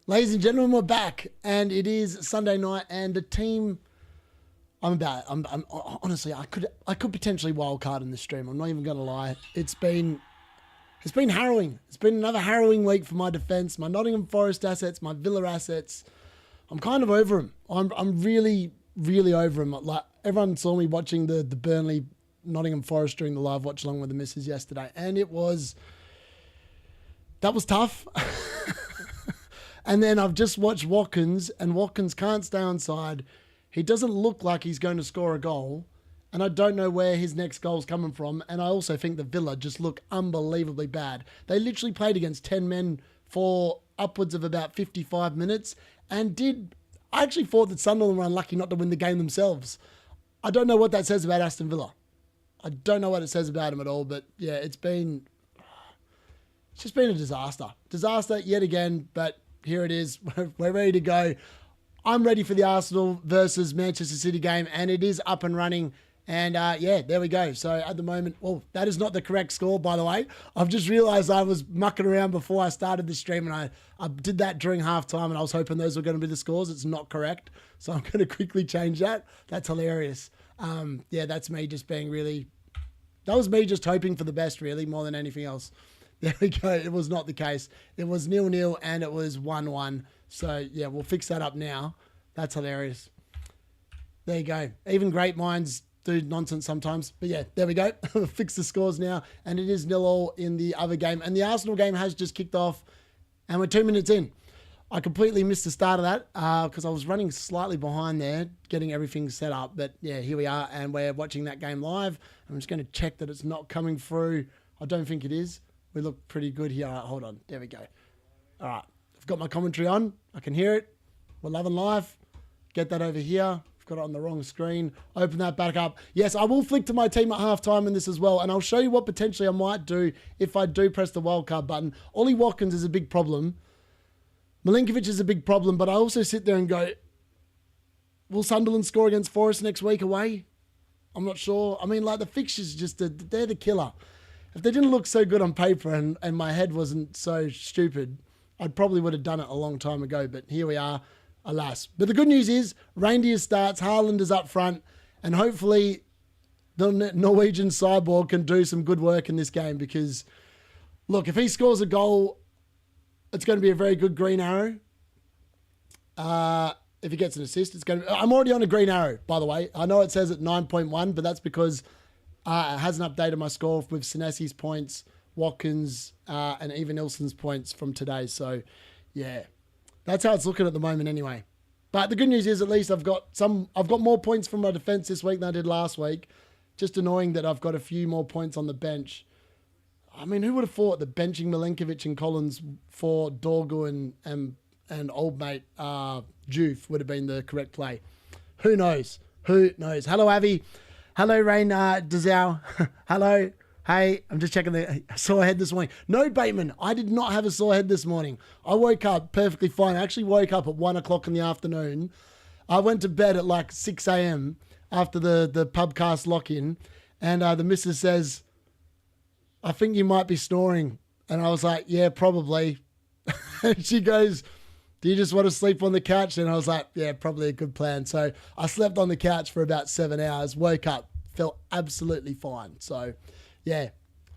Ladies and gentlemen, we're back, and it is Sunday night, and the team. I'm honestly, I could potentially wildcard in this stream. I'm not even gonna lie. It's been harrowing. It's been another harrowing week for my defense, my Nottingham Forest assets, my Villa assets. I'm kind of over them. I'm really, really over them. Like, everyone saw me watching the Burnley Nottingham Forest during the live watch along with the missus yesterday, and that was tough. And then I've just watched Watkins, and Watkins can't stay on side. He doesn't look like he's going to score a goal, and I don't know where his next goal's coming from. And I also think the Villa just look unbelievably bad. They literally played against 10 men for upwards of about 55 minutes, and I actually thought that Sunderland were unlucky not to win the game themselves. I don't know what that says about Aston Villa. I don't know what it says about him at all, but yeah, it's just been a disaster. Disaster yet again, but here it is. We're ready to go. I'm ready for the Arsenal versus Manchester City game, and it is up and running. And yeah, there we go. So at the moment, well, that is not the correct score, by the way. I've just realized I was mucking around before I started the stream, and I did that during halftime, and I was hoping those were going to be the scores. It's not correct. So I'm going to quickly change that. That's hilarious. Yeah, that's me just being really, that was me just hoping for the best, really, more than anything else. There we go. It was not the case. It was 0-0 and it was 1-1. So, yeah, we'll fix that up now. That's hilarious. There you go. Even great minds do nonsense sometimes. But, yeah, there we go. Fix the scores now. And it is 0-0 in the other game. And the Arsenal game has just kicked off. And we're 2 minutes in. I completely missed the start of that because I was running slightly behind there, getting everything set up. But, yeah, here we are. And we're watching that game live. I'm just going to check that it's not coming through. I don't think it is. We look pretty good here. All right, hold on. There we go. All right. I've got my commentary on. I can hear it. We're loving live. Get that over here. I've got it on the wrong screen. Open that back up. Yes, I will flick to my team at halftime in this as well. And I'll show you what potentially I might do if I do press the wildcard button. Ollie Watkins is a big problem. Milinkovic is a big problem. But I also sit there and go, will Sunderland score against Forest next week away? I'm not sure. I mean, like, the fixtures they're the killer. If they didn't look so good on paper and my head wasn't so stupid, I probably would have done it a long time ago. But here we are, alas. But the good news is, Reijnders starts, Haaland is up front, and hopefully the Norwegian cyborg can do some good work in this game because, look, if he scores a goal, it's going to be a very good green arrow. If he gets an assist, it's going to... I'm already on a green arrow, by the way. I know it says at 9.1, but that's because... it hasn't updated my score with Senesi's points, Watkins, and even Nilsson's points from today. So, yeah, that's how it's looking at the moment anyway. But the good news is at least I've got more points from my defence this week than I did last week. Just annoying that I've got a few more points on the bench. I mean, who would have thought that benching Milinkovic and Collins for Dorgu and old mate Juve would have been the correct play? Who knows? Who knows? Hello, Avi. Hello, Rain Dazal. Hello. Hey, I'm just checking the sore head this morning. No, Bateman, I did not have a sore head this morning. I woke up perfectly fine. I actually woke up at 1 o'clock in the afternoon. I went to bed at like 6 a.m. after the pubcast lock-in. And the missus says, I think you might be snoring. And I was like, yeah, probably. And she goes, do you just want to sleep on the couch? And I was like, yeah, probably a good plan. So I slept on the couch for about 7 hours, woke up, felt absolutely fine. So, yeah,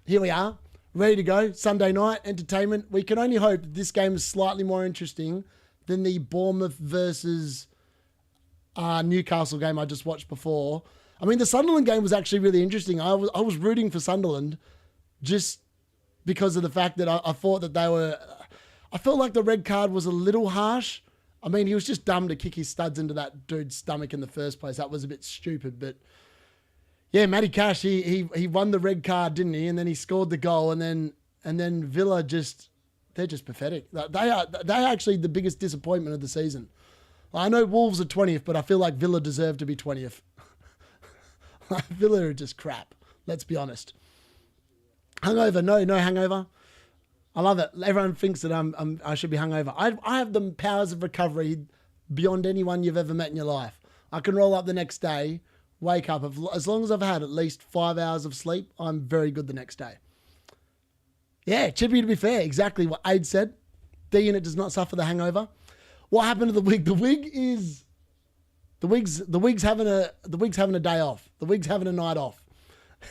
here we are, ready to go. Sunday night, entertainment. We can only hope that this game is slightly more interesting than the Bournemouth versus Newcastle game I just watched before. I mean, the Sunderland game was actually really interesting. I was rooting for Sunderland just because of the fact that I thought that they were... I felt like the red card was a little harsh. I mean, he was just dumb to kick his studs into that dude's stomach in the first place. That was a bit stupid. But yeah, Matty Cash, he won the red card, didn't he? And then he scored the goal. And then Villa they're just pathetic. They're actually the biggest disappointment of the season. I know Wolves are 20th, but I feel like Villa deserve to be 20th. Villa are just crap. Let's be honest. Hungover? No hangover. I love it. Everyone thinks that I should be hungover. I have the powers of recovery beyond anyone you've ever met in your life. I can roll up the next day, wake up. As long as I've had at least 5 hours of sleep, I'm very good the next day. Yeah, Chippy, to be fair, exactly what Aid said. D-Unit does not suffer the hangover. What happened to the wig? The wig's having a day off. The wig's having a night off.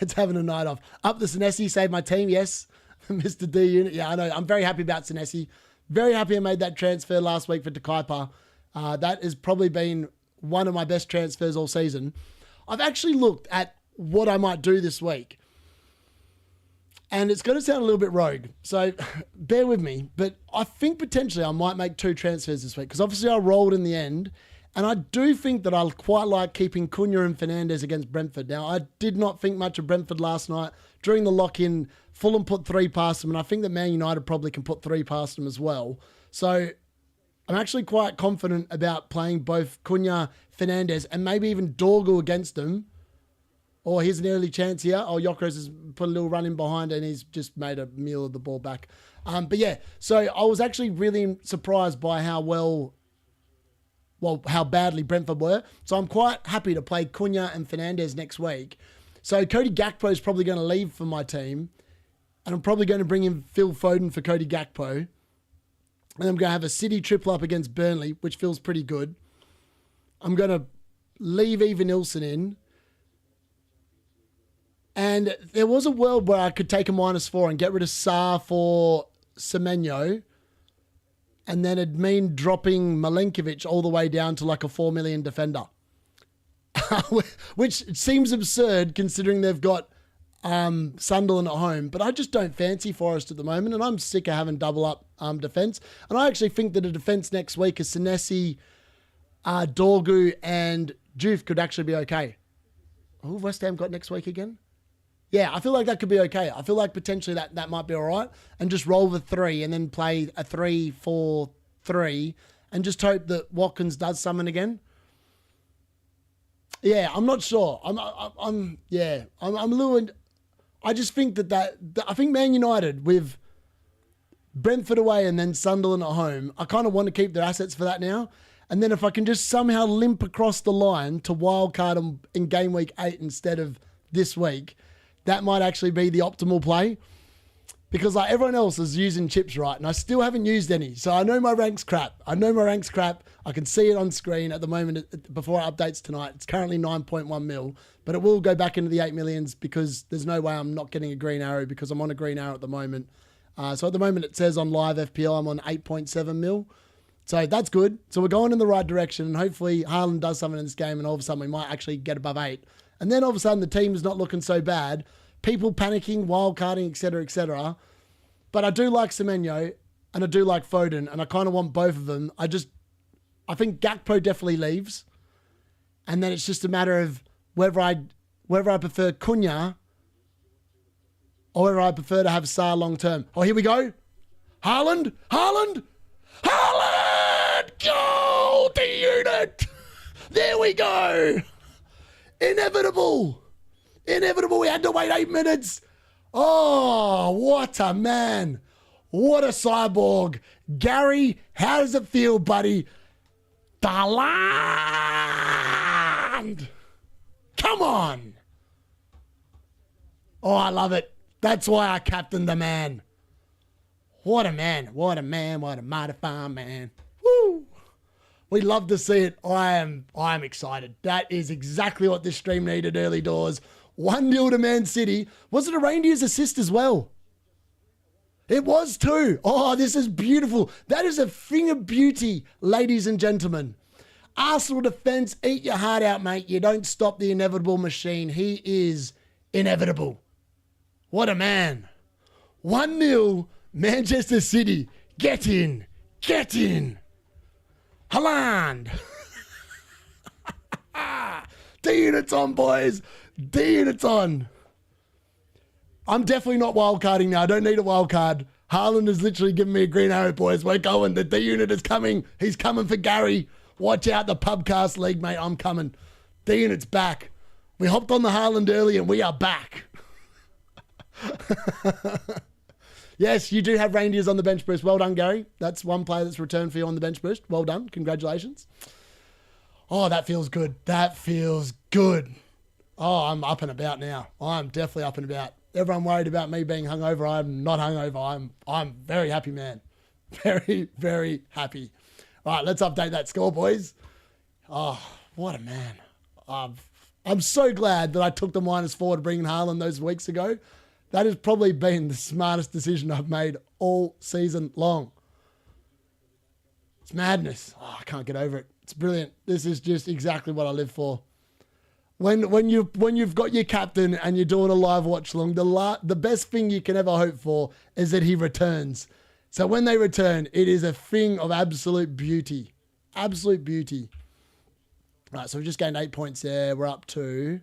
It's having a night off. Up the Senesi, saved my team, yes. Mr. D-Unit. Yeah, I know. I'm very happy about Senesi. Very happy I made that transfer last week for Dekaipa. That has probably been one of my best transfers all season. I've actually looked at what I might do this week. And it's going to sound a little bit rogue, so bear with me. But I think potentially I might make 2 transfers this week because obviously I rolled in the end. And I do think that I'll quite like keeping Cunha and Fernandes against Brentford. Now, I did not think much of Brentford last night. During the lock-in, Fulham put 3 past them, and I think that Man United probably can put 3 past them as well. So I'm actually quite confident about playing both Cunha, Fernandes, and maybe even Dorgu against them. Oh, here's an early chance here. Oh, Jokros has put a little run in behind and he's just made a meal of the ball back. But yeah, so I was actually really surprised by how badly Brentford were. So I'm quite happy to play Cunha and Fernandes next week. So Cody Gakpo is probably going to leave for my team. And I'm probably going to bring in Phil Foden for Cody Gakpo. And I'm going to have a City triple up against Burnley, which feels pretty good. I'm going to leave Evan-Nilsson in. And there was a world where I could take a -4 and get rid of Sarr for Semenyo. And then it'd mean dropping Milenkovic all the way down to like a 4 million defender. Which seems absurd considering they've got Sunderland at home. But I just don't fancy Forest at the moment. And I'm sick of having double up defence. And I actually think that a defence next week is Senesi, Dorgu and Juve could actually be okay. Who have West Ham got next week again? Yeah, I feel like that could be okay. I feel like potentially that might be all right. And just roll the 3 and then play a 3-4-3 and just hope that Watkins does something again. Yeah, I'm not sure. I'm a little... I just think I think Man United with Brentford away and then Sunderland at home, I kind of want to keep their assets for that now. And then if I can just somehow limp across the line to wildcard in game week 8 instead of this week, that might actually be the optimal play because like everyone else is using chips right and I still haven't used any. So I know my rank's crap. I can see it on screen at the moment before it updates tonight. It's currently 9.1 mil, but it will go back into the 8 millions because there's no way I'm not getting a green arrow because I'm on a green arrow at the moment. So at the moment it says on live FPL I'm on 8.7 mil. So that's good. So we're going in the right direction and hopefully Haaland does something in this game and all of a sudden we might actually get above 8. And then all of a sudden the team is not looking so bad. People panicking, wildcarding, etc., etc. But I do like Semenyo and I do like Foden and I kind of want both of them. I think Gakpo definitely leaves. And then it's just a matter of whether I prefer Cunha or whether I prefer to have Sarr long term. Oh, here we go. Haaland! Go! D-Unit! There we go! Inevitable. We had to wait 8 minutes. Oh, what a man. What a cyborg. Gary, how does it feel, buddy? The land. Come on. Oh, I love it. That's why I captained the man. What a man. What a mighty fine man. Woo. We love to see it. I am excited. That is exactly what this stream needed early doors. 1-0 to Man City. Was it a Reijnders assist as well? It was too. Oh, this is beautiful. That is a thing of beauty, ladies and gentlemen. Arsenal defence, eat your heart out, mate. You don't stop the inevitable machine. He is inevitable. What a man. 1-0, Manchester City. Get in. Haaland. D-Unit's on, boys. D-Unit's on. I'm definitely not wildcarding now. I don't need a wildcard. Haaland has literally given me a green arrow, boys. We're going. The D-Unit is coming. He's coming for Gary. Watch out, the Pubcast League, mate. I'm coming. D-Unit's back. We hopped on the Haaland early and we are back. Yes, you do have Reijnders on the bench boost. Well done, Gary. That's one player that's returned for you on the bench boost. Well done. Congratulations. Oh, that feels good. Oh, I'm up and about now. I'm definitely up and about. Everyone worried about me being hungover. I'm not hungover. I'm very happy, man. Very, very happy. All right, let's update that score, boys. Oh, what a man. I'm so glad that I took the -4 to bring in Haaland those weeks ago. That has probably been the smartest decision I've made all season long. It's madness. Oh, I can't get over it. It's brilliant. This is just exactly what I live for. When you've got your captain and you're doing a live watch along, the best thing you can ever hope for is that he returns. So when they return, it is a thing of absolute beauty. Absolute beauty. Right, so we've just gained 8 points there. We're up to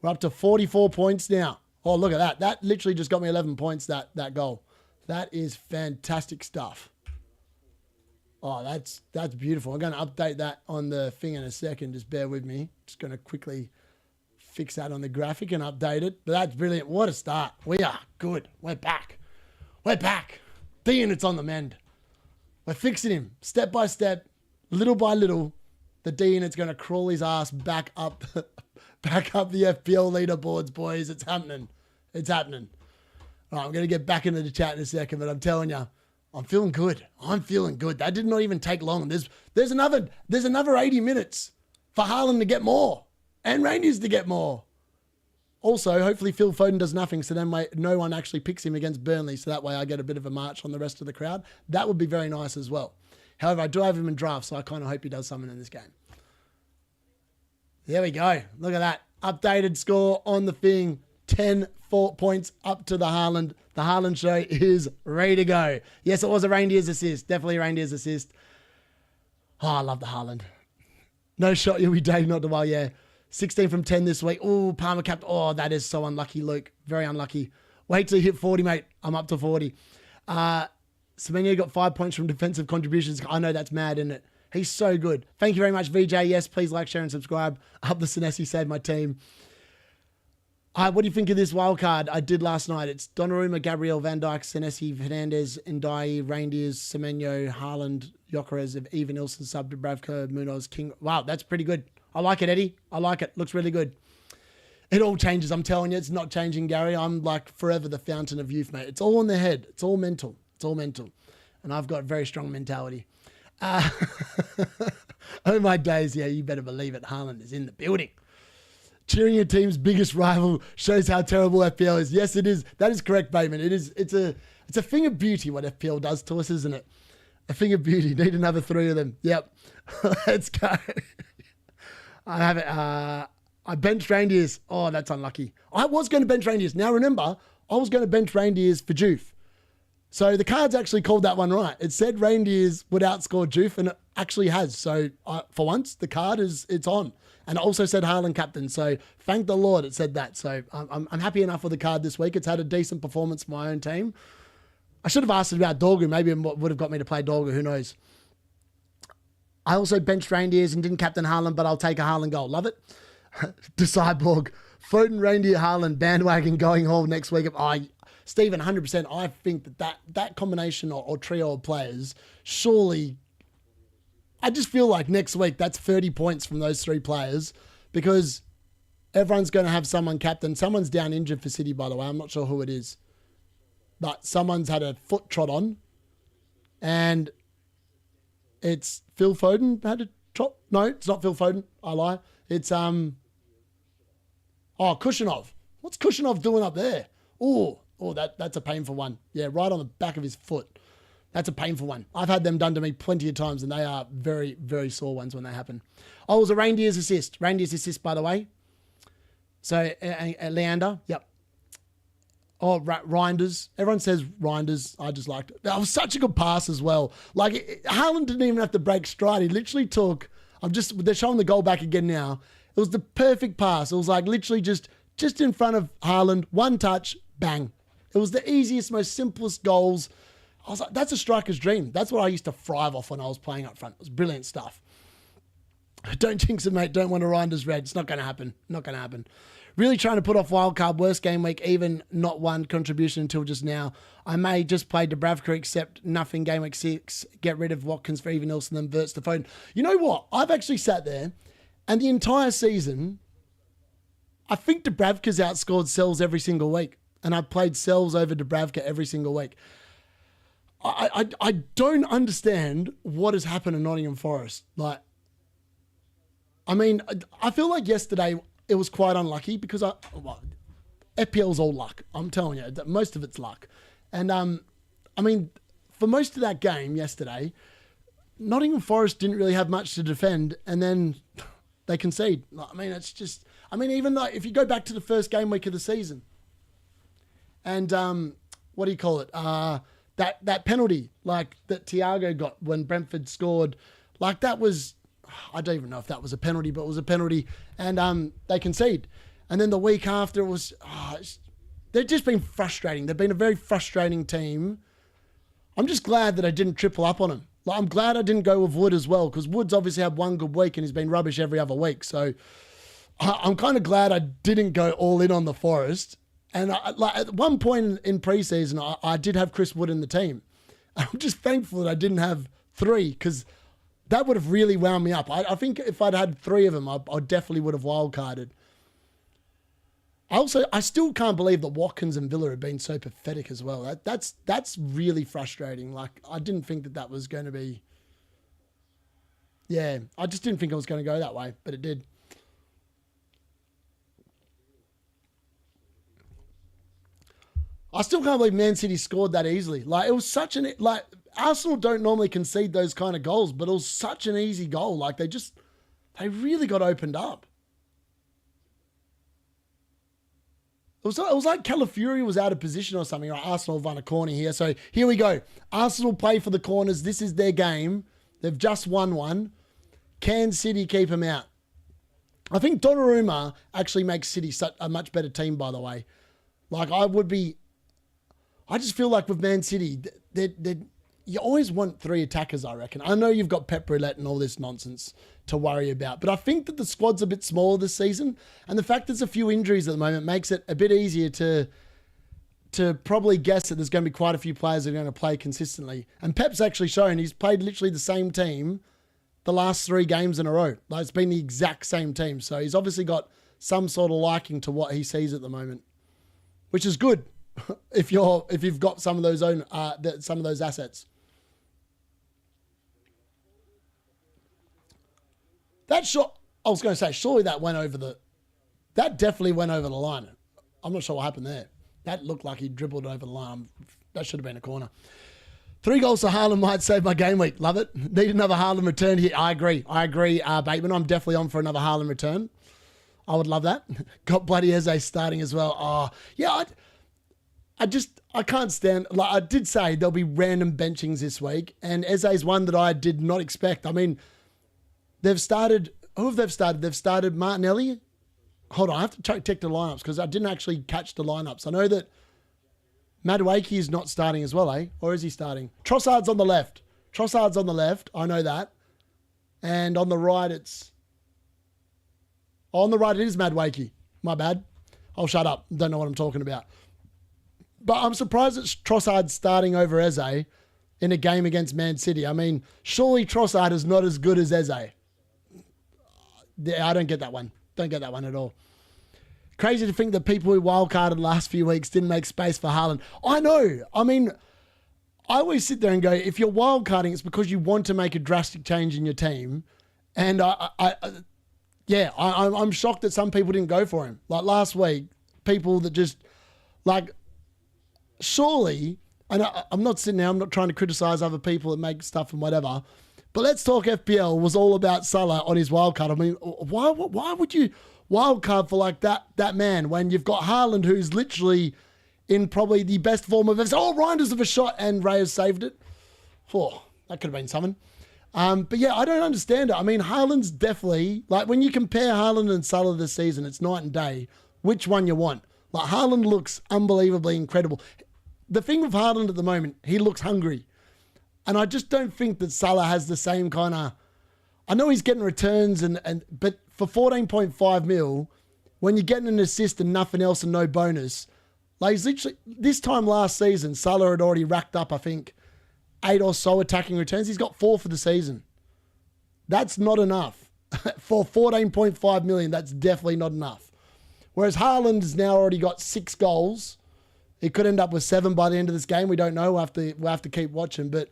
44 points now. Oh, look at that. That literally just got me 11 points, that goal. That is fantastic stuff. Oh, that's beautiful. I'm going to update that on the thing in a second. Just bear with me. Just going to quickly fix that on the graphic and update it. But that's brilliant. What a start. We are good. We're back. We're back. D-Unit's on the mend. We're fixing him step by step, little by little. The D-Unit's going to crawl his ass back up the FPL leaderboards, boys. It's happening. It's happening. All right, I'm going to get back into the chat in a second, but I'm telling you, I'm feeling good. I'm feeling good. That did not even take long. There's another 80 minutes for Haaland to get more and Reijnders to get more. Also, hopefully Phil Foden does nothing, so then no one actually picks him against Burnley, so that way I get a bit of a march on the rest of the crowd. That would be very nice as well. However, I do have him in draft, so I kind of hope he does something in this game. There we go. Look at that. Updated score on the thing. 10 points up to the Haaland. The Haaland show is ready to go. Yes, it was a Reijnders assist. Definitely a Reijnders assist. Oh, I love the Haaland. No shot you'll be dating not the while, yeah. 16 from 10 this week. Oh, Palmer capped. Oh, that is so unlucky, Luke. Very unlucky. Wait till you hit 40, mate. I'm up to 40. Semenyo got 5 points from defensive contributions. I know that's mad, isn't it? He's so good. Thank you very much, VJ. Yes, please like, share, and subscribe. Up the Senesi saved my team. What do you think of this wildcard I did last night? It's Donnarumma, Gabriel, Van Dijk, Senesi, Fernandes, Ndiaye, Reijnders, Semenyo, Haaland, Gyökeres, Even Ilson, Sub, Dubravka, Munoz, King. Wow, that's pretty good. I like it, Eddie. I like it. Looks really good. It all changes. I'm telling you, it's not changing, Gary. I'm like forever the fountain of youth, mate. It's all in the head. It's all mental. It's all mental. And I've got very strong mentality. Oh, my days. Yeah, you better believe it. Haaland is in the building. Cheering your team's biggest rival shows how terrible FPL is. Yes, it is. That is correct, Bateman. It is. It's a thing of beauty what FPL does to us, isn't it? A thing of beauty. Need another 3 of them. Yep. Let's go. I have it. I benched Reijnders. Oh, that's unlucky. I was going to bench Reijnders. Now remember, I was going to bench Reijnders for Juve. So the cards actually called that one right. It said Reijnders would outscore Juve, and it actually has. So for once, the card it's on. And it also said Haaland captain. So thank the Lord it said that. So I'm happy enough with the card this week. It's had a decent performance for my own team. I should have asked about Dorgu. Maybe it would have got me to play Dorgu. Who knows? I also benched Reijnders and didn't captain Haaland, but I'll take a Haaland goal. Love it. To Cyborg. Foden, Reijnders, Haaland, bandwagon going home next week. Stephen, 100%. I think that combination or trio of players, surely, I just feel like next week that's 30 points from those 3 players because everyone's going to have someone captain. Someone's down injured for City, by the way. I'm not sure who it is. But someone's had a foot trot on. And it's Phil Foden had a trot. No, it's not Phil Foden. I lie. It's Kushinov. What's Kushinov doing up there? Oh, that's a painful one. Yeah, right on the back of his foot. That's a painful one. I've had them done to me plenty of times, and they are very, very sore ones when they happen. Oh, it was a Reijnders assist. Reijnders assist, by the way. So, Leander, yep. Oh, Reijnders. Everyone says Reijnders. I just liked it. That was such a good pass as well. Like, Haaland didn't even have to break stride. He literally took... they're showing the goal back again now. It was the perfect pass. It was like literally just in front of Haaland. One touch, bang. It was the easiest, most simplest goals. I was like, that's a striker's dream. That's what I used to thrive off when I was playing up front. It was brilliant stuff. Don't jinx it, mate. Don't want to Reijnders red. It's not going to happen. Not going to happen. Really trying to put off wildcard. Worst game week. Even not one contribution until just now. I may just play Dubravka, except nothing game week 6. Get rid of Watkins for Even Nilsson, then Verts to Foden. You know what? I've actually sat there, and the entire season, I think Dubravka's outscored Sells every single week. And I've played Sells over Dubravka every single week. I don't understand what has happened in Nottingham Forest. Like, I mean, I feel like yesterday it was quite unlucky because FPL's all luck. I'm telling you, most of it's luck. And I mean, for most of that game yesterday, Nottingham Forest didn't really have much to defend, and then they concede. I mean, it's just, I mean, even though if you go back to the first game week of the season, and what do you call it? That penalty, like that Thiago got when Brentford scored, like that was, I don't even know if that was a penalty, but it was a penalty, and they concede. And then the week after it was, they've just been frustrating. They've been a very frustrating team. I'm just glad that I didn't triple up on them. Like, I'm glad I didn't go with Wood as well, because Wood's obviously had one good week and he's been rubbish every other week. So I'm kind of glad I didn't go all in on the Forest. And like at one point in pre-season, I did have Chris Wood in the team. I'm just thankful that I didn't have 3, because that would have really wound me up. I think if I'd had 3 of them, I definitely would have wildcarded. I still can't believe that Watkins and Villa have been so pathetic as well. That's really frustrating. Like, I didn't think that was going to be... Yeah, I just didn't think it was going to go that way, but it did. I still can't believe Man City scored that easily. Like, it was such an... Like, Arsenal don't normally concede those kind of goals, but it was such an easy goal. Like, they really got opened up. It was like Calafiori was out of position or something. Right? Arsenal have won a corner here. So here we go. Arsenal play for the corners. This is their game. They've just won one. Can City keep them out? I think Donnarumma actually makes City such a much better team, by the way. Like, I just feel like with Man City, you always want 3 attackers, I reckon. I know you've got Pep Roulette and all this nonsense to worry about, but I think that the squad's a bit smaller this season, and the fact there's a few injuries at the moment makes it a bit easier to probably guess that there's going to be quite a few players that are going to play consistently. And Pep's actually shown he's played literally the same team the last 3 games in a row. Like, it's been the exact same team. So he's obviously got some sort of liking to what he sees at the moment, which is good if you've got some of those assets. That shot, I was going to say, surely that definitely went over the line. I'm not sure what happened there. That looked like he dribbled over the line. That should have been a corner. 3 goals to Haaland might save my game week. Love it. Need another Haaland return here. I agree, Bateman. I'm definitely on for another Haaland return. I would love that. Got bloody Eze starting as well. Oh, yeah, I can't stand... Like, I did say there'll be random benchings this week, and Eze's one that I did not expect. I mean... They've started... Who have they started? They've started Martinelli. Hold on, I have to check the lineups because I didn't actually catch the lineups. I know that Madueke is not starting as well, eh? Or is he starting? Trossard's on the left. I know that. And on the right, it's... Oh, on the right, it is Madueke. My bad. I'll shut up. Don't know what I'm talking about. But I'm surprised that Trossard's starting over Eze in a game against Man City. I mean, surely Trossard is not as good as Eze. Yeah, I don't get that one. Don't get that one at all. Crazy to think that people who wildcarded the last few weeks didn't make space for Haaland. I know. I mean, I always sit there and go, if you're wildcarding, it's because you want to make a drastic change in your team. And I'm shocked that some people didn't go for him. Like last week, people that just, like, surely, and I'm not sitting there, I'm not trying to criticize other people that make stuff and whatever, but Let's Talk FPL was all about Salah on his wildcard. I mean, why would you wildcard for like that man when you've got Haaland, who's literally in probably the best form of ever? Oh, Reijnders of a shot and Reyes saved it. Oh, that could have been something. But yeah, I don't understand it. I mean, Haaland's definitely, like when you compare Haaland and Salah this season, it's night and day. Which one you want? Like Haaland looks unbelievably incredible. The thing with Haaland at the moment, he looks hungry. And I just don't think that Salah has the same kind of... I know he's getting returns, but for 14.5 mil, when you're getting an assist and nothing else and no bonus, like he's literally... This time last season, Salah had already racked up, I think, 8 or so attacking returns. He's got 4 for the season. That's not enough. For 14.5 million, that's definitely not enough. Whereas Haaland has now already got 6 goals He could end up with 7 by the end of this game. We don't know. We'll have to keep watching. But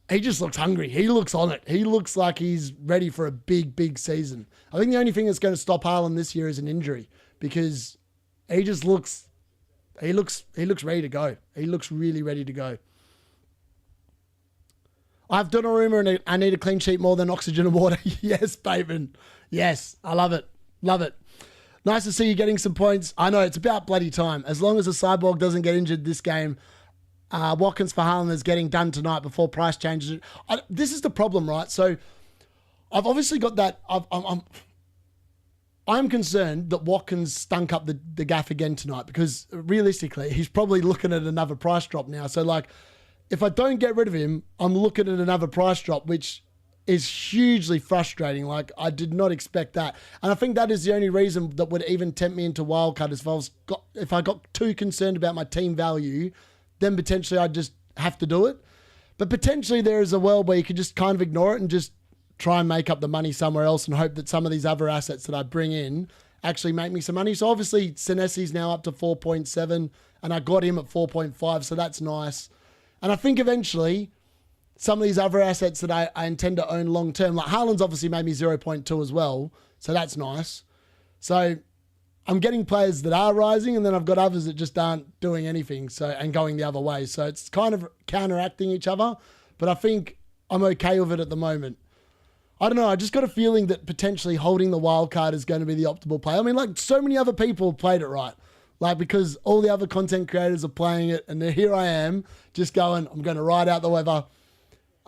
he just looks hungry. He looks on it. He looks like he's ready for a big, big season. I think the only thing that's going to stop Haaland this year is an injury, because he just looks ready to go. He looks really ready to go. I've done a rumour and I need a clean sheet more than oxygen and water. Yes, Bateman. Yes, I love it. Love it. Nice to see you getting some points. I know, it's about bloody time. As long as the Cyborg doesn't get injured this game, Watkins for Haaland is getting done tonight before price changes. This is the problem, right? So I've obviously got that. I'm concerned that Watkins stunk up the gaff again tonight, because realistically, he's probably looking at another price drop now. So like, if I don't get rid of him, I'm looking at another price drop, which is hugely frustrating. Like, I did not expect that. And I think that is the only reason that would even tempt me into wildcard, if I got too concerned about my team value, then potentially I'd just have to do it. But potentially there is a world where you could just kind of ignore it and just try and make up the money somewhere else and hope that some of these other assets that I bring in actually make me some money. So obviously Senesi's now up to 4.7 and I got him at 4.5, so that's nice. And I think eventually some of these other assets that I intend to own long term, like Haaland's obviously made me 0.2 as well, so that's nice. So I'm getting players that are rising, and then I've got others that just aren't doing anything, so, and going the other way. So it's kind of counteracting each other, but I think I'm okay with it at the moment. I don't know, I just got a feeling that potentially holding the wild card is going to be the optimal play. I mean, like, so many other people have played it right. Like, because all the other content creators are playing it, and here I am just going, I'm going to ride out the weather.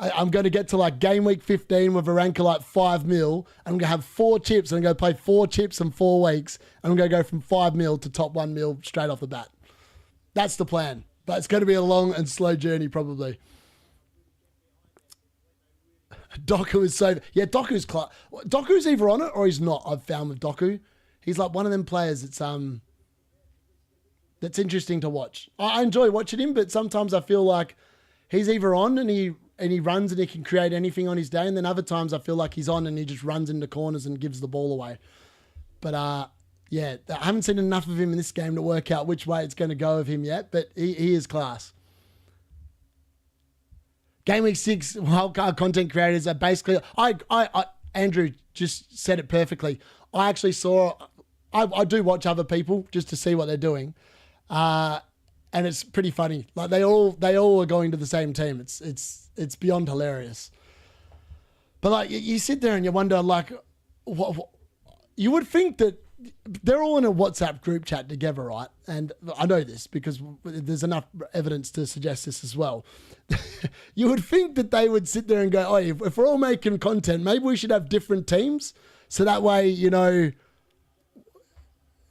I'm going to get to like game week 15 with a rank of like 5 mil. And I'm going to have 4 chips, and I'm going to play 4 chips in 4 weeks. And I'm going to go from 5 mil to top 1 mil straight off the bat. That's the plan. But it's going to be a long and slow journey probably. Doku is so... Yeah, Doku's either on it or he's not, I've found with Doku. He's like one of them players that's interesting to watch. I enjoy watching him, but sometimes I feel like he's either on and he runs and he can create anything on his day, and then other times I feel like he's on and he just runs into corners and gives the ball away. But yeah, I haven't seen enough of him in this game to work out which way it's going to go with him yet, but he is class. Game week 6 wildcard content creators are basically... Andrew just said it perfectly. I actually saw... I do watch other people just to see what they're doing. And it's pretty funny. Like, they all are going to the same team. It's beyond hilarious. But like, you sit there and you wonder, like, what you would think that they're all in a WhatsApp group chat together, right? And I know this because there's enough evidence to suggest this as well. You would think that they would sit there and go, oh, if we're all making content, maybe we should have different teams. So that way, you know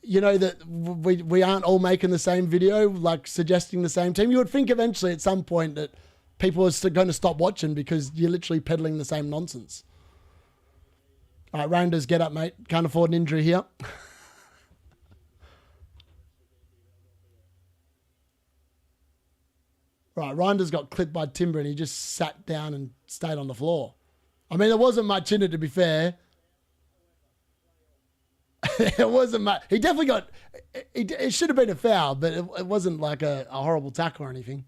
that we aren't all making the same video, like suggesting the same team. You would think eventually at some point that people are going to stop watching because you're literally peddling the same nonsense. All right, Reijnders, get up, mate. Can't afford an injury here. Right, Reijnders got clipped by Timber and he just sat down and stayed on the floor. I mean, there wasn't much in it, to be fair. It wasn't much. He definitely got... It should have been a foul, but it wasn't like a horrible tackle or anything.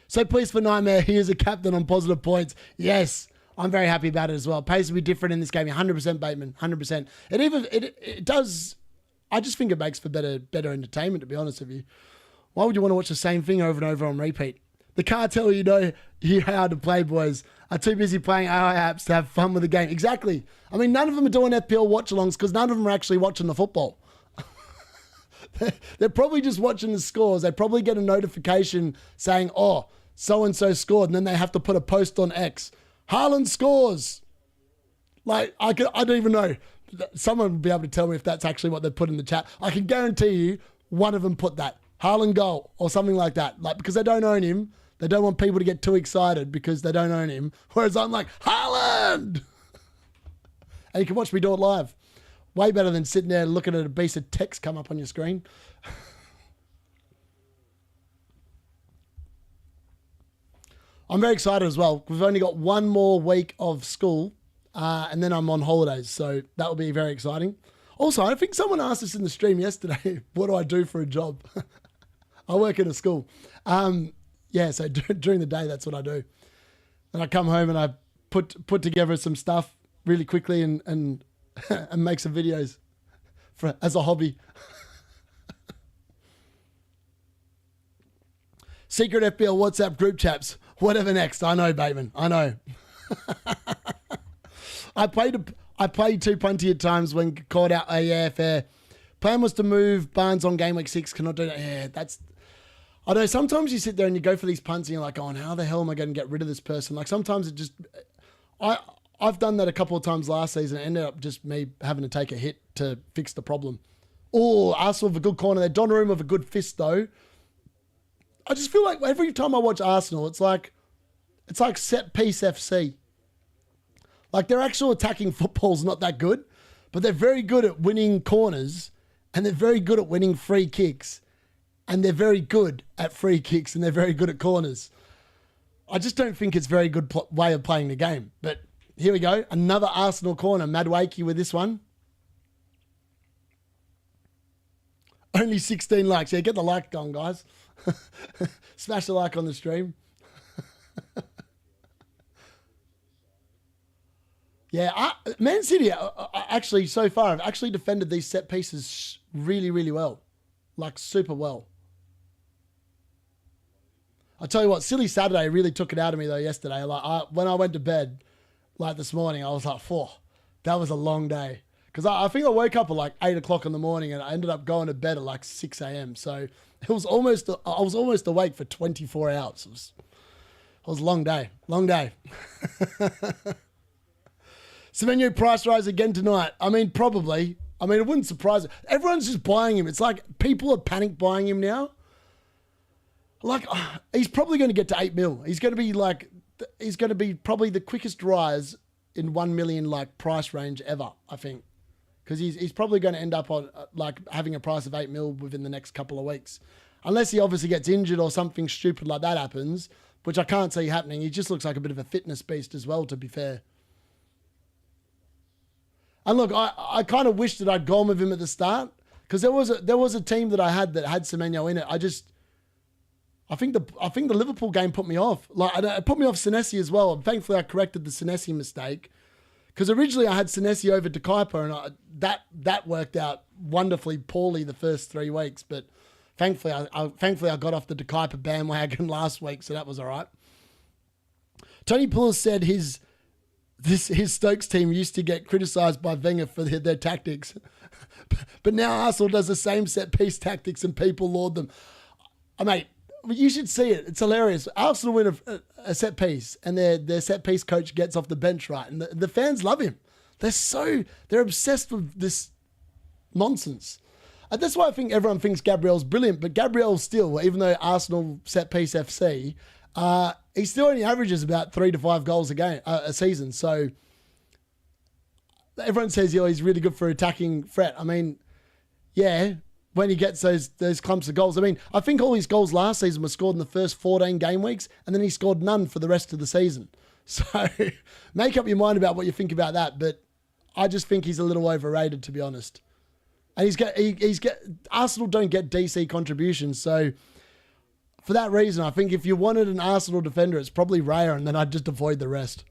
So pleased for Nightmare. He is a captain on positive points. Yes, I'm very happy about it as well. Pays to be different in this game. 100% Bateman. 100%. It does... I just think it makes for better entertainment, to be honest with you. Why would you want to watch the same thing over and over on repeat? The cartel, you're how to play, boys, are too busy playing AI apps to have fun with the game. Exactly. I mean, none of them are doing FPL watch-alongs because none of them are actually watching the football. They're probably just watching the scores. They probably get a notification saying, oh, so-and-so scored, and then they have to put a post on X. Haaland scores. Like, I don't even know. Someone will be able to tell me if that's actually what they put in the chat. I can guarantee you one of them put that. Haaland goal or something like that. Like, because they don't own him. They don't want people to get too excited because they don't own him. Whereas I'm like, Haaland! And you can watch me do it live. Way better than sitting there looking at a beast of text come up on your screen. I'm very excited as well. We've only got one more week of school and then I'm on holidays. So that will be very exciting. Also, I think someone asked us in the stream yesterday, what do I do for a job? I work in a school. Yeah, so during the day, that's what I do. And I come home and I put together some stuff really quickly and and make some videos as a hobby. Secret FPL WhatsApp group chats. Whatever next. I know, Bateman. I know. I played too punty at times when called out. Yeah, fair. Plan was to move Barnes on game week 6. Cannot do that. Yeah, that's... I know sometimes you sit there and you go for these punts and you're like, oh, how the hell am I going to get rid of this person? Like sometimes it just... I've done that a couple of times last season. It ended up just me having to take a hit to fix the problem. Oh, Arsenal with a good corner there. Donnarumma with a good fist though. I just feel like every time I watch Arsenal, it's like set piece FC. Like their actual attacking football's not that good, but they're very good at winning corners and they're very good at winning free kicks and they're very good at free kicks and they're very good at corners. I just don't think it's a very good way of playing the game. But here we go. Another Arsenal corner. Madwakey with this one. Only 16 likes. Yeah, get the like going, guys. Smash the like on the stream. Yeah, Man City, actually, so far, have actually defended these set pieces really, really well. Like, super well. I'll tell you what, Silly Saturday really took it out of me, though, yesterday. Like, when I went to bed, like, this morning, I was like, that was a long day. Because I think I woke up at, like, 8 o'clock in the morning, and I ended up going to bed at, like, 6 a.m. So, I was almost awake for 24 hours. It was a long day. Long day. Semenyo price rise again tonight. I mean, probably. I mean, it wouldn't surprise me. Everyone's just buying him. It's like people are panic buying him now. Like, he's probably going to get to 8 mil. He's going to be probably the quickest rise in 1 million like price range ever, I think. Because he's probably going to end up on like having a price of 8 mil within the next couple of weeks. Unless he obviously gets injured or something stupid like that happens, which I can't see happening. He just looks like a bit of a fitness beast as well, to be fair. And look, I kind of wish that I'd gone with him at the start because there was a team that I had Semenyo in it. I think the Liverpool game put me off. Like it put me off Senesi as well. And thankfully, I corrected the Senesi mistake because originally I had Senesi over to Kuiper and that worked out wonderfully poorly the first 3 weeks. But thankfully, I got off the De Kuiper bandwagon last week, so that was all right. Tony Poulos said his Stokes team used to get criticised by Wenger for their tactics. But now Arsenal does the same set-piece tactics and people laud them. Mate, you should see it. It's hilarious. Arsenal win a set-piece and their set-piece coach gets off the bench, right? And the fans love him. They're obsessed with this nonsense. And that's why I think everyone thinks Gabriel's brilliant. But Gabriel still, even though Arsenal set-piece FC... he still only averages about 3 to 5 goals a season. So everyone says he's really good for attacking threat. I mean, yeah, when he gets those clumps of goals. I mean, I think all his goals last season were scored in the first 14 game weeks, and then he scored none for the rest of the season. So make up your mind about what you think about that. But I just think he's a little overrated, to be honest. And Arsenal don't get DC contributions, so. For that reason, I think if you wanted an Arsenal defender, it's probably Raya, and then I'd just avoid the rest.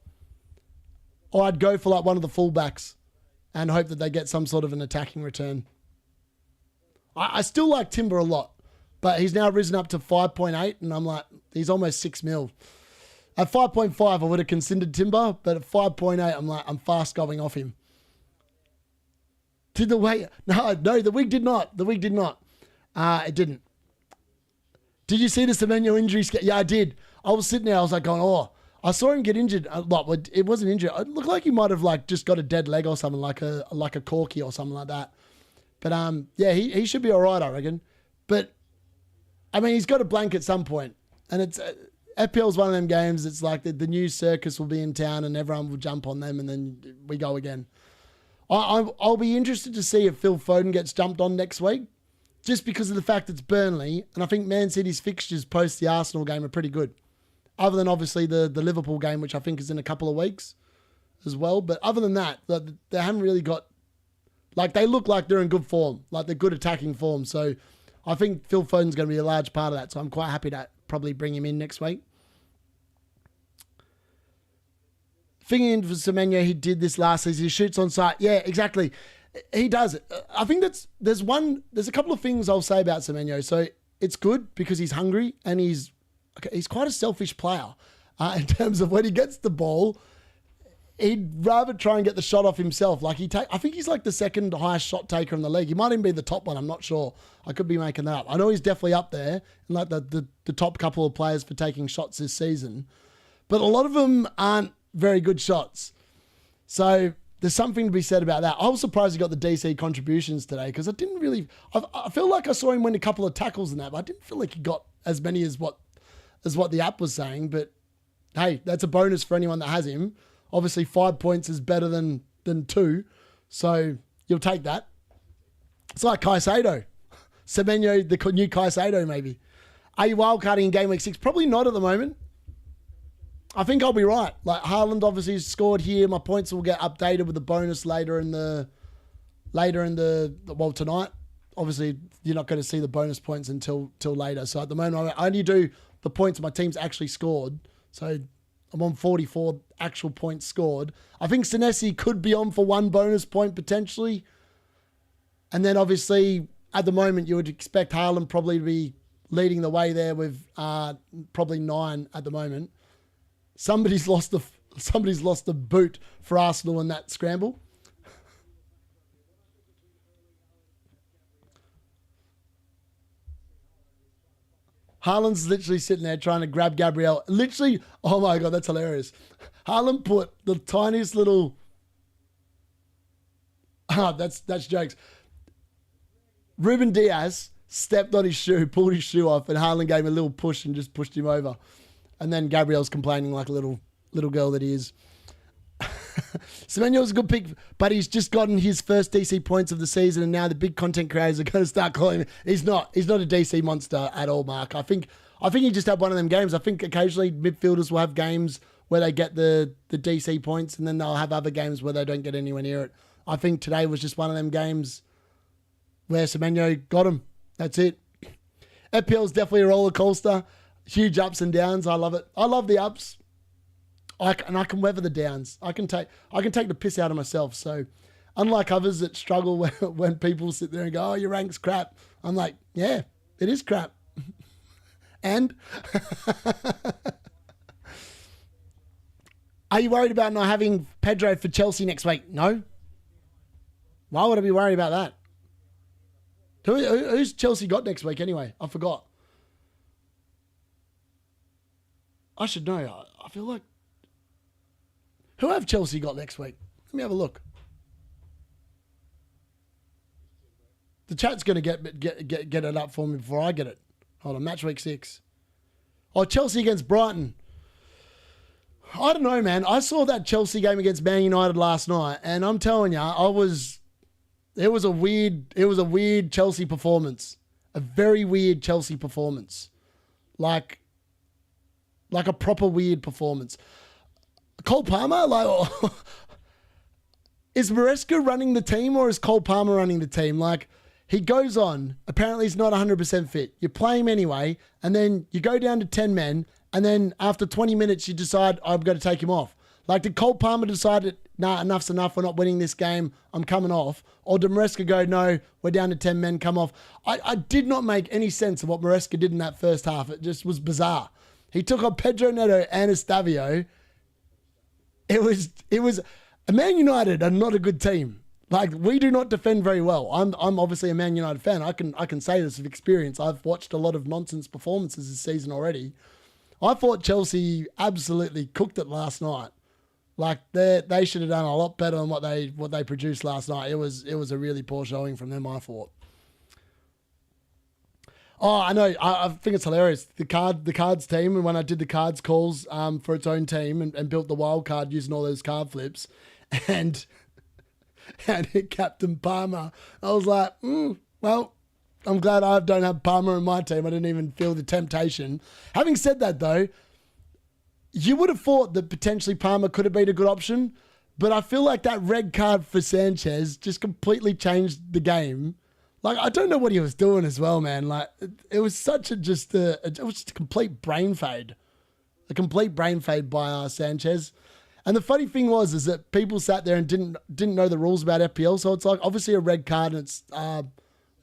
Or I'd go for like one of the fullbacks and hope that they get some sort of an attacking return. I still like Timber a lot, but he's now risen up to 5.8, and I'm like, he's almost 6 mil. At 5.5, I would have considered Timber, but at 5.8, I'm like, I'm fast going off him. Did the way? No, the wig did not. The wig did not. It didn't. Did you see the Semenyo injury? Yeah, I did. I was sitting there. I was like going, oh, I saw him get injured. It wasn't injured. It looked like he might have like just got a dead leg or something, like a corky or something like that. But yeah, he should be all right, I reckon. But I mean, he's got a blank at some point, and it's FPL's one of them games. It's like the new circus will be in town, and everyone will jump on them, and then we go again. I'll be interested to see if Phil Foden gets jumped on next week. Just because of the fact it's Burnley, and I think Man City's fixtures post the Arsenal game are pretty good. Other than obviously the Liverpool game, which I think is in a couple of weeks as well. But other than that, they haven't really got... Like, they look like they're in good form. Like, they're good attacking form. So I think Phil Foden's going to be a large part of that, so I'm quite happy to probably bring him in next week. Fingering in for Semenyo, he did this last season. He shoots on sight. Yeah, exactly. He does. I think there's a couple of things I'll say about Semenyo. So it's good because he's hungry and he's quite a selfish player in terms of when he gets the ball, he'd rather try and get the shot off himself. I think he's like the second highest shot taker in the league. He might even be the top one. I'm not sure. I could be making that up. I know he's definitely up there in like the top couple of players for taking shots this season, but a lot of them aren't very good shots. So there's something to be said about that. I was surprised he got the DC contributions today because I feel like I saw him win a couple of tackles in that, but I didn't feel like he got as many as what the app was saying. But hey, that's a bonus for anyone that has him. Obviously 5 points is better than 2. So you'll take that. It's like Caicedo. Semenyo, the new Caicedo maybe. Are you wildcarding in game week 6? Probably not at the moment. I think I'll be right. Like Haaland obviously scored here. My points will get updated with the bonus later in the tonight. Obviously, you're not going to see the bonus points until later. So at the moment, I only do the points my team's actually scored. So I'm on 44 actual points scored. I think Senesi could be on for 1 bonus point potentially. And then obviously, at the moment, you would expect Haaland probably to be leading the way there with probably 9 at the moment. Somebody's lost the boot for Arsenal in that scramble. Haaland's literally sitting there trying to grab Gabriel. Literally, oh my God, that's hilarious. Haaland put the tiniest little... that's jokes. Ruben Diaz stepped on his shoe, pulled his shoe off, and Haaland gave him a little push and just pushed him over. And then Gabriel's complaining like a little girl that he is. Semenyo's a good pick, but he's just gotten his first DC points of the season, and now the big content creators are going to start calling him. He's not a DC monster at all, Mark. I think he just had one of them games. I think occasionally midfielders will have games where they get the DC points, and then they'll have other games where they don't get anywhere near it. I think today was just one of them games where Semenyo got him. That's it. FPL is definitely a roller coaster. Huge ups and downs. I love it. I love the ups. I can weather the downs. I can take the piss out of myself. So unlike others that struggle when people sit there and go, oh, your rank's crap. I'm like, yeah, it is crap. And are you worried about not having Pedro for Chelsea next week? No. Why would I be worried about that? Who's Chelsea got next week anyway? I forgot. I should know. I feel like... Who have Chelsea got next week? Let me have a look. The chat's going to get it up for me before I get it. Hold on, match week 6. Oh, Chelsea against Brighton. I don't know, man. I saw that Chelsea game against Man United last night, and I'm telling you, it was a weird Chelsea performance. A very weird Chelsea performance. Like a proper weird performance. Cole Palmer, is Maresca running the team or is Cole Palmer running the team? Like, he goes on, apparently he's not 100% fit. You play him anyway, and then you go down to 10 men, and then after 20 minutes you decide, I'm going to take him off. Like, did Cole Palmer decide, nah, enough's enough, we're not winning this game, I'm coming off? Or did Maresca go, no, we're down to 10 men, come off? I did not make any sense of what Maresca did in that first half. It just was bizarre. He took on Pedro Neto and Estavio. It was Man United are not a good team. Like, we do not defend very well. I'm obviously a Man United fan. I can say this with experience. I've watched a lot of nonsense performances this season already. I thought Chelsea absolutely cooked it last night. Like, they should have done a lot better than what they produced last night. It was a really poor showing from them, I thought. Oh, I know. I think it's hilarious. The cards team, and when I did the cards calls for its own team and built the wild card using all those card flips, and hit Captain Palmer, I was like, well, I'm glad I don't have Palmer in my team. I didn't even feel the temptation. Having said that, though, you would have thought that potentially Palmer could have been a good option, but I feel like that red card for Sanchez just completely changed the game. Like, I don't know what he was doing as well, man. Like, it was such a it was just a complete brain fade. A complete brain fade by Sanchez. And the funny thing is that people sat there and didn't know the rules about FPL. So it's like, obviously a red card and it's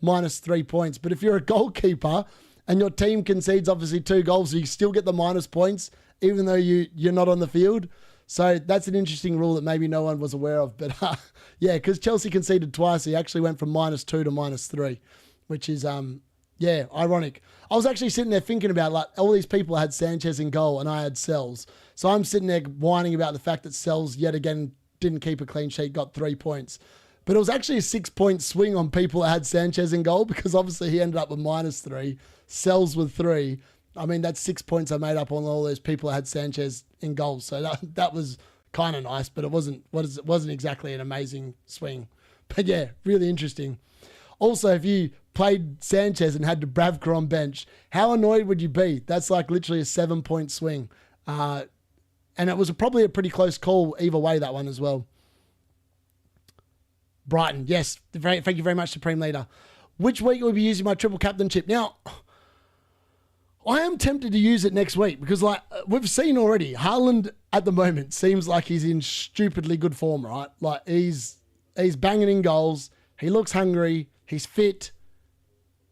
minus 3 points. But if you're a goalkeeper and your team concedes obviously 2 goals, you still get the minus points, even though you're not on the field. So that's an interesting rule that maybe no one was aware of. But yeah, because Chelsea conceded twice, he actually went from -2 to -3, which is, yeah, ironic. I was actually sitting there thinking about, like, all these people had Sanchez in goal and I had Sells. So I'm sitting there whining about the fact that Sells yet again didn't keep a clean sheet, got 3 points. But it was actually a 6-point swing on people that had Sanchez in goal, because obviously he ended up with -3, Sells with 3. I mean, that's 6 points I made up on all those people that had Sanchez in goal. So that was kind of nice, but it wasn't exactly an amazing swing. But yeah, really interesting. Also, if you played Sanchez and had Dubravka on bench, how annoyed would you be? That's like literally a 7-point swing. And it was probably a pretty close call either way, that one as well. Brighton, yes. Thank you very much, Supreme Leader. Which week will we be using my triple captain chip? Now, I am tempted to use it next week because, like, we've seen already, Haaland at the moment seems like he's in stupidly good form, right? Like, he's banging in goals. He looks hungry. He's fit.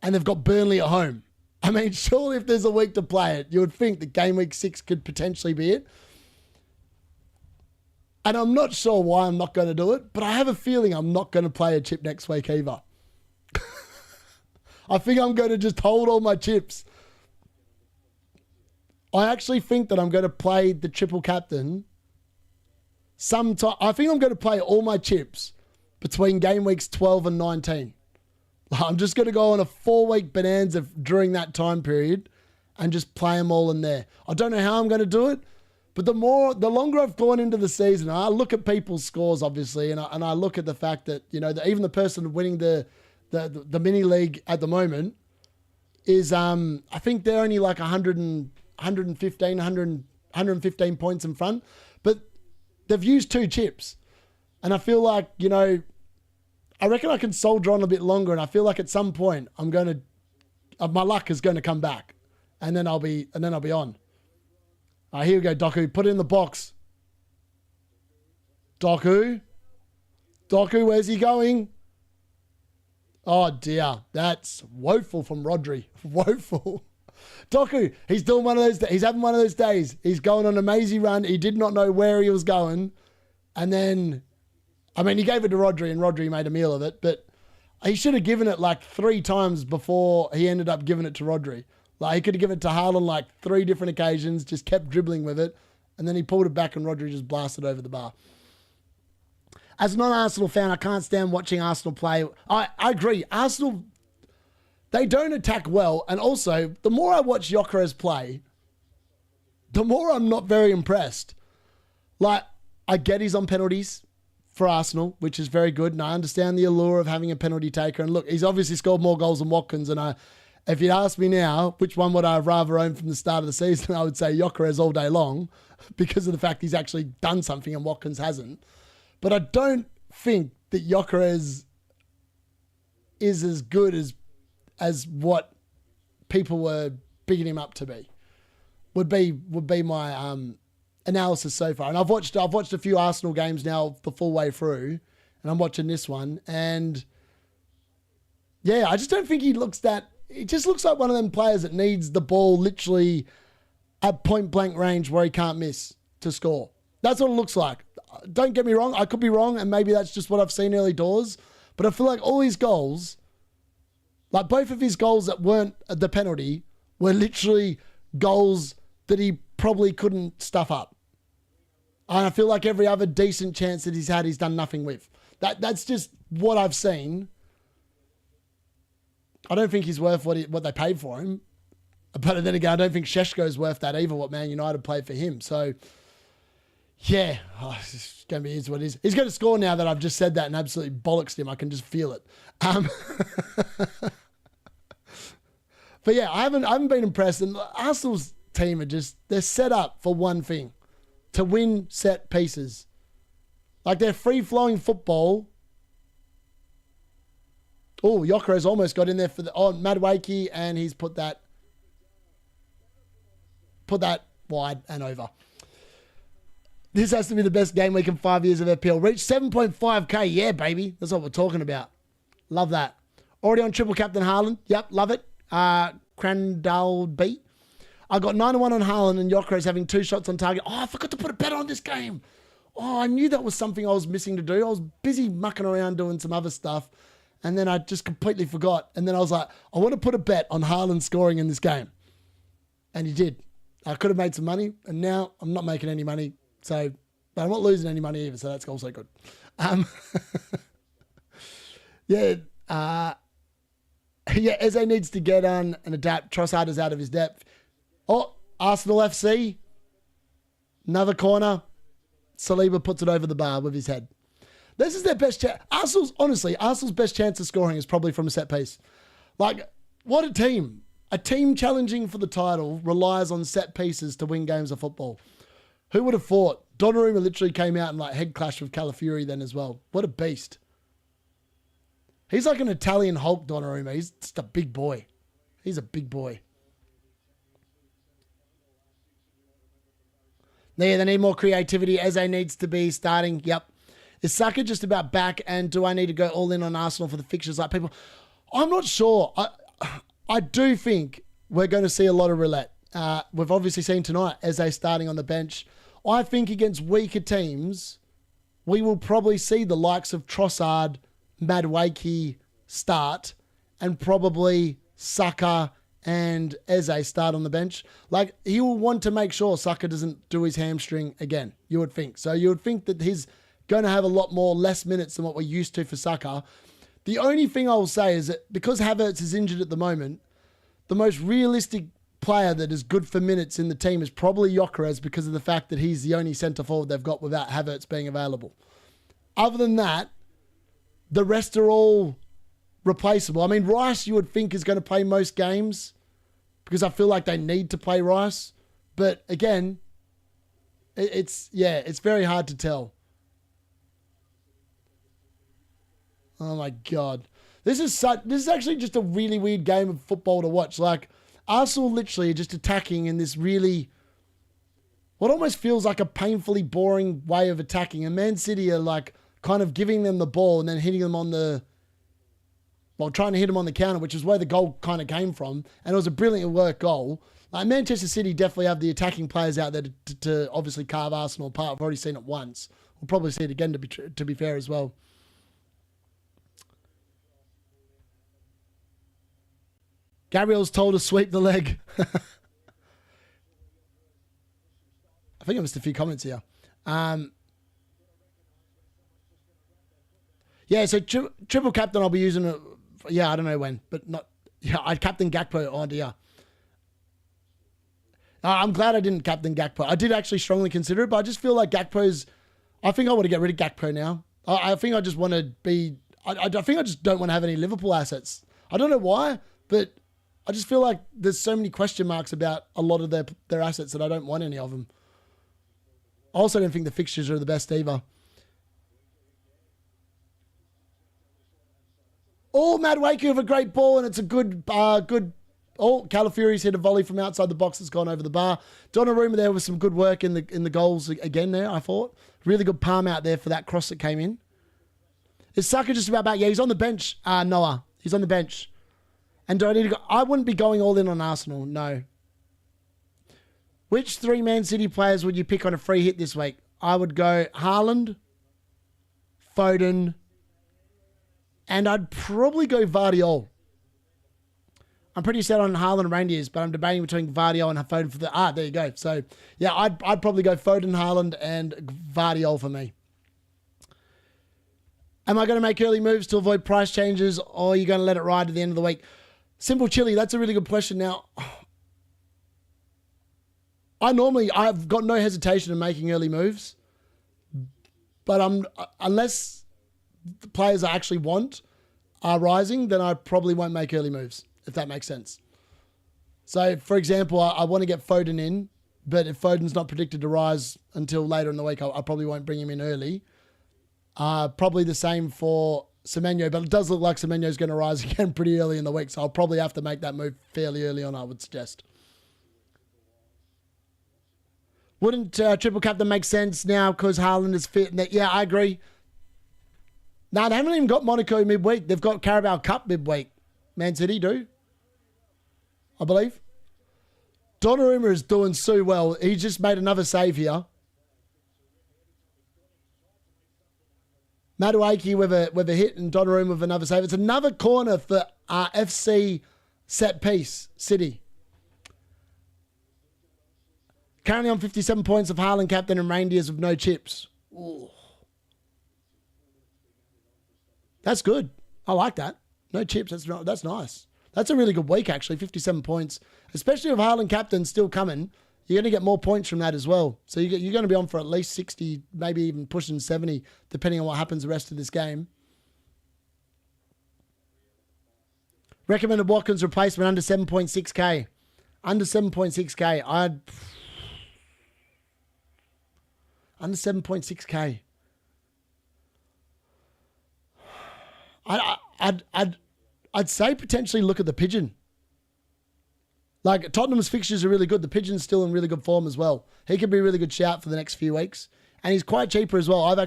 And they've got Burnley at home. I mean, surely if there's a week to play it, you would think that game week 6 could potentially be it. And I'm not sure why I'm not going to do it, but I have a feeling I'm not going to play a chip next week either. I think I'm going to just hold all my chips. I actually think that I'm going to play the triple captain sometime. I think I'm going to play all my chips between game weeks 12 and 19. I'm just going to go on a 4-week bonanza during that time period and just play them all in there. I don't know how I'm going to do it, but the longer I've gone into the season, I look at people's scores, obviously, and I look at the fact that, you know, that even the person winning the mini league at the moment is, I think they're only like 115 points in front, but they've used 2 chips. And I feel like, you know, I reckon I can soldier on a bit longer, and I feel like at some point my luck is going to come back, and then I'll be on. All right, here we go, Doku. Put it in the box. Doku, where's he going? Oh dear, that's woeful from Rodri. Woeful. Doku, he's doing one of those. He's having one of those days. He's going on an amazing run. He did not know where he was going, and then, I mean, he gave it to Rodri, and Rodri made a meal of it. But he should have given it like 3 times before he ended up giving it to Rodri. Like, he could have given it to Haaland like 3 different occasions, just kept dribbling with it, and then he pulled it back, and Rodri just blasted over the bar. As a non-Arsenal fan, I can't stand watching Arsenal play. I agree. Arsenal, they don't attack well. And also, the more I watch Gyökeres play, the more I'm not very impressed. Like, I get he's on penalties for Arsenal, which is very good. And I understand the allure of having a penalty taker. And look, he's obviously scored more goals than Watkins. And if you'd ask me now, which one would I have rather owned from the start of the season, I would say Gyökeres all day long, because of the fact he's actually done something and Watkins hasn't. But I don't think that Gyökeres is as good as what people were bigging him up to be. Would be my analysis so far. And I've watched a few Arsenal games now the full way through, and I'm watching this one, and yeah, I just don't think he looks that. He just looks like one of them players that needs the ball literally at point blank range where he can't miss to score. That's what it looks like. Don't get me wrong, I could be wrong, and maybe that's just what I've seen early doors, but I feel like all his goals, like both of his goals that weren't the penalty, were literally goals that he probably couldn't stuff up. And I feel like every other decent chance that he's had, he's done nothing with. That's just what I've seen. I don't think he's worth what they paid for him. But then again, I don't think Šeško's worth that either, what Man United played for him. So, yeah, it's going to be what it is. He's going to score now that I've just said that and absolutely bollocksed him. I can just feel it. But yeah, I haven't been impressed. And Arsenal's team are they're set up for one thing, to win set pieces. Like, their free-flowing football, Oh, Yokero's almost got in there for the Madueke, and he's put that wide and over. This has to be the best game week in 5 years of FPL. Reach 7.5k. Yeah, baby. That's what we're talking about. Love that. Already on triple captain Haaland. Yep, love it. Crandall B. I got 9-1 on Haaland, and Yokero's having 2 shots on target. Oh, I forgot to put a bet on this game. Oh, I knew that was something I was missing to do. I was busy mucking around doing some other stuff, and then I just completely forgot. And then I was like, I want to put a bet on Haaland scoring in this game. And he did. I could have made some money, and now I'm not making any money. So, but I'm not losing any money either, so that's also good. Yeah, Eze needs to get on and adapt. Trossard is out of his depth. Oh, Arsenal FC. Another corner. Saliba puts it over the bar with his head. This is their best chance. Arsenal's best chance of scoring is probably from a set piece. Like, what a team. A team challenging for the title relies on set pieces to win games of football. Who would have thought? Donnarumma literally came out and like head clashed with Calafiori then as well. What a beast. He's like an Italian Hulk, Donnarumma. He's just a big boy. He's a big boy. Yeah, they need more creativity. Eze needs to be starting. Yep. Is Saka just about back? And do I need to go all in on Arsenal for the fixtures like people? I'm not sure. I do think we're going to see a lot of roulette. We've obviously seen tonight Eze starting on the bench. I think against weaker teams, we will probably see the likes of Trossard, Madueke start, and probably Saka and Eze start on the bench. Like, he will want to make sure Saka doesn't do his hamstring again, you would think. So you would think that he's going to have a lot more less minutes than what we're used to for Saka. The only thing I will say is that because Havertz is injured at the moment, the most realistic player that is good for minutes in the team is probably Gyökeres because of the fact that he's the only centre forward they've got without Havertz being available. Other than that, the rest are all replaceable. I mean, Rice you would think is going to play most games because I feel like they need to play Rice. But again, it's very hard to tell. Oh my God. This is actually just a really weird game of football to watch. Like, Arsenal literally are just attacking in this really, what almost feels like a painfully boring way of attacking. And Man City are like kind of giving them the ball and then hitting them on trying to hit them on the counter, which is where the goal kind of came from. And it was a brilliant work goal. Like, Manchester City definitely have the attacking players out there to obviously carve Arsenal apart. I've already seen it once. We'll probably see it again to be fair as well. Gabriel's told to sweep the leg. I think I missed a few comments here. Yeah, so triple captain I'll be using it. Yeah, I don't know when, but not. Yeah, I'd captain Gakpo. Oh dear. I'm glad I didn't captain Gakpo. I did actually strongly consider it, but I just feel like Gakpo's. I think I want to get rid of Gakpo now. I think I just want to be. I think I just don't want to have any Liverpool assets. I don't know why, but I just feel like there's so many question marks about a lot of their assets that I don't want any of them. I also don't think the fixtures are the best either. Oh, Madueke with a great ball, and it's a good. Oh, Calafiori's hit a volley from outside the box that's gone over the bar. Donnarumma there with some good work in the goals again there, I thought. Really good palm out there for that cross that came in. Is Saka just about back? Yeah, he's on the bench. Noah. He's on the bench. And do I need to go? I wouldn't be going all in on Arsenal, no. Which 3 Man City players would you pick on a free hit this week? I would go Haaland, Foden, and I'd probably go Vardiol. I'm pretty set on Haaland and Reijnders, but I'm debating between Vardiol and Foden for the... there you go. So, yeah, I'd probably go Foden, Haaland, and Vardiol for me. Am I going to make early moves to avoid price changes, or are you going to let it ride to the end of the week? Simple Chili, that's a really good question. Now, I've got no hesitation in making early moves, but unless the players I actually want are rising, then I probably won't make early moves, if that makes sense. So, for example, I want to get Foden in, but if Foden's not predicted to rise until later in the week, I probably won't bring him in early. Probably the same for Semenyo, but it does look like Semenyo's going to rise again pretty early in the week, so I'll probably have to make that move fairly early on, I would suggest. Wouldn't triple captain make sense now because Haaland is fit? Yeah, I agree. No, they haven't even got Monaco midweek. They've got Carabao Cup midweek. Man City do, I believe. Donnarumma is doing so well. He just made another save here. Madueke with a hit and Donnarumma with another save. It's another corner for FC set piece City. Currently on 57 points of Haaland captain and Reijnders with no chips. Ooh. That's good. I like that. No chips. That's nice. That's a really good week, actually. 57 points. Especially with Haaland captain still coming. You're going to get more points from that as well. So you're going to be on for at least 60, maybe even pushing 70, depending on what happens the rest of this game. Recommended Watkins replacement under 7.6k. Under 7.6k. Under 7.6k. I'd say potentially look at the Pigeon. Like, Tottenham's fixtures are really good. The Pigeon's still in really good form as well. He could be a really good shout for the next few weeks. And he's quite cheaper as well. I've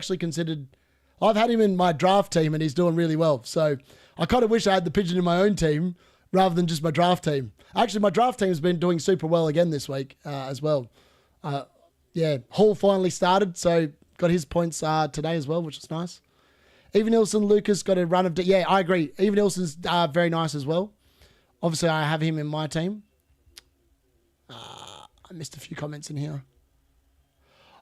had him in my draft team and he's doing really well. So I kind of wish I had the Pigeon in my own team rather than just my draft team. Actually, my draft team's been doing super well again this week as well. Hall finally started, so got his points today as well, which is nice. Evanilson, Lucas got a run of... Yeah, I agree. Evanilson's very nice as well. Obviously, I have him in my team. I missed a few comments in here.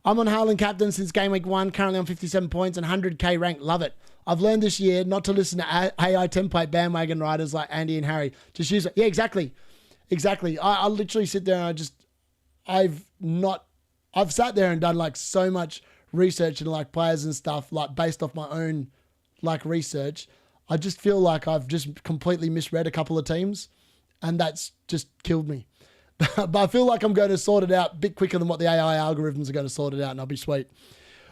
I'm on Haaland captain since game week 1, currently on 57 points and 100k rank. Love it. I've learned this year not to listen to AI template bandwagon riders like Andy and Harry. Just use it. Yeah, exactly. Exactly. I literally sit there and I've sat there and done like so much research and like players and stuff like based off my own like research. I just feel like I've just completely misread a couple of teams and that's just killed me. But I feel like I'm going to sort it out a bit quicker than what the AI algorithms are going to sort it out, and I'll be sweet.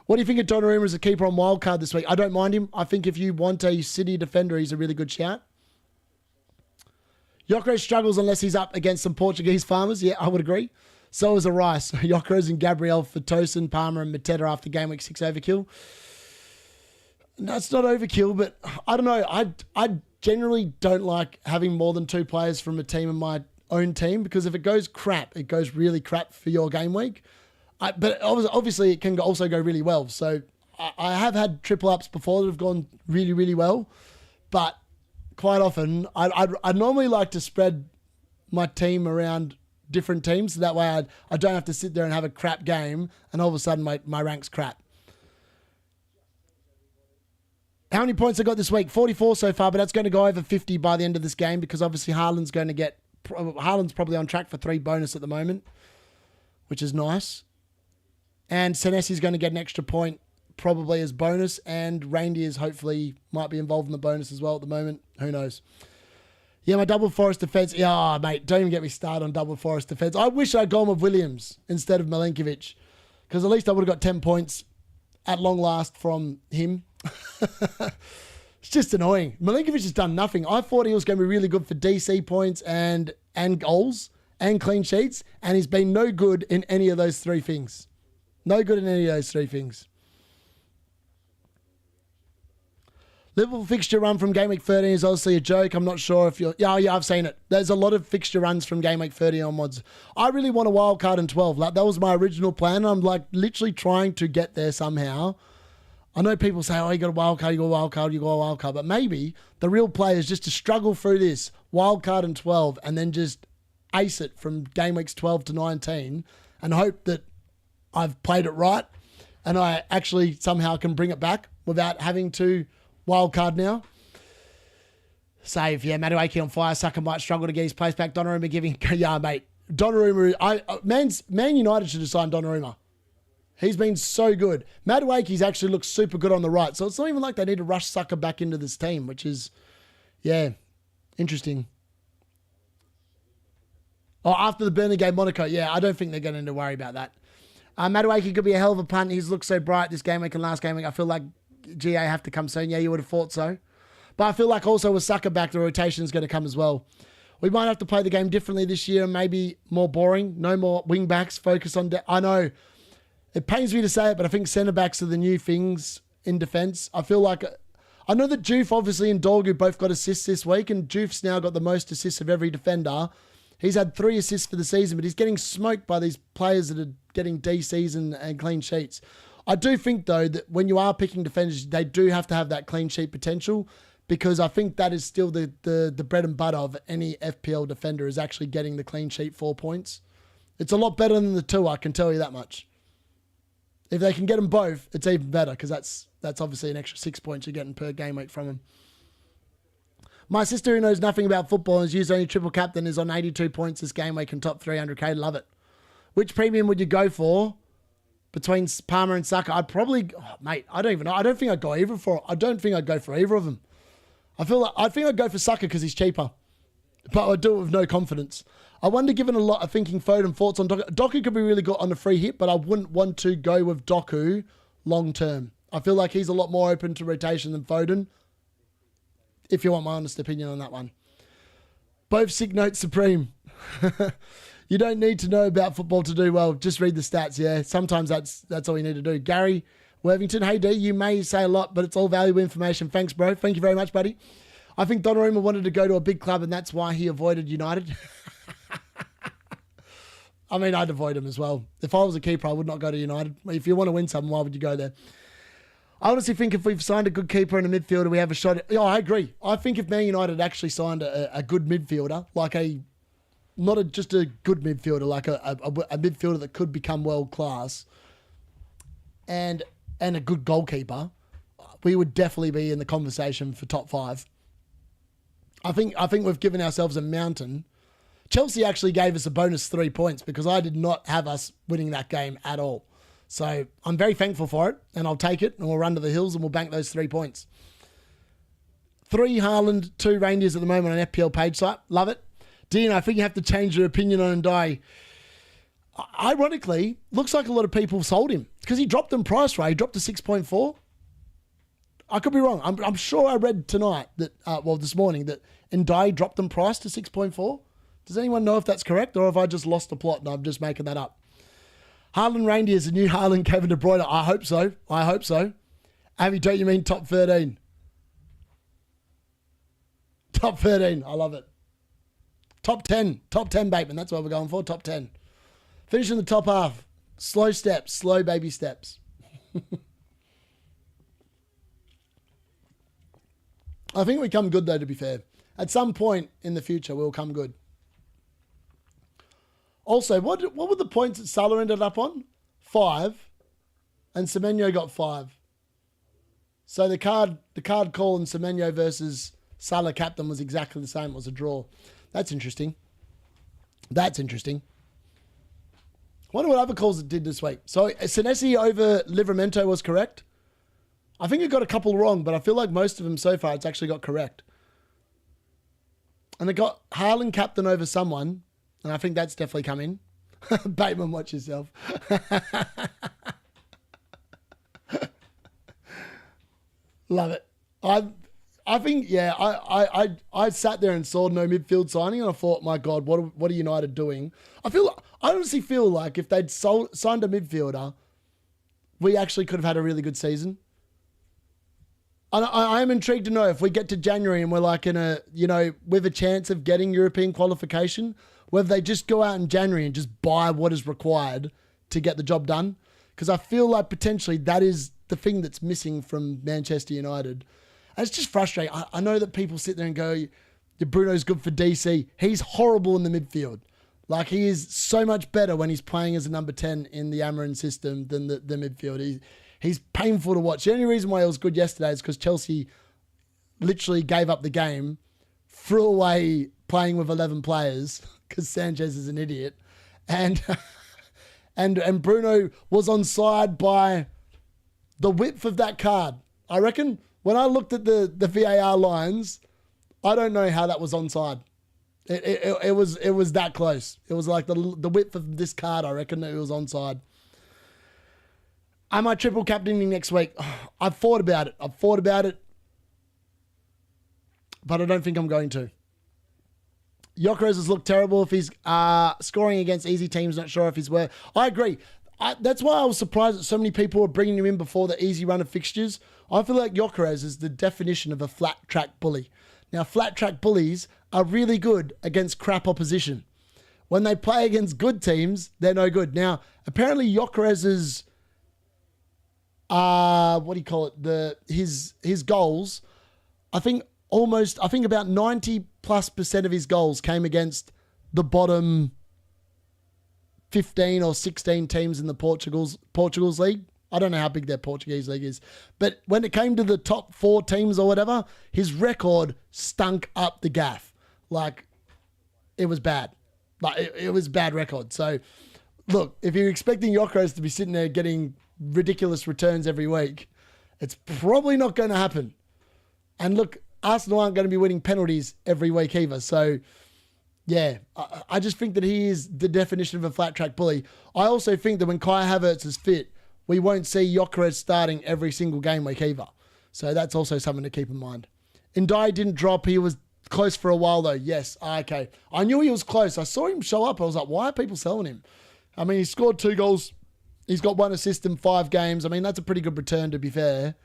What do you think of Donnarumma as a keeper on wildcard this week? I don't mind him. I think if you want a City defender, he's a really good shout. Yokro struggles unless he's up against some Portuguese farmers. Yeah, I would agree. So is a Rice. Yokro's and Gabriel for Tosin, Palmer and Mateta after game week 6 overkill. No, it's not overkill, but I don't know. I generally don't like having more than 2 players from a team in my own team because if it goes crap, it goes really crap for your game week. But obviously it can also go really well. So I have had triple ups before that have gone really, really well. But quite often, I'd normally like to spread my team around different teams. So that way I don't have to sit there and have a crap game and all of a sudden my rank's crap. How many points I got this week? 44 so far, but that's going to go over 50 by the end of this game because obviously Haaland's probably on track for 3 bonus at the moment, which is nice. And Senesi's going to get an extra point probably as bonus, and Reijnders hopefully might be involved in the bonus as well at the moment. Who knows? Yeah, my double Forest defence. Yeah, mate, don't even get me started on double Forest defence. I wish I'd gone with Williams instead of Milenkovic because at least I would have got 10 points at long last from him. It's just annoying. Milenkovic has done nothing. I thought he was going to be really good for DC points and goals and clean sheets, and he's been no good in any of those 3 things. No good in any of those 3 things. Liverpool fixture run from game week 13 is obviously a joke. I'm not sure if you're... Yeah, I've seen it. There's a lot of fixture runs from game week 13 onwards. I really want a wild card in 12. Like, that was my original plan. I'm like literally trying to get there somehow. I know people say, oh, you got a wild card, you got a wild card, you got a wild card. But maybe the real play is just to struggle through this wild card in 12 and then just ace it from game weeks 12 to 19 and hope that I've played it right and I actually somehow can bring it back without having to wild card now. Save, yeah, Madueke on fire. Saka might struggle to get his place back. Donnarumma giving... Yeah, mate. Donnarumma... Man United should have signed Donnarumma. He's been so good. Madueke's actually looks super good on the right. So it's not even like they need to rush Saka back into this team, which is, yeah, interesting. Oh, after the Burnley game, Monaco. Yeah, I don't think they're going to worry about that. Madueke could be a hell of a punt. He's looked so bright this game week and last game week. I feel like GA have to come soon. Yeah, you would have thought so. But I feel like also with Saka back, the rotation is going to come as well. We might have to play the game differently this year, maybe more boring. No more wing backs, focus on... I know it pains me to say it, but I think centre backs are the new things in defence. I feel like... I know that Joof obviously and Dorgu both got assists this week, and Joof's now got the most assists of every defender. He's had 3 assists for the season, but he's getting smoked by these players that are getting DCs and clean sheets. I do think, though, that when you are picking defenders, they do have to have that clean sheet potential, because I think that is still the bread and butter of any FPL defender, is actually getting the clean sheet 4 points. It's a lot better than the 2, I can tell you that much. If they can get them both, it's even better, because that's obviously an extra 6 points you're getting per game week from them. My sister, who knows nothing about football and has used only triple captain, is on 82 points this game week and top 300k. Love it. Which premium would you go for between Palmer and Saka? I'd probably... Oh, mate, I don't even know. I don't think I'd go either for... I don't think I'd go for either of them. I think I'd go for Saka because he's cheaper. But I'd do it with no confidence. I wonder, given a lot of thinking Foden, thoughts on Doku. Doku could be really good on a free hit, but I wouldn't want to go with Doku long term. I feel like he's a lot more open to rotation than Foden, if you want my honest opinion on that one. Both sick notes supreme. You don't need to know about football to do well. Just read the stats, yeah. Sometimes that's all you need to do. Gary Worthington, hey D, you may say a lot, but it's all valuable information. Thanks, bro. Thank you very much, buddy. I think Donnarumma wanted to go to a big club, and that's why he avoided United. I mean, I'd avoid him as well. If I was a keeper, I would not go to United. If you want to win something, why would you go there? I honestly think if we've signed a good keeper and a midfielder, we have a shot at... Yeah, I agree. I think if Man United actually signed a good midfielder, like just a good midfielder, like a midfielder that could become world class, and a good goalkeeper, we would definitely be in the conversation for top 5. I think we've given ourselves a mountain. Chelsea actually gave us a bonus 3 points because I did not have us winning that game at all. So I'm very thankful for it, and I'll take it, and we'll run to the hills and we'll bank those 3 points. 3 Haaland, 2 Reindeers at the moment on FPL page site. Love it. Dean, I think you have to change your opinion on Ndai. Ironically, looks like a lot of people sold him because he dropped in price, right? He dropped to 6.4. I could be wrong. I'm sure I read tonight that, this morning, that Ndai dropped in price to 6.4. Does anyone know if that's correct, or have I just lost the plot and I'm just making that up? Haaland Reindeer is a new Haaland Kevin De Bruyne. I hope so. I hope so. Abby, don't you mean top 13? Top 13. I love it. Top 10. Top 10, Bateman. That's what we're going for. Top 10. Finish in the top half. Slow steps. Slow baby steps. I think we come good, though, to be fair. At some point in the future, we'll come good. Also, what were the points that Salah ended up on? 5. And Semenyo got 5. So the card call in Semenyo versus Salah captain was exactly the same. It was a draw. That's interesting. That's interesting. I wonder what other calls it did this week. So Senesi over Livramento was correct. I think it got a couple wrong, but I feel like most of them so far it's actually got correct. And it got Haaland captain over someone, and I think that's definitely come in. Bateman, watch yourself. Love it. I think, yeah, I sat there and saw no midfield signing, and I thought, my God, what are United doing? I honestly feel like if they'd signed a midfielder, we actually could have had a really good season. And I am intrigued to know if we get to January and we're like with a chance of getting European qualification, whether they just go out in January and just buy what is required to get the job done. Because I feel like potentially that is the thing that's missing from Manchester United. And it's just frustrating. I know that people sit there and go, Bruno's good for DC. He's horrible in the midfield. Like, he is so much better when he's playing as a number 10 in the Amarin system than the midfield. He's painful to watch. The only reason why it was good yesterday is because Chelsea literally gave up the game, threw away playing with 11 players because Sanchez is an idiot, and Bruno was onside by the width of that card. I reckon when I looked at the VAR lines, I don't know how that was onside. It was that close. It was like the width of this card. I reckon it was onside. Am I triple captaining next week? I've thought about it. but I don't think I'm going to. Gyökeres has looked terrible. If he's scoring against easy teams, not sure if he's worth. I agree. That's why I was surprised that so many people were bringing him in before the easy run of fixtures. I feel like Gyökeres is the definition of a flat track bully. Now, flat track bullies are really good against crap opposition. When they play against good teams, they're no good. Now, apparently Gyökeres's, his goals, I think about 90+% of his goals came against the bottom 15 or 16 teams in the Portugal's league. I don't know how big their Portuguese league is. But when it came to the top 4 teams or whatever, his record stunk up the gaff. Like, it was bad. Like, it was bad record. So, look, if you're expecting Gyökeres to be sitting there getting ridiculous returns every week, it's probably not going to happen. And look, Arsenal aren't going to be winning penalties every week either. So, yeah, I just think that he is the definition of a flat track bully. I also think that when Kai Havertz is fit, we won't see Gyökeres starting every single game week either. So that's also something to keep in mind. Ndai didn't drop. He was close for a while though. Yes. Okay. I knew he was close. I saw him show up. I was like, why are people selling him? I mean, he scored 2 goals. He's got 1 assist in 5 games. I mean, that's a pretty good return, to be fair.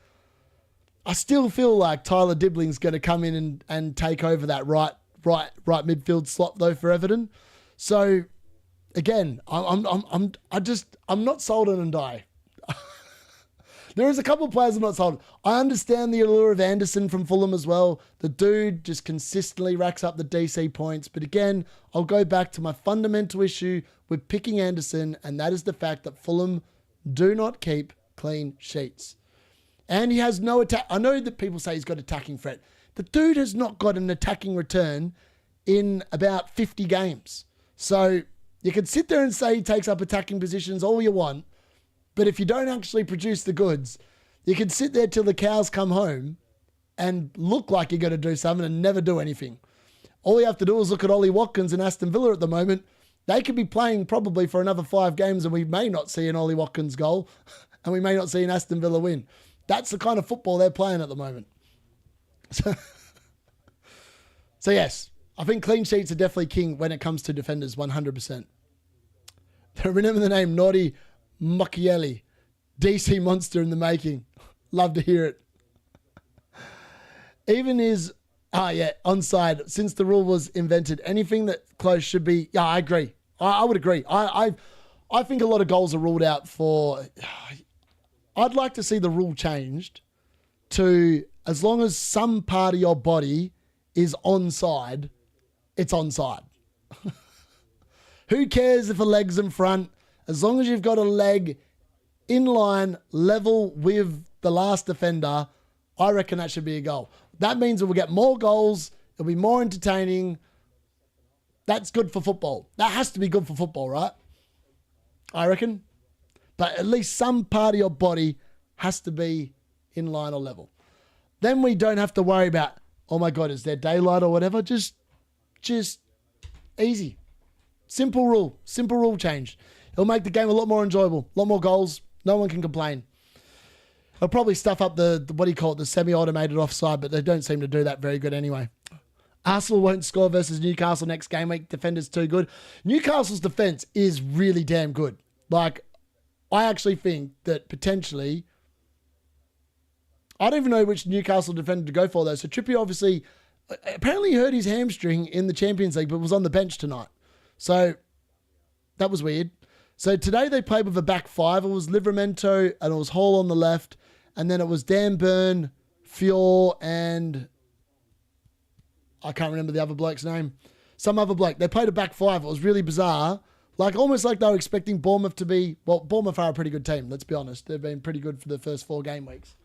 I still feel like Tyler Dibling's going to come in and take over that right midfield slot though for Everton. So again, I'm not sold on Ndai. There is a couple of players I'm not sold. I understand the allure of Anderson from Fulham as well. The dude just consistently racks up the DC points. But again, I'll go back to my fundamental issue with picking Anderson, and that is the fact that Fulham do not keep clean sheets. And he has no attack. I know that people say he's got attacking threat. The dude has not got an attacking return in about 50 games. So you can sit there and say he takes up attacking positions all you want, but if you don't actually produce the goods, you can sit there till the cows come home and look like you're going to do something and never do anything. All you have to do is look at Ollie Watkins and Aston Villa at the moment. They could be playing probably for another 5 games and we may not see an Ollie Watkins goal and we may not see an Aston Villa win. That's the kind of football they're playing at the moment. So yes, I think clean sheets are definitely king when it comes to defenders, 100%. Remember the name, Naughty Mukiele, DC monster in the making. Love to hear it. Even his, onside, since the rule was invented, anything that close should be, I agree. I would agree. I think a lot of goals are ruled out for, I'd like to see the rule changed to, as long as some part of your body is onside, it's onside. Who cares if a leg's in front? As long as you've got a leg in line, level with the last defender, I reckon that should be a goal. That means that we'll get more goals. It'll be more entertaining. That's good for football. That has to be good for football, right? I reckon. But at least some part of your body has to be in line or level. Then we don't have to worry about, oh my God, is there daylight or whatever? Just easy. Simple rule change. It'll make the game a lot more enjoyable, a lot more goals. No one can complain. It'll probably stuff up the semi-automated offside, but they don't seem to do that very good anyway. Arsenal won't score versus Newcastle next game week. Defender's too good. Newcastle's defense is really damn good. Like, I actually think that potentially, I don't even know which Newcastle defender to go for though. So Trippier obviously, apparently hurt his hamstring in the Champions League, but was on the bench tonight. So that was weird. So today they played with a back 5. It was Livramento and it was Hall on the left. And then it was Dan Burn, Fior, and I can't remember the other bloke's name. Some other bloke. They played a back 5. It was really bizarre. Like, almost like they were expecting Bournemouth to be, well, Bournemouth are a pretty good team, let's be honest. They've been pretty good for the first 4 game weeks.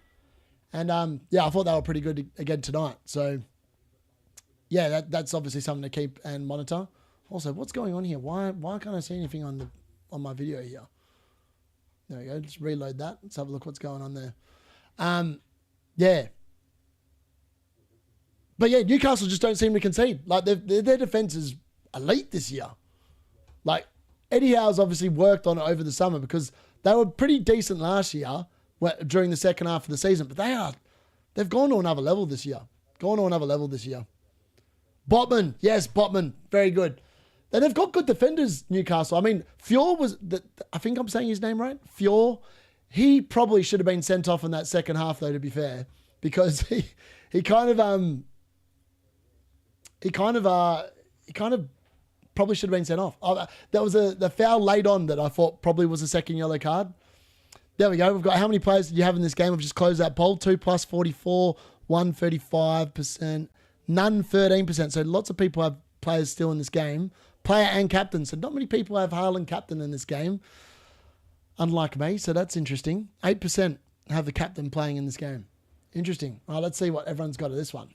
And, I thought they were pretty good again tonight. So, yeah, that's obviously something to keep and monitor. Also, what's going on here? Why can't I see anything on my video here? There we go. Just reload that. Let's have a look what's going on there. Yeah. But yeah, Newcastle just don't seem to concede. Like, their defense is elite this year. Like, Eddie Howe's obviously worked on it over the summer because they were pretty decent last year during the second half of the season, but they've gone to another level this year. Botman. Yes, Botman. Very good. And they've got good defenders, Newcastle. I mean, Fior was, I think I'm saying his name right. Fior. He probably should have been sent off in that second half, though, to be fair, because he kind of probably should have been sent off. That was the foul laid on that I thought probably was a second yellow card. There we go. We've got how many players did you have in this game? We've just closed that poll. 2 plus 44, 1 35%, none 13%. So lots of people have players still in this game. Player and captain. So not many people have Haaland captain in this game, unlike me. So that's interesting. 8% have the captain playing in this game. Interesting. All right, let's see what everyone's got of this one.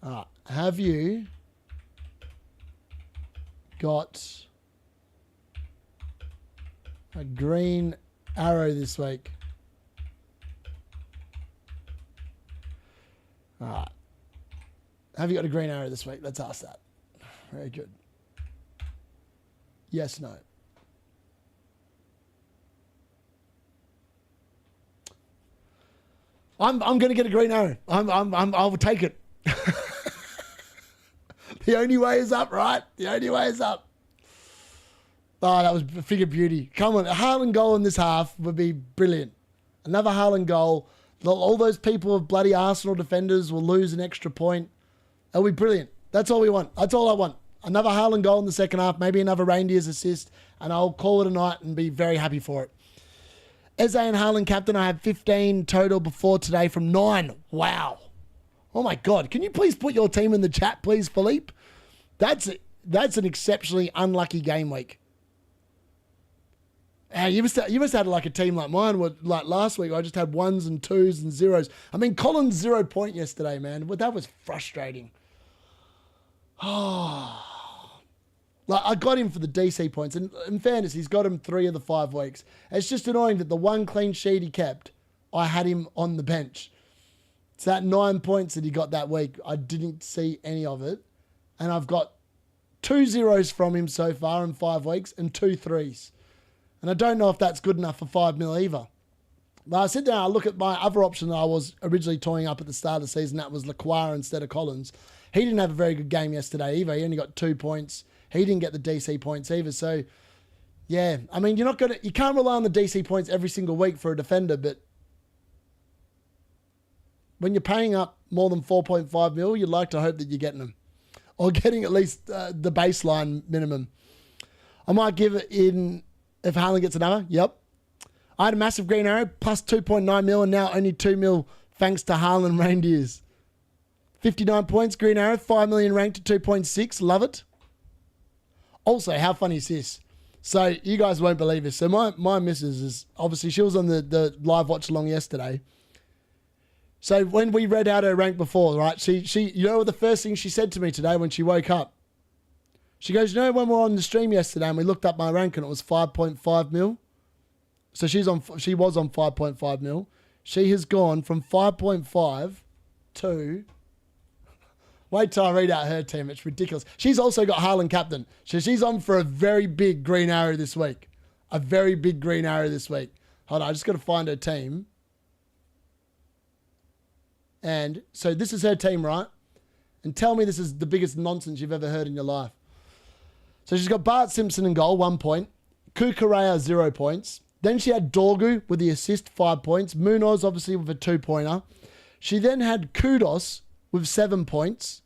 All right. Have you got a green arrow this week? All right. Have you got a green arrow this week? Let's ask that. Very good. Yes, no. I'm going to get a green arrow. I'll take it. The only way is up, right? The only way is up. Oh, that was a figure beauty. Come on, a Haaland goal in this half would be brilliant. Another Haaland goal. All those people of bloody Arsenal defenders will lose an extra point. It'll be brilliant. That's all we want. That's all I want. Another Haaland goal in the second half, maybe another Reijnders assist, and I'll call it a night and be very happy for it. Eze and Haaland captain, I had 15 total before today from 9. Wow. Oh my God. Can you please put your team in the chat, please, Philippe? That's an exceptionally unlucky game week. You must have had like a team like mine, like last week. I just had 1s and 2s and 0s. I mean, Collins 0 point yesterday, man. But that was frustrating. Oh. Like, I got him for the DC points. And in fairness, he's got him 3 of the 5 weeks. It's just annoying that the one clean sheet he kept, I had him on the bench. It's that 9 points that he got that week. I didn't see any of it. And I've got 2 0s from him so far in 5 weeks and 2 3s. And I don't know if that's good enough for 5 mil either. But I sit down, I look at my other option that I was originally toying up at the start of the season. That was Lacroix instead of Collins. He didn't have a very good game yesterday either. He only got 2 points. He didn't get the DC points either. So, yeah. I mean, you can't rely on the DC points every single week for a defender, but when you're paying up more than 4.5 mil, you'd like to hope that you're getting them. Or getting at least the baseline minimum. I might give it in if Haaland gets another. Yep. I had a massive green arrow, plus 2.9 mil, and now only 2 mil thanks to Haaland Reijnders. 59 points, green arrow, 5 million ranked to 2.6. Love it. Also, how funny is this? So, you guys won't believe this. So, my missus is, obviously, she was on the live watch along yesterday. So, when we read out her rank before, right, she you know the first thing she said to me today when she woke up? She goes, you know, when we were on the stream yesterday and we looked up my rank and it was 5.5 mil? So, she was on 5.5 mil. She has gone from 5.5 to... Wait till I read out her team. It's ridiculous. She's also got Haaland captain. So she's on for a very big green arrow this week. A very big green arrow this week. Hold on, I just got to find her team. And so this is her team, right? And tell me this is the biggest nonsense you've ever heard in your life. So she's got Bart Simpson in goal, 1 point. Kukurea, 0 points. Then she had Dorgu with the assist, 5 points. Munoz, obviously, with a 2-pointer. She then had Kudos with 7 points.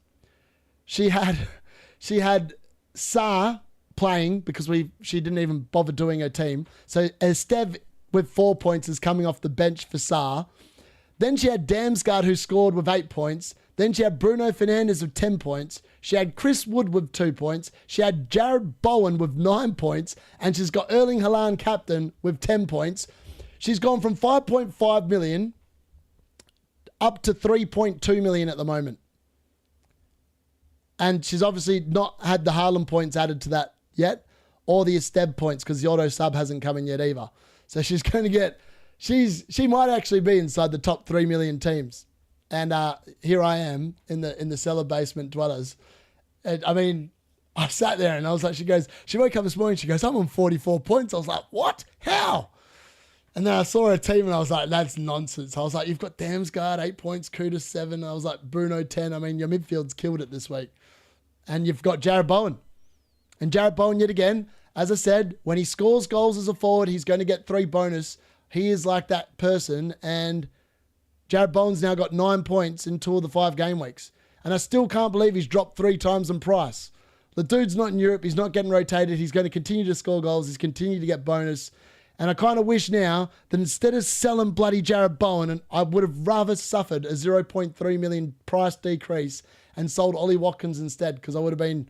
She had Saar playing because she didn't even bother doing her team. So Estev with 4 points is coming off the bench for Saar. Then she had Damsgaard who scored with 8 points. Then she had Bruno Fernandes with 10 points. She had Chris Wood with 2 points. She had Jared Bowen with 9 points. And she's got Erling Haaland captain with 10 points. She's gone from 5.5 million up to 3.2 million at the moment. And she's obviously not had the Haaland points added to that yet, or the Esteb points, because the auto sub hasn't come in yet either. So she's going to get, she might actually be inside the top 3 million teams. And here I am in the cellar basement dwellers. And, I mean, I sat there and I was like, she woke up this morning, she goes, I'm on 44 points. I was like, what? How? And then I saw her team and I was like, that's nonsense. I was like, you've got Damsgaard, 8 points, Kudos 7. I was like, Bruno 10. I mean, your midfield's killed it this week. And you've got Jarrod Bowen. And Jarrod Bowen, yet again, as I said, when he scores goals as a forward, he's going to get 3 bonus. He is like that person. And Jarrod Bowen's now got 9 points in 2 of the 5 game weeks. And I still can't believe he's dropped 3 times in price. The dude's not in Europe. He's not getting rotated. He's going to continue to score goals. He's continuing to get bonus. And I kind of wish now that instead of selling bloody Jarrod Bowen, and I would have rather suffered a 0.3 million price decrease and sold Ollie Watkins instead, because I would have been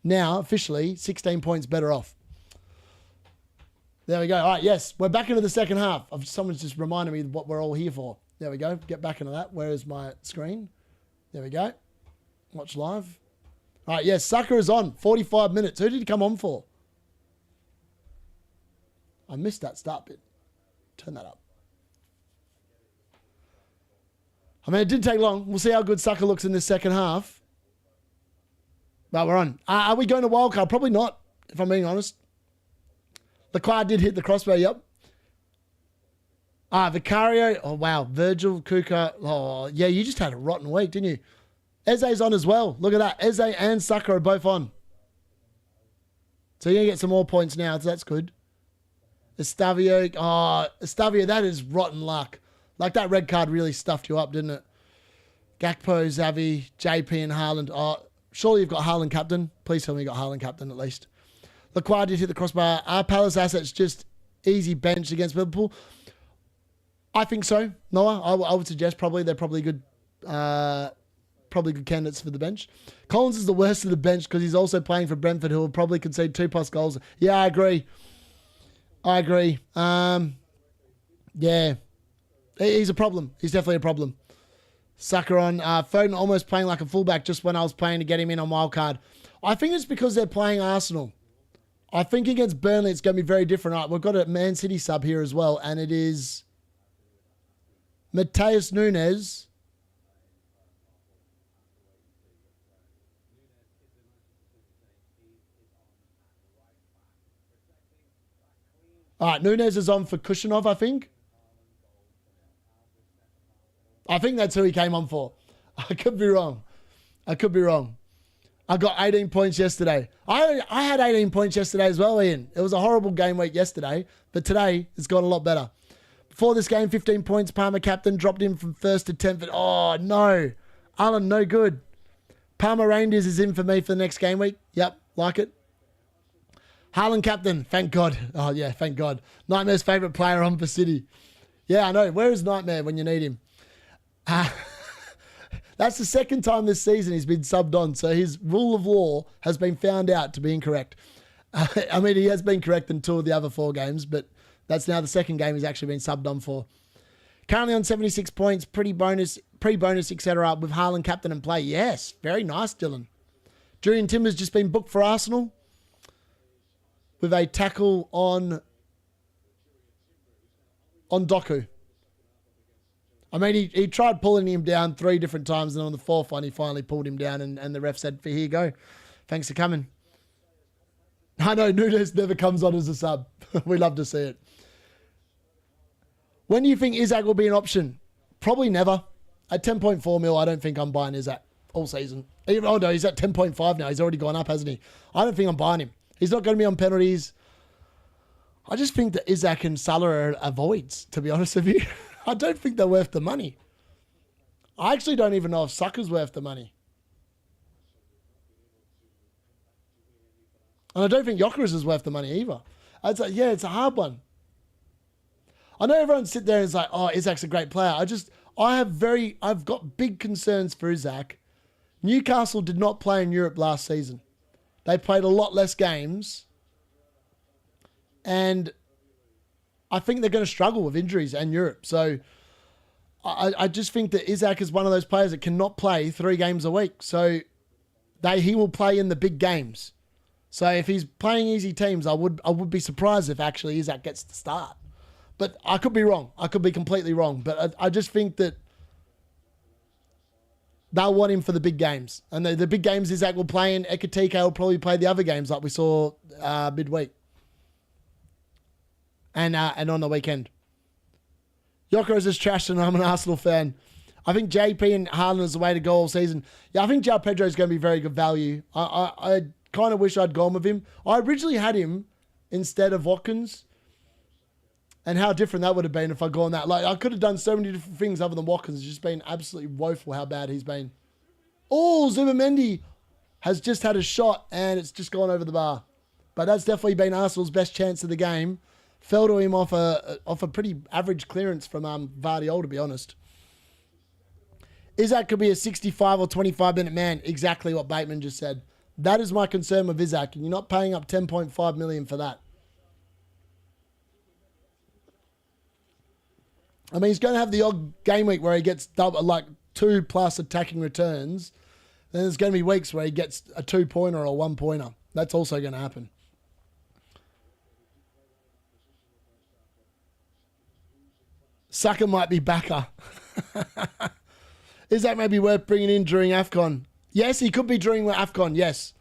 now officially 16 points better off. There we go. All right, yes, we're back into the second half. Someone's just reminded me what we're all here for. There we go. Get back into that. Where is my screen? There we go. Watch live. All right, yes, Saka is on. 45 minutes. Who did he come on for? I missed that start bit. Turn that up. I mean, it didn't take long. We'll see how good Saka looks in this second half. But we're on. Are we going to wildcard? Probably not, if I'm being honest. Leclerc did hit the crossbar, yep. Vicario. Oh, wow. Virgil, Kuka. Oh, yeah, you just had a rotten week, didn't you? Eze's on as well. Look at that. Eze and Saka are both on. So you're going to get some more points now, so that's good. Estavio. Oh, Estavio, that is rotten luck. Like, that red card really stuffed you up, didn't it? Gakpo, Xavi, JP and Haaland. Oh, surely you've got Haaland captain. Please tell me you got Haaland captain at least. Leclerc did hit the crossbar. Are Palace assets just easy bench against Liverpool? I think so, Noah. I would suggest probably they're probably good candidates for the bench. Collins is the worst of the bench because he's also playing for Brentford, who will probably concede 2+ goals. Yeah, I agree. Yeah. He's a problem. He's definitely a problem. Saka on. Foden almost playing like a fullback just when I was playing to get him in on wildcard. I think it's because they're playing Arsenal. I think against Burnley it's going to be very different. Right, we've got a Man City sub here as well, and it is Mateus Nunes. All right, Nunes is on for Kushinov, I think. I think that's who he came on for. I could be wrong. I got 18 points yesterday. I had 18 points yesterday as well, Ian. It was a horrible game week yesterday, but today it's gone a lot better. Before this game, 15 points. Palmer captain, dropped him from 1st to 10th. Oh, no. Alan, no good. Palmer Reijnders is in for me for the next game week. Yep, like it. Haaland captain, thank God. Oh, yeah, thank God. Nightmare's favourite player on for City. Yeah, I know. Where is Nightmare when you need him? That's the second time this season he's been subbed on, so his rule of law has been found out to be incorrect. I mean, he has been correct in 2 of the other 4 games, but that's now the second game he's actually been subbed on for. Currently on 76 points, pre-bonus, etc. with Haaland captain and play. Yes, very nice, Dylan. Julian Timber's just been booked for Arsenal with a tackle on Doku. I mean, he tried pulling him down 3 different times, and on the 4th one, he finally pulled him down, and the ref said, here you go. Thanks for coming. I know, Nunes never comes on as a sub. We love to see it. When do you think Isak will be an option? Probably never. At 10.4 mil, I don't think I'm buying Isak all season. Oh, no, he's at 10.5 now. He's already gone up, hasn't he? I don't think I'm buying him. He's not going to be on penalties. I just think that Isak and Salah are avoids, to be honest with you. I don't think they're worth the money. I actually don't even know if Saka's worth the money. And I don't think Gyökeres is worth the money either. It's a hard one. I know everyone sit there and is like, oh, Isak's a great player. I've got big concerns for Isak. Newcastle did not play in Europe last season. They played a lot less games. And I think they're going to struggle with injuries and Europe. So I just think that Isak is one of those players that cannot play 3 games a week. So he will play in the big games. So if he's playing easy teams, I would be surprised if actually Isak gets to start. But I could be wrong. I could be completely wrong. But I just think that they'll want him for the big games. And the big games Isak will play in. Ekitike will probably play the other games like we saw midweek. And on the weekend. Gyökeres is trash and I'm an Arsenal fan. I think JP and Haaland is the way to go all season. Yeah, I think João Pedro is going to be very good value. I kind of wish I'd gone with him. I originally had him instead of Watkins. And how different that would have been if I'd gone that. Like, I could have done so many different things other than Watkins. It's just been absolutely woeful how bad he's been. Oh, Zubimendi has just had a shot and it's just gone over the bar. But that's definitely been Arsenal's best chance of the game. Fell to him off a pretty average clearance from Vardiol, to be honest. Isaac could be a 65 or 25-minute man. Exactly what Bateman just said. That is my concern with Isaac. And you're not paying up 10.5 million for that. I mean, he's going to have the odd game week where he gets double, like 2+ attacking returns. Then there's going to be weeks where he gets a 2-pointer or a 1-pointer. That's also going to happen. Saka might be backer. Is that maybe worth bringing in during AFCON? Yes, he could be during AFCON, yes.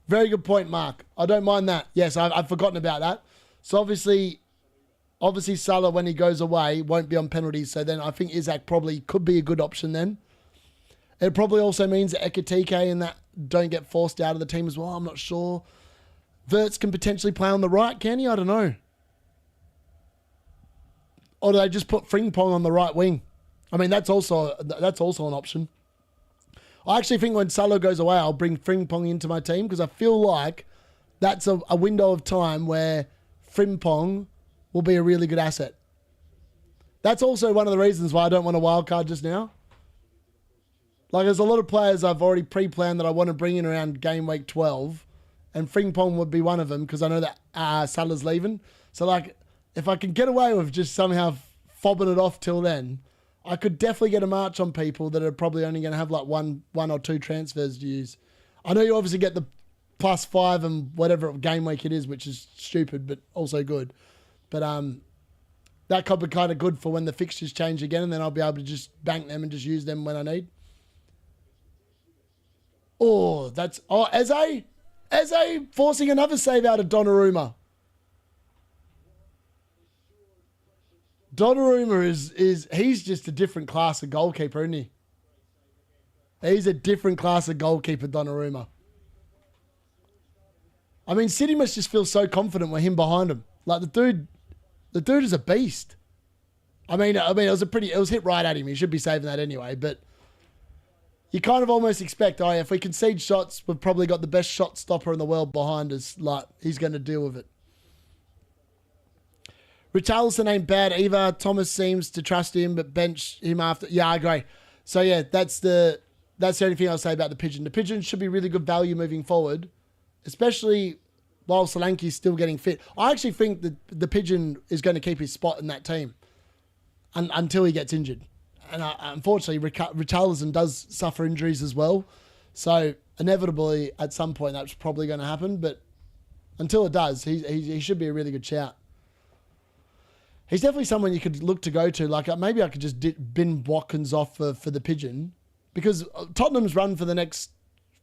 Very good point, Mark. I don't mind that. Yes, I've forgotten about that. So obviously Salah, when he goes away, won't be on penalties. So then I think Isaac probably could be a good option then. It probably also means that Ekitike and that don't get forced out of the team as well. I'm not sure. Wirtz can potentially play on the right, can he? I don't know. Or do they just put Frimpong on the right wing? I mean, that's also an option. I actually think when Salah goes away, I'll bring Frimpong into my team because I feel like that's a window of time where Frimpong will be a really good asset. That's also one of the reasons why I don't want a wild card just now. Like, there's a lot of players I've already pre-planned that I want to bring in around game week 12, and Frimpong would be one of them because I know that Salah's leaving. So, like, if I can get away with just somehow fobbing it off till then, I could definitely get a march on people that are probably only going to have like one or two transfers to use. I know you obviously get the +5 and whatever game week it is, which is stupid, but also good. But that could be kind of good for when the fixtures change again, and then I'll be able to just bank them and just use them when I need. Oh, Eze forcing another save out of Donnarumma. Donnarumma he's just a different class of goalkeeper, isn't he? He's a different class of goalkeeper, Donnarumma. I mean, City must just feel so confident with him behind him. Like, the dude is a beast. I mean, it was hit right at him. He should be saving that anyway, but you kind of almost expect, if we concede shots, we've probably got the best shot stopper in the world behind us. Like, he's going to deal with it. Richarlison ain't bad either. Thomas seems to trust him, but bench him after. Yeah, I agree. So yeah, that's the only thing I'll say about the Pigeon. The Pigeon should be really good value moving forward, especially while Solanke's still getting fit. I actually think that the Pigeon is going to keep his spot in that team until he gets injured. And unfortunately, Richarlison does suffer injuries as well. So inevitably, at some point, that's probably going to happen. But until it does, he should be a really good shout. He's definitely someone you could look to go to. Like, maybe I could just bin Watkins off for the Pigeon, because Tottenham's run for the next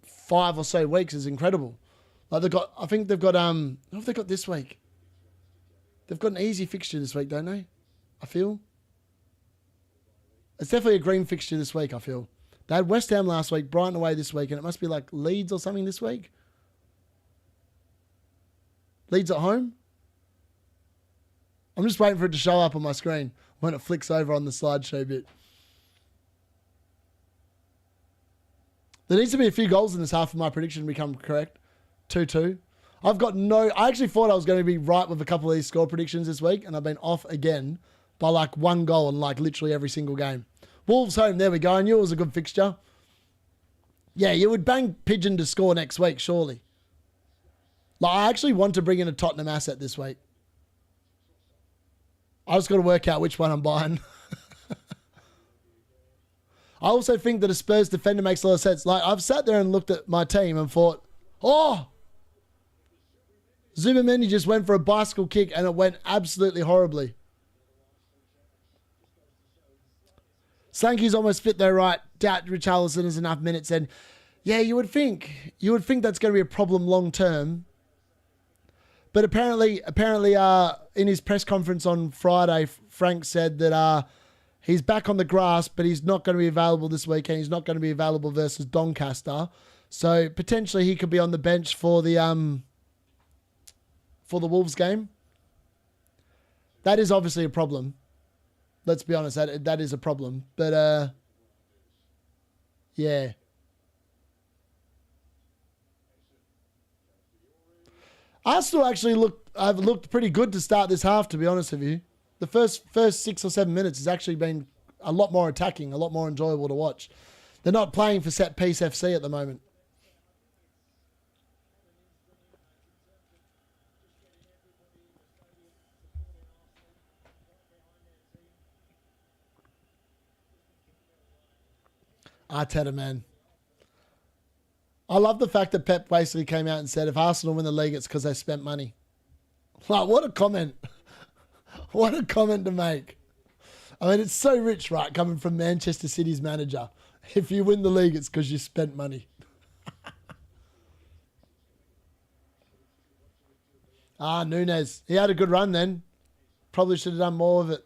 5 or so weeks is incredible. Like, what have they got this week? They've got an easy fixture this week, don't they? I feel. It's definitely a green fixture this week, I feel. They had West Ham last week, Brighton away this week, and it must be like Leeds or something this week. Leeds at home? I'm just waiting for it to show up on my screen when it flicks over on the slideshow bit. There needs to be a few goals in this half for my prediction to become correct. 2-2. I actually thought I was going to be right with a couple of these score predictions this week, and I've been off again by like 1 goal in like literally every single game. Wolves home, there we go. I knew it was a good fixture. Yeah, you would bang Pigeon to score next week, surely. Like, I actually want to bring in a Tottenham asset this week. I just got to work out which one I'm buying. I also think that a Spurs defender makes a lot of sense. Like, I've sat there and looked at my team and thought, Zubimendi just went for a bicycle kick and it went absolutely horribly. Slanky's almost fit though, right? Doubt Richarlison has enough minutes, and yeah, you would think that's going to be a problem long term. But apparently, in his press conference on Friday, Frank said that He's back on the grass, but he's not going to be available this weekend. He's not going to be available versus Doncaster. So potentially he could be on the bench for the Wolves game. That is obviously a problem. Let's be honest, that is a problem. But yeah. Arsenal actually looked pretty good to start this half, to be honest with you. The first 6 or 7 minutes has actually been a lot more attacking, a lot more enjoyable to watch. They're not playing for set piece FC at the moment. Arteta, man. I love the fact that Pep basically came out and said, if Arsenal win the league, it's because they spent money. Like, what a comment. What a comment to make. I mean, it's so rich, right, coming from Manchester City's manager. If you win the league, it's because you spent money. Nunes. He had a good run then. Probably should have done more of it.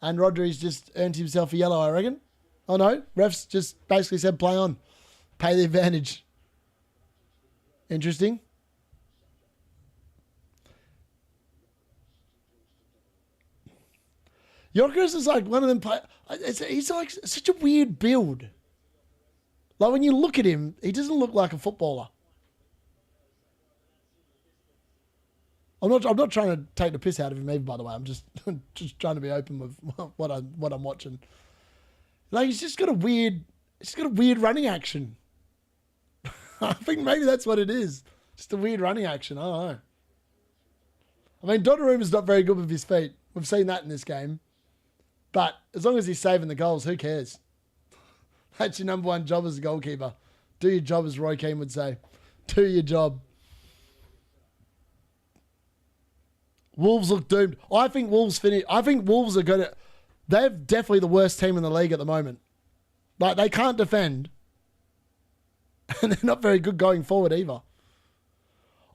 And Rodri's just earned himself a yellow, I reckon. Oh, no. Refs just basically said play on. Pay the advantage. Interesting. Yorkers is like one of them. He's like such a weird build. Like when you look at him, he doesn't look like a footballer. I'm not trying to take the piss out of him either, by the way. I'm just trying to be open with what I'm watching. Like he's just got a weird running action. I think maybe that's what it is. Just a weird running action. I don't know. I mean, Donnarumma's not very good with his feet. We've seen that in this game. But as long as he's saving the goals, who cares? That's your number one job as a goalkeeper. Do your job, as Roy Keane would say. Do your job. Wolves look doomed. I think Wolves are going to... They're definitely the worst team in the league at the moment. Like, they can't defend. And they're not very good going forward either.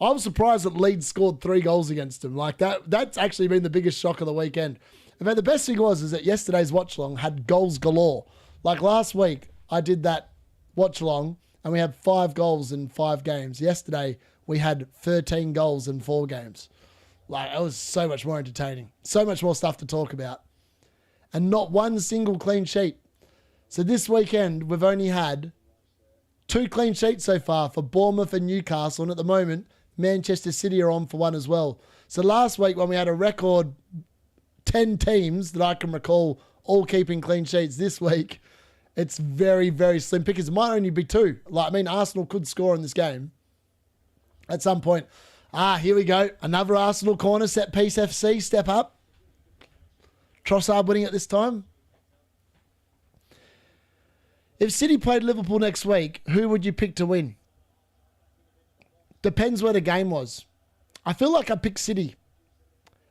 I was surprised that Leeds scored 3 goals against them. Like, that's actually been the biggest shock of the weekend. In fact, the best thing is that yesterday's watch-along had goals galore. Like, last week, I did that watch-along, and we had 5 goals in 5 games. Yesterday, we had 13 goals in 4 games. Like, it was so much more entertaining. So much more stuff to talk about. And not one single clean sheet. So this weekend, we've only had 2 clean sheets so far for Bournemouth and Newcastle. And at the moment, Manchester City are on for 1 as well. So last week, when we had a record 10 teams that I can recall all keeping clean sheets, this week, it's very, very slim pickings. It might only be 2. Like, I mean, Arsenal could score in this game at some point. Here we go. Another Arsenal corner, set piece FC, step up. Trossard winning it this time. If City played Liverpool next week, who would you pick to win? Depends where the game was. I feel like I picked City.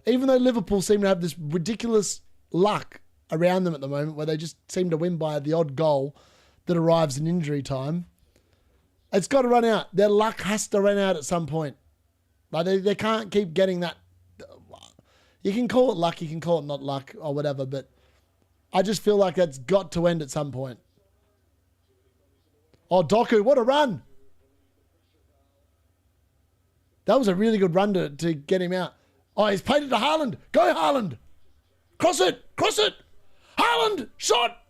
Even though Liverpool seem to have this ridiculous luck around them at the moment where they just seem to win by the odd goal that arrives in injury time. It's got to run out. Their luck has to run out at some point. Like they can't keep getting that. You can call it luck, you can call it not luck or whatever, but I just feel like that's got to end at some point. Oh, Doku, what a run. That was a really good run to get him out. Oh, he's played it to Haaland. Go, Haaland. Cross it. Cross it. Haaland. Shot.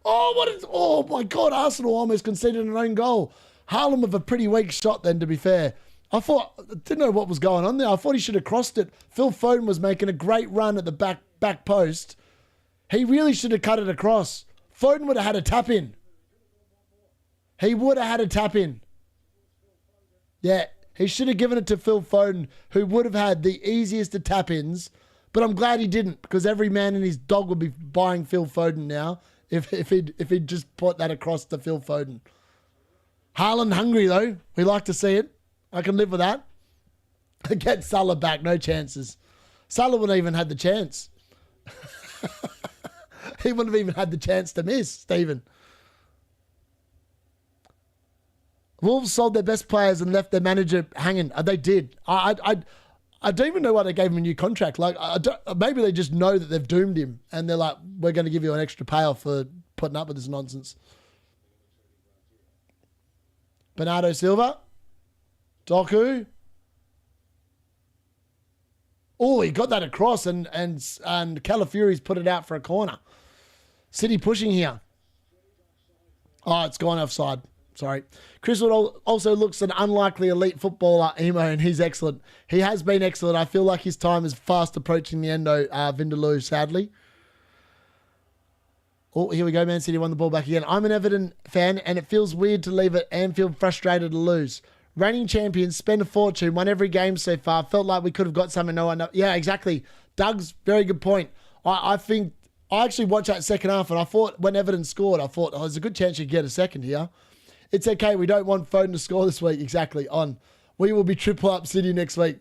Oh, my God. Arsenal almost conceded an own goal. Haaland with a pretty weak shot then, to be fair. I didn't know what was going on there. I thought he should have crossed it. Phil Foden was making a great run at the back post. He really should have cut it across. Foden would have had a tap in. He would have had a tap in. Yeah. He should have given it to Phil Foden, who would have had the easiest of tap-ins. But I'm glad he didn't, because every man and his dog would be buying Phil Foden now if he'd just put that across to Phil Foden. Haaland hungry, though. We like to see it. I can live with that. Get Salah back, no chances. Salah wouldn't even had the chance. He wouldn't have even had the chance to miss, Stephen. Wolves sold their best players and left their manager hanging. They did. I I don't even know why they gave him a new contract. Like, maybe they just know that they've doomed him, and they're like, we're going to give you an extra payoff for putting up with this nonsense. Bernardo Silva. Doku. Oh, he got that across, and Calafiori's put it out for a corner. City pushing here. Oh, it's gone offside. Sorry. Chris Wood also looks an unlikely elite footballer, Emo, and he's excellent. He has been excellent. I feel like his time is fast approaching the end, though, Vindaloo, sadly. Oh, here we go. Man City won the ball back again. I'm an Everton fan, and it feels weird to leave at Anfield frustrated to lose. Reigning champions, spend a fortune, won every game so far. Felt like we could have got something. No one. Yeah, exactly. Doug's very good point. I think I actually watched that second half, and I thought when Everton scored, I thought, oh, there's a good chance you get a second here. It's okay. We don't want Foden to score this week. Exactly. We will be triple up City next week.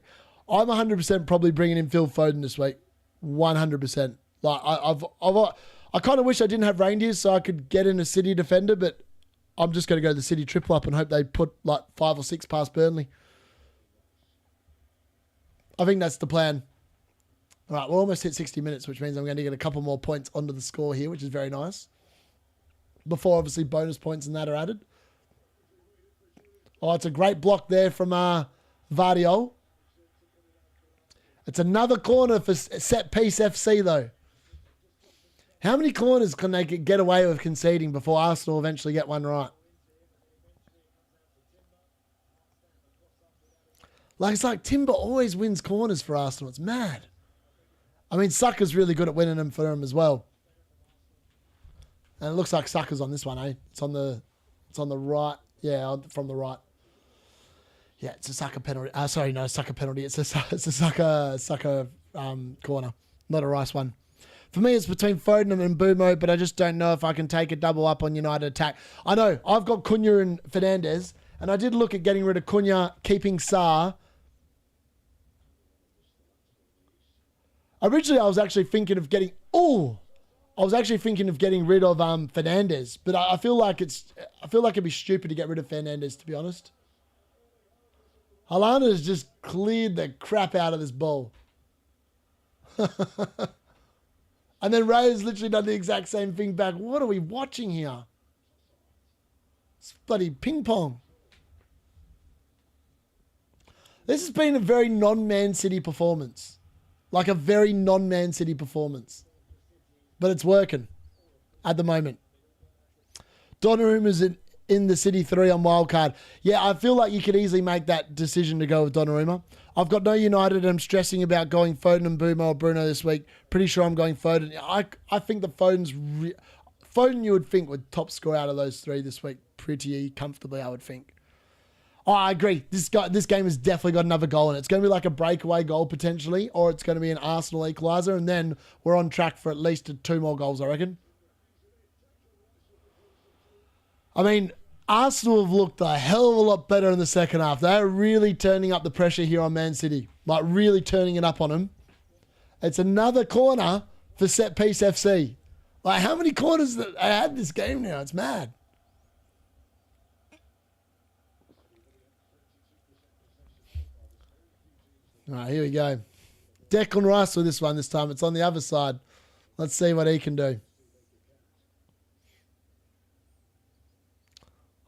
I'm 100% probably bringing in Phil Foden this week. 100%. Like I kind of wish I didn't have Reindeers so I could get in a City defender, but I'm just going to go the City triple up and hope they put like 5 or 6 past Burnley. I think that's the plan. All right, we're almost hit 60 minutes, which means I'm going to get a couple more points onto the score here, which is very nice. Before, obviously, bonus points and that are added. Oh, it's a great block there from Vardiol. It's another corner for set piece FC, though. How many corners can they get away with conceding before Arsenal eventually get one right? It's like Timber always wins corners for Arsenal. It's mad. I mean, Saka's really good at winning them for him as well. And it looks like Saka's on this one, eh? It's on the right. Yeah, from the right. Yeah, it's a Saka penalty. Saka penalty. It's a Saka corner, not a Rice one. For me, it's between Foden and Mbumo, but I just don't know if I can take a double up on United attack. I know, I've got Cunha and Fernandes, and I did look at getting rid of Cunha, keeping Sarr. Originally, I was actually thinking of getting rid of Fernandes, but I feel like it'd be stupid to get rid of Fernandes, to be honest. Haaland has just cleared the crap out of this ball. And then Ray has literally done the exact same thing back. What are we watching here? It's bloody ping pong. This has been a very non-Man City performance. Like a very non-Man City performance. But it's working at the moment. Donnarumma's in the City 3 on wildcard. Yeah, I feel like you could easily make that decision to go with Donnarumma. I've got no United and I'm stressing about going Foden and Mbumo or Bruno this week. Pretty sure I'm going Foden. I think the Foden you would think would top score out of those 3 this week pretty comfortably, I would think. Oh, I agree. This game has definitely got another goal in it. It's going to be like a breakaway goal potentially, or it's going to be an Arsenal equaliser, and then we're on track for at least 2 more goals, I reckon. I mean, Arsenal have looked a hell of a lot better in the second half. They're really turning up the pressure here on Man City. Like, really turning it up on them. It's another corner for set piece FC. Like, how many corners that I had this game now? It's mad. All right, here we go. Declan Rice with this one this time. It's on the other side. Let's see what he can do.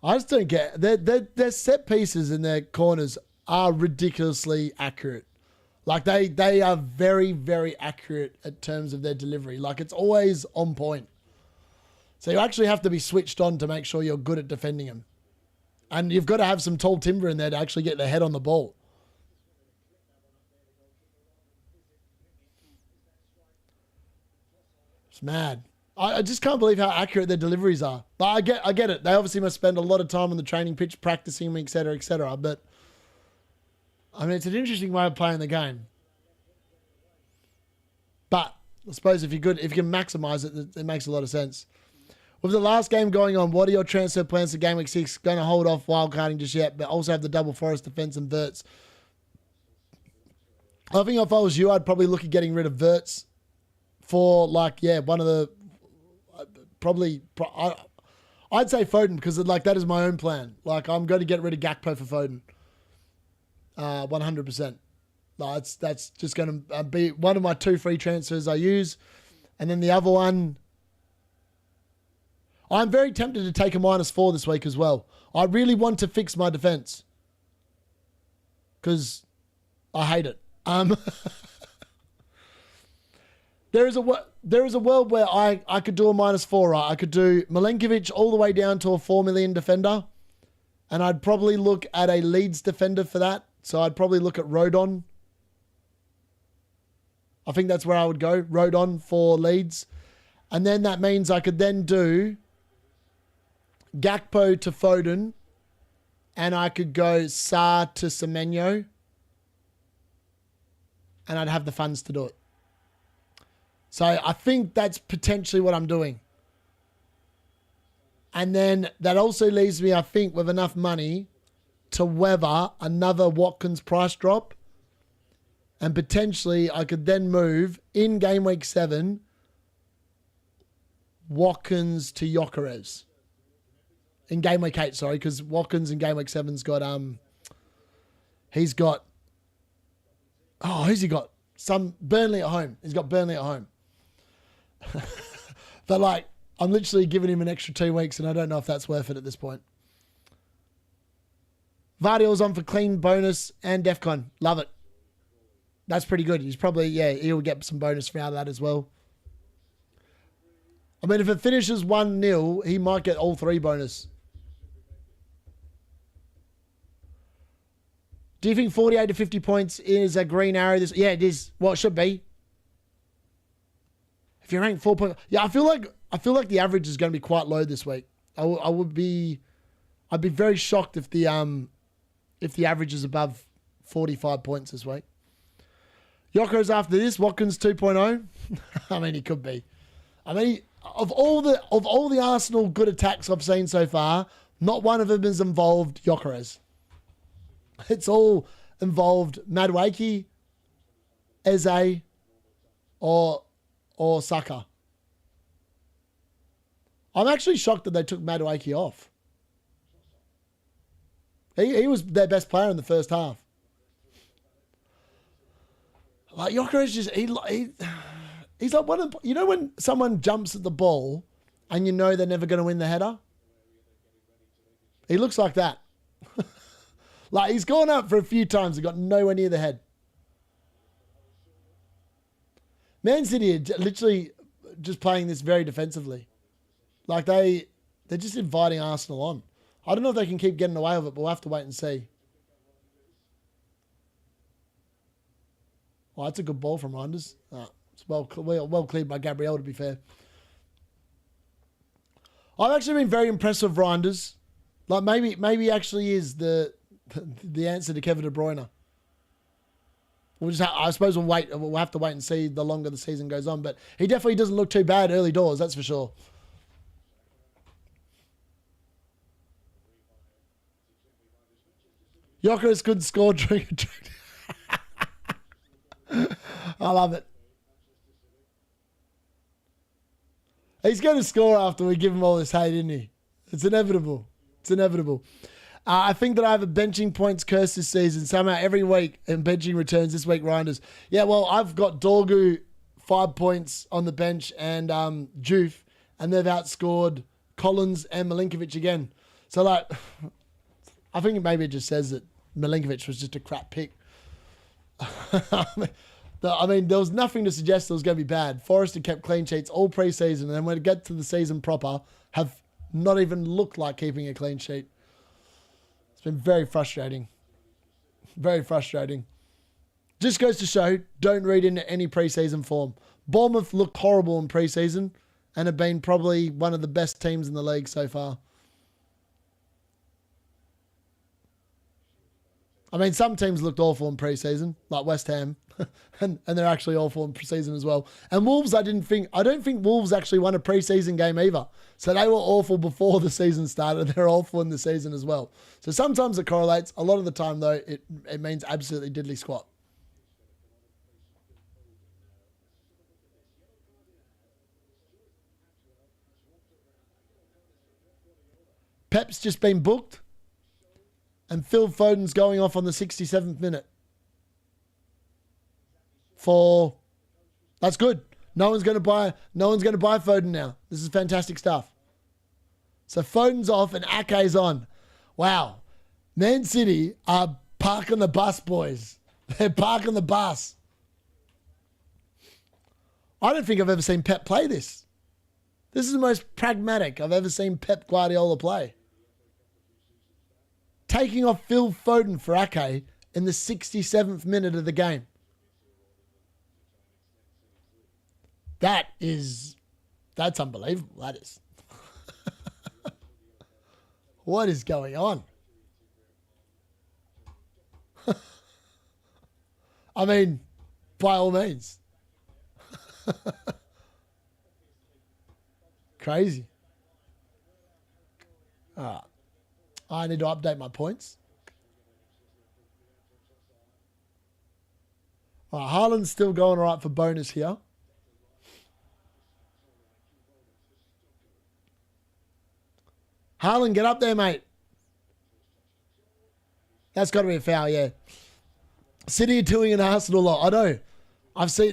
I just don't get their set pieces and their corners are ridiculously accurate. Like they are very, very accurate in terms of their delivery. Like it's always on point. So you actually have to be switched on to make sure you're good at defending them. And you've got to have some tall timber in there to actually get their head on the ball. It's mad. I just can't believe how accurate their deliveries are. But I get it. They obviously must spend a lot of time on the training pitch practicing them, et cetera, et cetera. But, I mean, it's an interesting way of playing the game. But I suppose if you can maximise it, it makes a lot of sense. With the last game going on, what are your transfer plans for Game Week 6? Going to hold off wildcarding just yet, but also have the double Forest defence and Verts. I think if I was you, I'd probably look at getting rid of Verts for, like, yeah, one of the... I'd say Foden because that is my own plan. Like I'm going to get rid of Gakpo for Foden. 100%. Like, that's just going to be one of my 2 free transfers I use. And then the other one, I'm very tempted to take a -4 this week as well. I really want to fix my defense because I hate it. There is a world where I could do a -4, right? I could do Milenkovic all the way down to a 4 million defender, and I'd probably look at a Leeds defender for that. So I'd probably look at Rodon. I think that's where I would go, Rodon for Leeds. And then that means I could then do Gakpo to Foden, and I could go Sarr to Semenyo, and I'd have the funds to do it. So I think that's potentially what I'm doing. And then that also leaves me, I think, with enough money to weather another Watkins price drop. And potentially I could then move in game week 7, Watkins to Gyökeres. In game week 8, sorry, because Watkins in game week 7's got, who's he got? Some Burnley at home. He's got Burnley at home. But like, I'm literally giving him an extra 2 weeks, and I don't know if that's worth it at this point. Vardy's on for clean bonus and DEFCON. Love it. That's pretty good. He's probably, he'll get some bonus out of that as well. I mean, if it finishes 1-0, he might get all 3 bonus. Do you think 48 to 50 points is a green arrow? Yeah, it is. Well, it should be. If you rank 4 points, I feel like the average is going to be quite low this week. I'd be very shocked if the average is above 45 points this week. Gyökeres after this, Watkins 2.0. I mean, he could be. I mean, of all the Arsenal good attacks I've seen so far, not one of them has involved Gyökeres. It's all involved Madueke, Eze, or Saka. I'm actually shocked that they took Madueke off. He was their best player in the first half. Like, Gyökeres just, he's like one of, you know when someone jumps at the ball and you know they're never going to win the header? He looks like that. Like, he's gone up for a few times and got nowhere near the head. Man City are literally just playing this very defensively. Like, they're just inviting Arsenal on. I don't know if they can keep getting away with it, but we'll have to wait and see. Oh, that's a good ball from Reijnders. Oh, it's well cleared by Gabriel, to be fair. I've actually been very impressed with Reijnders. Like, maybe actually is the answer to Kevin De Bruyne. I suppose we'll have to wait and see the longer the season goes on. But he definitely doesn't look too bad early doors, that's for sure. Gyökeres could score during I love it. He's going to score after we give him all this hate, isn't he? It's inevitable. It's inevitable. I think that I have a benching points curse this season. Somehow every week, and benching returns this week, Reijnders. Yeah, well, I've got Dorgu 5 points on the bench and Juve, and they've outscored Collins and Milenkovic again. So, like, I think maybe it just says that Milenkovic was just a crap pick. I mean, there was nothing to suggest it was going to be bad. Forrester kept clean sheets all pre-season, and then when it gets to the season proper, have not even looked like keeping a clean sheet. It's been very frustrating. Very frustrating. Just goes to show, don't read into any pre-season form. Bournemouth looked horrible in pre-season and have been probably one of the best teams in the league so far. I mean, some teams looked awful in pre-season, like West Ham, and they're actually awful in pre-season as well. And Wolves, I don't think Wolves actually won a pre-season game either. So they were awful before the season started. They're awful in the season as well. So sometimes it correlates. A lot of the time, though, it means absolutely diddly squat. Pep's just been booked. And Phil Foden's going off on the 67th minute. for... That's good. No one's going to buy Foden now. This is fantastic stuff. So Foden's off and Ake's on. Wow. Man City are parking the bus, boys. They're parking the bus. I don't think I've ever seen Pep play this. This is the most pragmatic I've ever seen Pep Guardiola play. Taking off Phil Foden for Ake in the 67th minute of the game. That's unbelievable. That is. What is going on? I mean, by all means. Crazy. All right. I need to update my points. All right, Haaland's still going all right for bonus here. Haaland, get up there, mate. That's got to be a foul, yeah. City are doing an Arsenal lot. I know.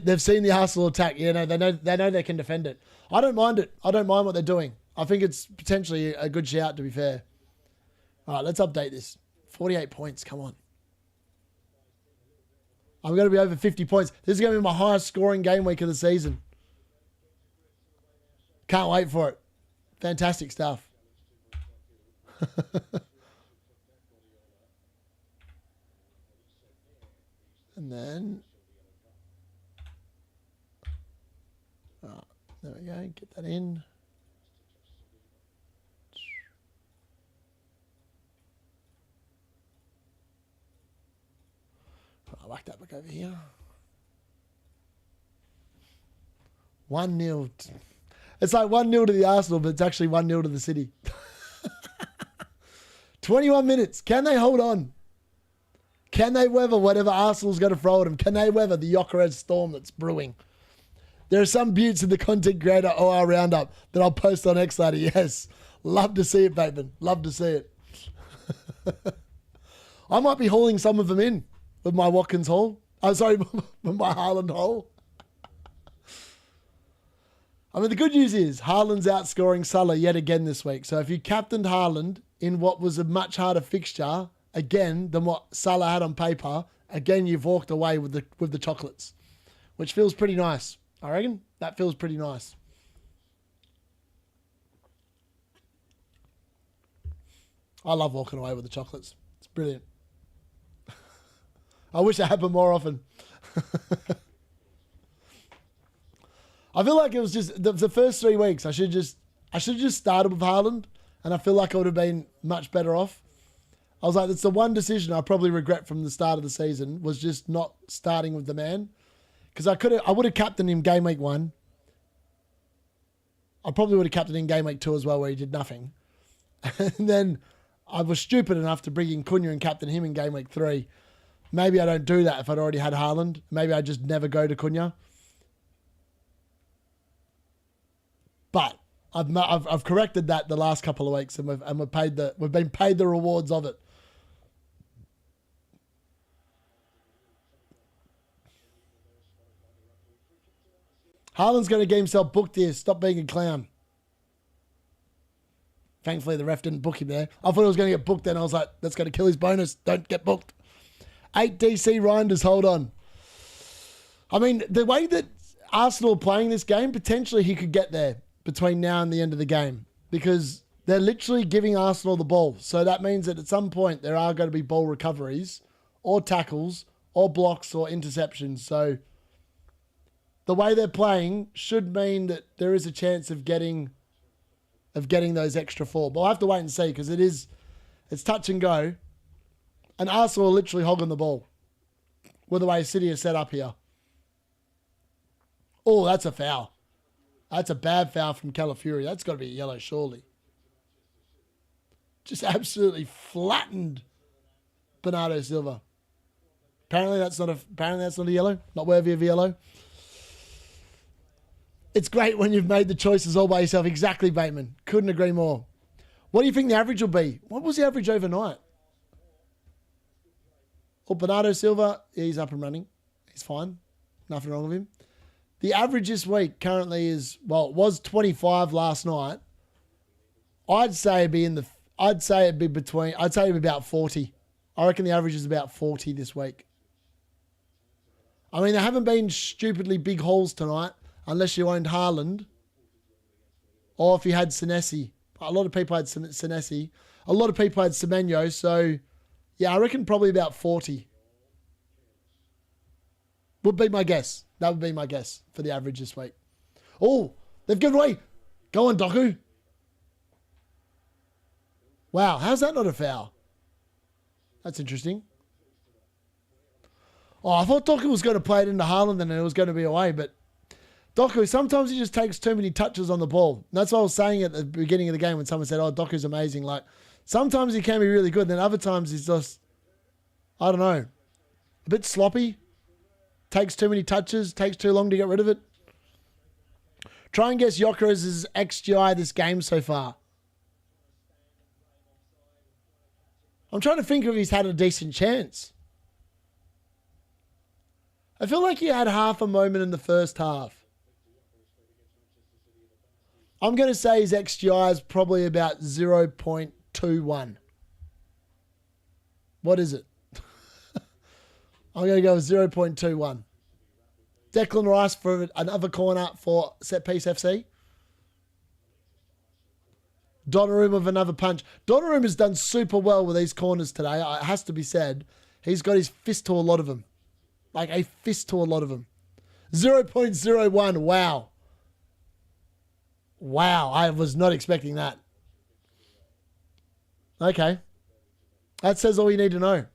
They've seen the Arsenal attack. You know, they know they can defend it. I don't mind it. I don't mind what they're doing. I think it's potentially a good shout, to be fair. All right, let's update this. 48 points. Come on. I'm going to be over 50 points. This is going to be my highest scoring game week of the season. Can't wait for it. Fantastic stuff. And then... Oh, there we go. Get that in. I like that back over here. 1-0. It's like 1-0 to the Arsenal, but it's actually 1-0 to the City. 21 minutes. Can they hold on? Can they weather whatever Arsenal's going to throw at them? Can they weather the Gyökeres storm that's brewing? There are some buttes in the content creator OR roundup that I'll post on X later. Yes. Love to see it, Bateman. Love to see it. I might be hauling some of them in with my Watkins haul. I'm sorry, with my Haaland haul. I mean, the good news is Haaland's outscoring Salah yet again this week. So if you captained Haaland in what was a much harder fixture, again, than what Salah had on paper, again, you've walked away with the chocolates, which feels pretty nice. I reckon that feels pretty nice. I love walking away with the chocolates. It's brilliant. I wish it happened more often. I feel like it was just the first 3 weeks. I should have just started with Haaland, and I feel like I would have been much better off. I was like, that's the one decision I probably regret from the start of the season, was just not starting with the man. Because I would have captained him game week 1. I probably would have captained him game week 2 as well, where he did nothing. And then I was stupid enough to bring in Cunha and captain him in game week 3. Maybe I don't do that if I'd already had Haaland. Maybe I just never go to Cunha. But I've corrected that the last couple of weeks, and we've been paid the rewards of it. Haaland's going to get himself booked here. Stop being a clown. Thankfully, the ref didn't book him there. I thought he was going to get booked then. I was like, that's going to kill his bonus. Don't get booked. 8 DC Reijnders, hold on. I mean, the way that Arsenal are playing this game, potentially he could get there between now and the end of the game, because they're literally giving Arsenal the ball. So that means that at some point there are going to be ball recoveries or tackles or blocks or interceptions. So the way they're playing should mean that there is a chance of getting those extra 4. But I'll have to wait and see, because it's touch and go. And Arsenal are literally hogging the ball with the way City is set up here. Oh, that's a foul. That's a bad foul from Calafiori. That's got to be a yellow, surely. Just absolutely flattened Bernardo Silva. Apparently that's not a yellow. Not worthy of a yellow. It's great when you've made the choices all by yourself. Exactly, Bateman. Couldn't agree more. What do you think the average will be? What was the average overnight? Oh, Bernardo Silva, he's up and running. He's fine. Nothing wrong with him. The average this week currently is, well, it was 25 last night. I'd say it'd be about 40. I reckon the average is about 40 this week. I mean, there haven't been stupidly big hauls tonight, unless you owned Haaland, or if you had Senesi. A lot of people had Senesi. A lot of people had Semenyo. So, yeah, I reckon probably about 40. Would be my guess. That would be my guess for the average this week. Oh, they've given away. Go on, Doku. Wow, how's that not a foul? That's interesting. Oh, I thought Doku was going to play it into Haaland and it was going to be away, but Doku, sometimes he just takes too many touches on the ball. And that's what I was saying at the beginning of the game when someone said, oh, Doku's amazing. Like, sometimes he can be really good, and then other times he's just, I don't know, a bit sloppy. Takes too many touches, takes too long to get rid of it. Try and guess Gyökeres' XGI this game so far. I'm trying to think if he's had a decent chance. I feel like he had half a moment in the first half. I'm going to say his XGI is probably about 0.21. What is it? I'm going to go with 0.21. Declan Rice for another corner for Set Piece FC. Donnarumma with another punch. Donnarumma has done super well with these corners today. It has to be said. He's got his fist to a lot of them. Like a fist to a lot of them. 0.01. Wow. Wow. I was not expecting that. Okay. That says all you need to know.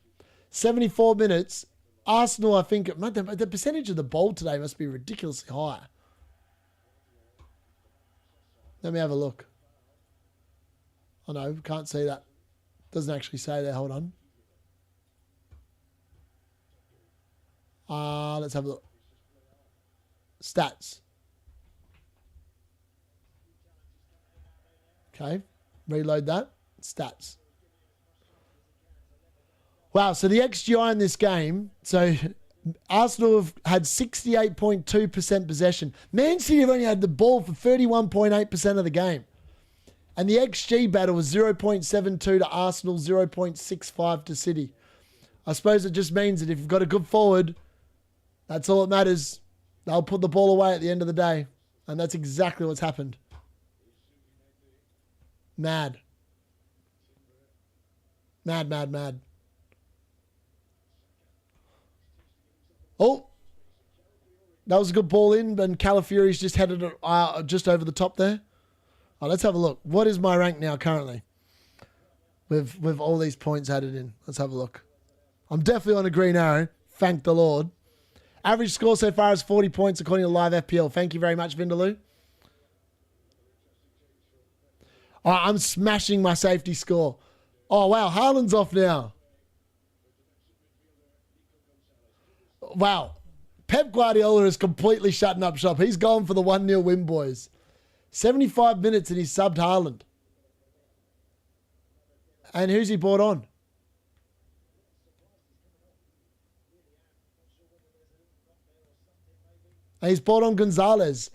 74 minutes. Arsenal, I think, the percentage of the ball today must be ridiculously high. Let me have a look. Oh no, can't see that. Doesn't actually say there. Hold on. Let's have a look. Stats. Okay. Reload that. Stats. Wow, so the XGI in this game, so Arsenal have had 68.2% possession. Man City have only had the ball for 31.8% of the game. And the XG battle was 0.72 to Arsenal, 0.65 to City. I suppose it just means that if you've got a good forward, that's all that matters. They'll put the ball away at the end of the day. And that's exactly what's happened. Mad. Mad, mad, mad. Oh, that was a good ball in, and Calafiori's just headed it just over the top there. Oh, let's have a look. What is my rank now currently? With all these points added in. Let's have a look. I'm definitely on a green arrow. Thank the Lord. Average score so far is 40 points according to Live FPL. Thank you very much, Vindaloo. Oh, I'm smashing my safety score. Oh, wow. Haaland's off now. Wow. Pep Guardiola is completely shutting up shop. He's gone for the 1-0 win, boys. 75 minutes and he's subbed Haaland. And who's he brought on? And he's brought on Gonzalez.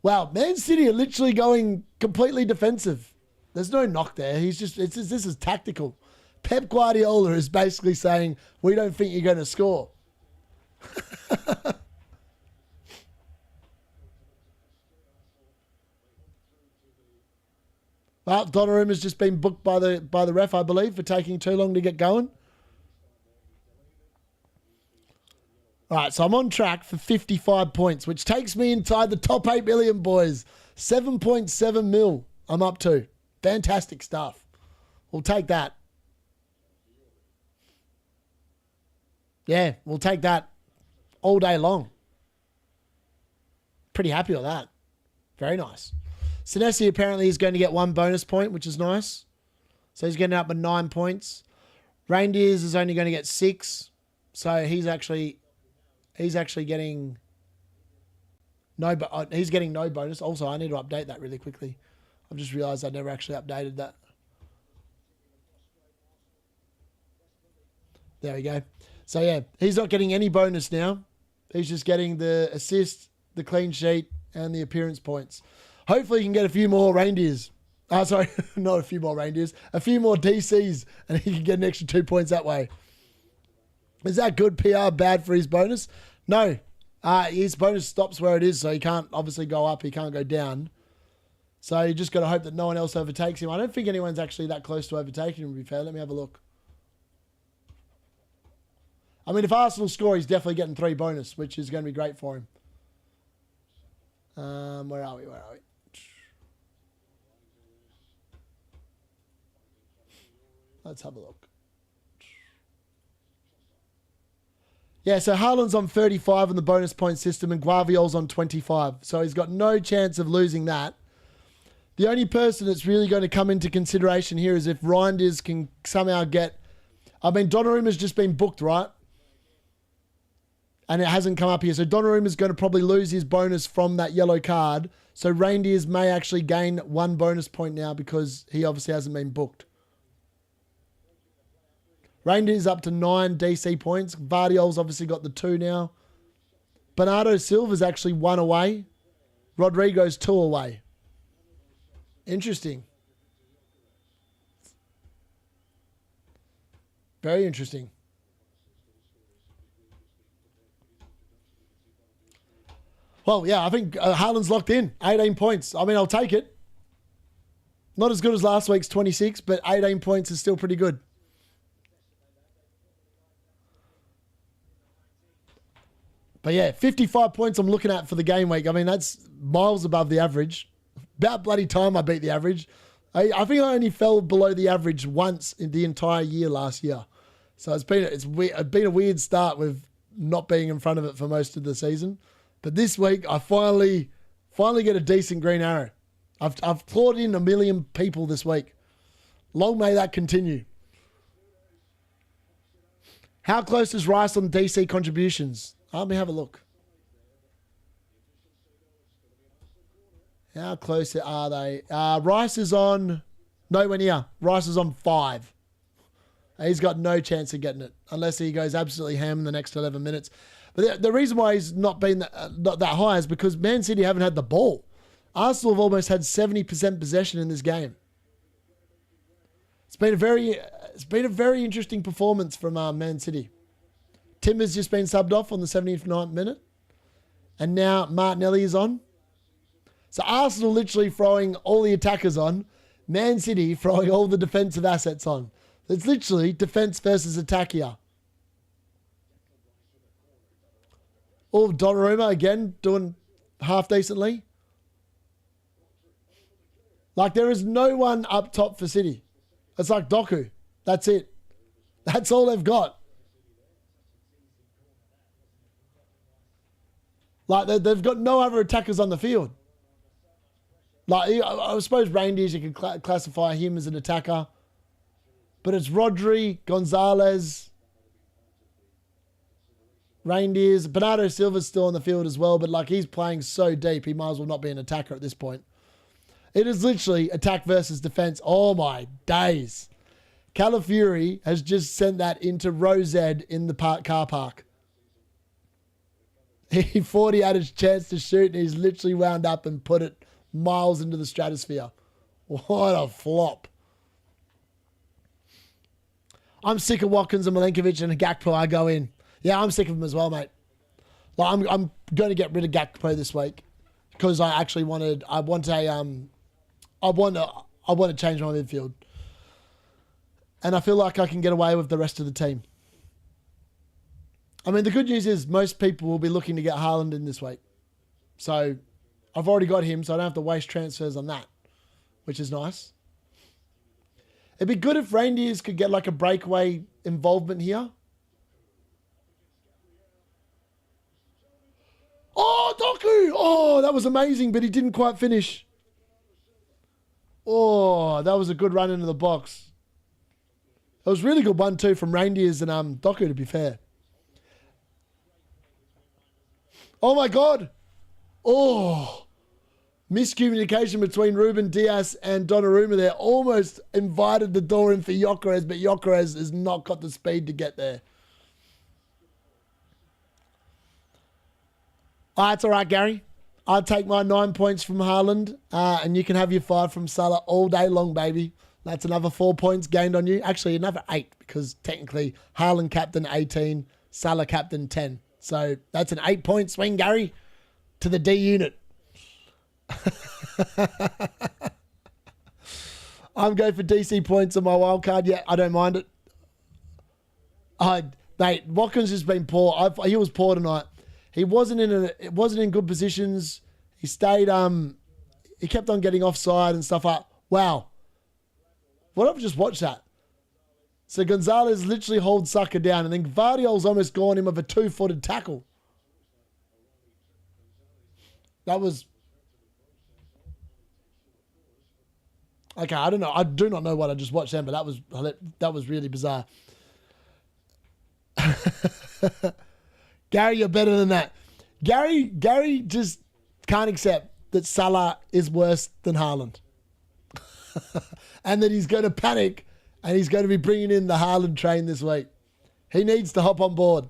Wow, Man City are literally going completely defensive. There's no knock there. This is tactical. Pep Guardiola is basically saying, we don't think you're going to score. Well, Donnarumma's just been booked by the ref, I believe, for taking too long to get going. All right, so I'm on track for 55 points, which takes me inside the top 8 million, boys. 7.7 mil I'm up to. Fantastic stuff. We'll take that. Yeah, we'll take that all day long. Pretty happy with that. Very nice. Senesi apparently is going to get 1 bonus point, which is nice. So he's getting up with 9 points. Reijnders is only going to get 6. So he's actually getting he's getting no bonus. Also, I need to update that really quickly. I've just realized I never actually updated that. There we go. So yeah, he's not getting any bonus now. He's just getting the assist, the clean sheet, and the appearance points. Hopefully he can get a few more reindeers. Sorry, not a few more reindeers. A few more DCs, and he can get an extra 2 points that way. Is that good PR, bad for his bonus? No. His bonus stops where it is, so he can't obviously go up. He can't go down. So you just got to hope that no one else overtakes him. I don't think anyone's actually that close to overtaking him, to be fair. Let me have a look. I mean, if Arsenal score, he's definitely getting 3 bonus, which is going to be great for him. Where are we? Let's have a look. Yeah, so Haaland's on 35 in the bonus point system and Guardiola's on 25. So he's got no chance of losing that. The only person that's really going to come into consideration here is if Reijnders can somehow get... I mean, Donnarumma's just been booked, right? And it hasn't come up here. So Donnarumma's going to probably lose his bonus from that yellow card. So Reijnders may actually gain 1 bonus point now because he obviously hasn't been booked. Reijnders up to 9 DC points. Guardiola's obviously got the 2 now. Bernardo Silva's actually 1 away. Rodrigo's 2 away. Interesting. Very interesting. Well, yeah, I think Haaland's locked in. 18 points. I mean, I'll take it. Not as good as last week's 26, but 18 points is still pretty good. But yeah, 55 points I'm looking at for the game week. I mean, that's miles above the average. About bloody time I beat the average. I think I only fell below the average once in the entire year last year. So it's been a weird start with not being in front of it for most of the season. But this week, I finally get a decent green arrow. I've clawed in 1 million people this week. Long may that continue. How close is Rice on DC contributions? Let me have a look. How close are they? Rice is on... Nowhere near. Rice is on 5. He's got no chance of getting it unless he goes absolutely ham in the next 11 minutes. But the reason why he's not been not that high is because Man City haven't had the ball. Arsenal have almost had 70% possession in this game. It's been a very interesting performance from Man City. Timber's just been subbed off on the 79th minute. And now Martinelli is on. So Arsenal literally throwing all the attackers on. Man City throwing all the defensive assets on. It's literally defense versus attack here. Oh, Donnarumma again doing half decently. Like there is no one up top for City. It's like Doku. That's it. That's all they've got. Like, they've got no other attackers on the field. Like, I suppose Reijnders, you can classify him as an attacker. But it's Rodri, Gonzalez, Reijnders. Bernardo Silva's still on the field as well, but, like, he's playing so deep, he might as well not be an attacker at this point. It is literally attack versus defense. Oh, my days. Calafiori has just sent that into Rosed in the car park. He thought he had his chance to shoot, and he's literally wound up and put it miles into the stratosphere. What a flop. I'm sick of Watkins and Milenkovic and Gakpo. I go in. Yeah, I'm sick of them as well, mate. Like, I'm going to get rid of Gakpo this week because I actually want to change my midfield. And I feel like I can get away with the rest of the team. I mean, the good news is most people will be looking to get Haaland in this week. So I've already got him, so I don't have to waste transfers on that, which is nice. It'd be good if Reijnders could get like a breakaway involvement here. Oh, Doku! Oh, that was amazing, but he didn't quite finish. Oh, that was a good run into the box. It was a really good 1-2 from Reijnders and Doku, to be fair. Oh, my God. Oh. Miscommunication between Ruben Dias and Donnarumma there. Almost invited the door in for Gyökeres, but Gyökeres has not got the speed to get there. It's all right, Gary. I'll take my 9 points from Haaland, and you can have your 5 from Salah all day long, baby. That's another 4 points gained on you. Actually, another 8, because technically Haaland captain 18, Salah captain 10. So that's an 8-point swing, Gary, to the D-Unit. I'm going for DC points on my wild card. Yeah, I don't mind it. Mate, Watkins has been poor. He was poor tonight. He wasn't in good positions. He stayed. He kept on getting offside and stuff like. Wow, what I've just watched that. So Gonzalez literally holds Saka down, and then Vardiol's almost gone him of a 2-footed tackle. That was. Okay, I don't know. I do not know what I just watched then, but that was really bizarre. Gary, you're better than that. Gary just can't accept that Salah is worse than Haaland. And that he's going to panic and he's going to be bringing in the Haaland train this week. He needs to hop on board.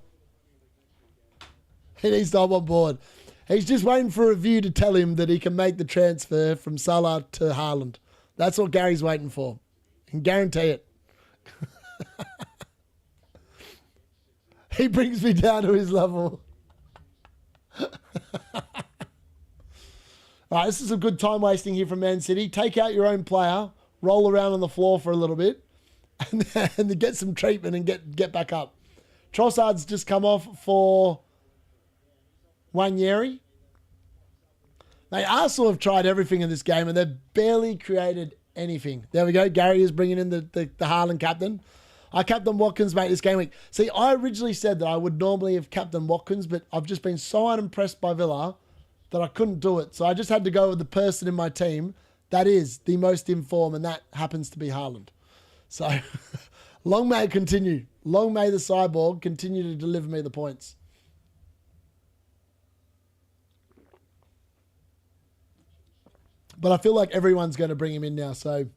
He's just waiting for a review to tell him that he can make the transfer from Salah to Haaland. That's what Gary's waiting for. I can guarantee it. He brings me down to his level. All right, this is some good time wasting here from Man City. Take out your own player, roll around on the floor for a little bit, and then get some treatment and get back up. Trossard's just come off for Wanyeri. Arsenal have tried everything in this game and they've barely created anything. There we go. Gary is bringing in the Haaland captain. I captained Watkins, mate, this game week. See, I originally said that I would normally have captained Watkins, but I've just been so unimpressed by Villa that I couldn't do it. So I just had to go with the person in my team that is the most in form, and that happens to be Haaland. So long may it continue. Long may the cyborg continue to deliver me the points. But I feel like everyone's going to bring him in now, so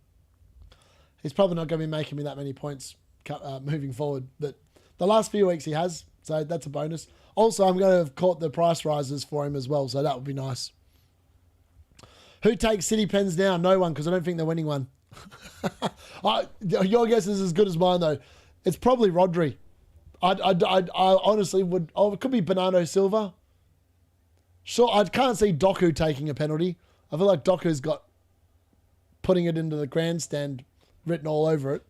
he's probably not going to be making me that many points moving forward. But the last few weeks he has, so that's a bonus. Also, I'm going to have caught the price rises for him as well, so that would be nice. Who takes City pens now? No one, because I don't think they're winning one. Your guess is as good as mine, though. It's probably Rodri. I honestly would... Oh, it could be Bernardo Silva. Sure, I can't see Doku taking a penalty. I feel like Doku's got putting it into the grandstand written all over it.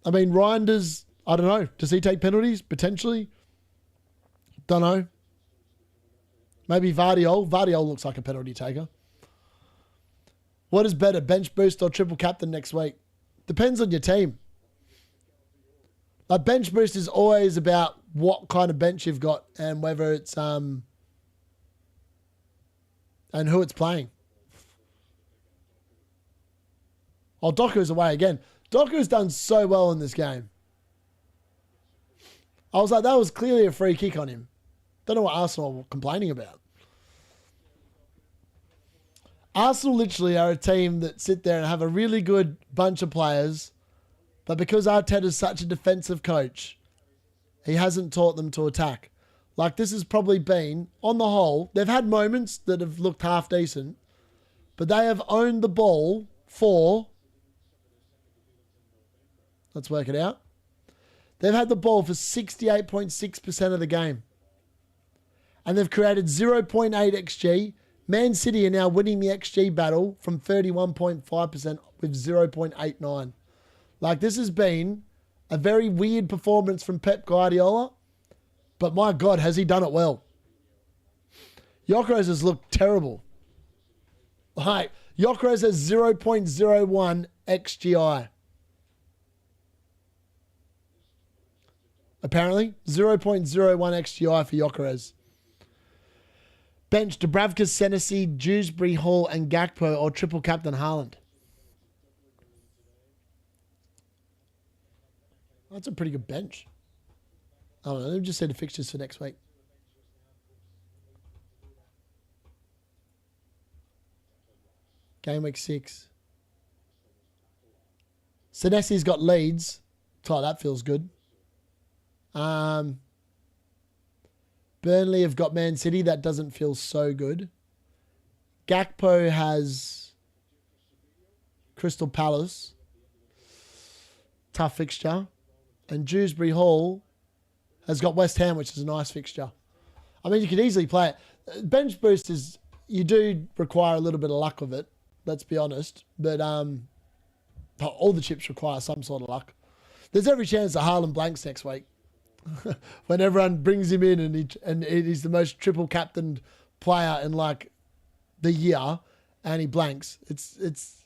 I mean, Reijnders, I don't know. Does he take penalties? Potentially. Don't know. Maybe Vardiol. Vardiol looks like a penalty taker. What is better, bench boost or triple captain next week? Depends on your team. Like, bench boost is always about what kind of bench you've got and whether it's... and who it's playing. Oh, Doku's away again. Doku's done so well in this game. I was like, that was clearly a free kick on him. Don't know what Arsenal were complaining about. Arsenal literally are a team that sit there and have a really good bunch of players, but because Arteta's such a defensive coach, he hasn't taught them to attack. Like, this has probably been, on the whole, they've had moments that have looked half decent, but they have owned the ball for, let's work it out, they've had the ball for 68.6% of the game. And they've created 0.8 XG. Man City are now winning the XG battle from 31.5% with 0.89. Like, this has been a very weird performance from Pep Guardiola, but my God, has he done it well. Gyökeres has looked terrible. Like, Gyökeres has 0.01 XGI. Apparently, 0.01 XGI for Gyökeres. Bench Dubravka, Senesi, Dewsbury, Hall and Gakpo or triple captain Haaland. That's a pretty good bench. I don't know. Let me just see the fixtures for next week. Game week 6. Senesi's got Leeds. Oh, that feels good. Burnley have got Man City. That doesn't feel so good. Gakpo has Crystal Palace. Tough fixture. And Dewsbury Hall has got West Ham, which is a nice fixture. I mean, you could easily play it. Bench boost is, you do require a little bit of luck with it. Let's be honest. But all the chips require some sort of luck. There's every chance that Haaland blanks next week. When everyone brings him in and he's the most triple captained player in like the year and he blanks. It's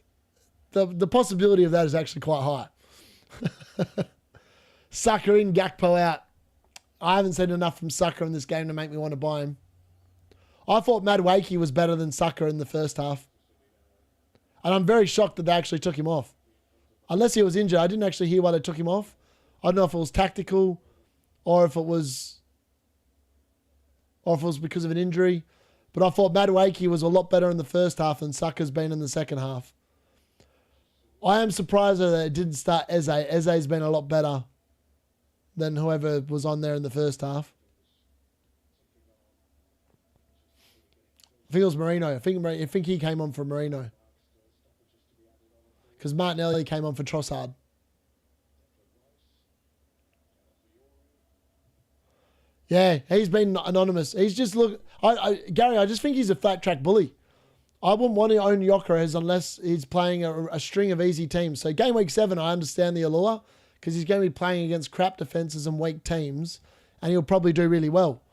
the possibility of that is actually quite high. Saka in, Gakpo out. I haven't seen enough from Saka in this game to make me want to buy him. I thought Madueke was better than Saka in the first half. And I'm very shocked that they actually took him off. Unless he was injured. I didn't actually hear why they took him off. I don't know if it was tactical or if it was because of an injury. But I thought Madueke was a lot better in the first half than Saka's been in the second half. I am surprised that it didn't start Eze. Eze's been a lot better than whoever was on there in the first half. I think it was Marino. I think he came on for Marino. Because Martinelli came on for Trossard. Yeah, he's been anonymous. He's just Gary, I just think he's a flat track bully. I wouldn't want to own Gyökeres unless he's playing a string of easy teams. So game week 7, I understand the allure because he's going to be playing against crap defenses and weak teams, and he'll probably do really well.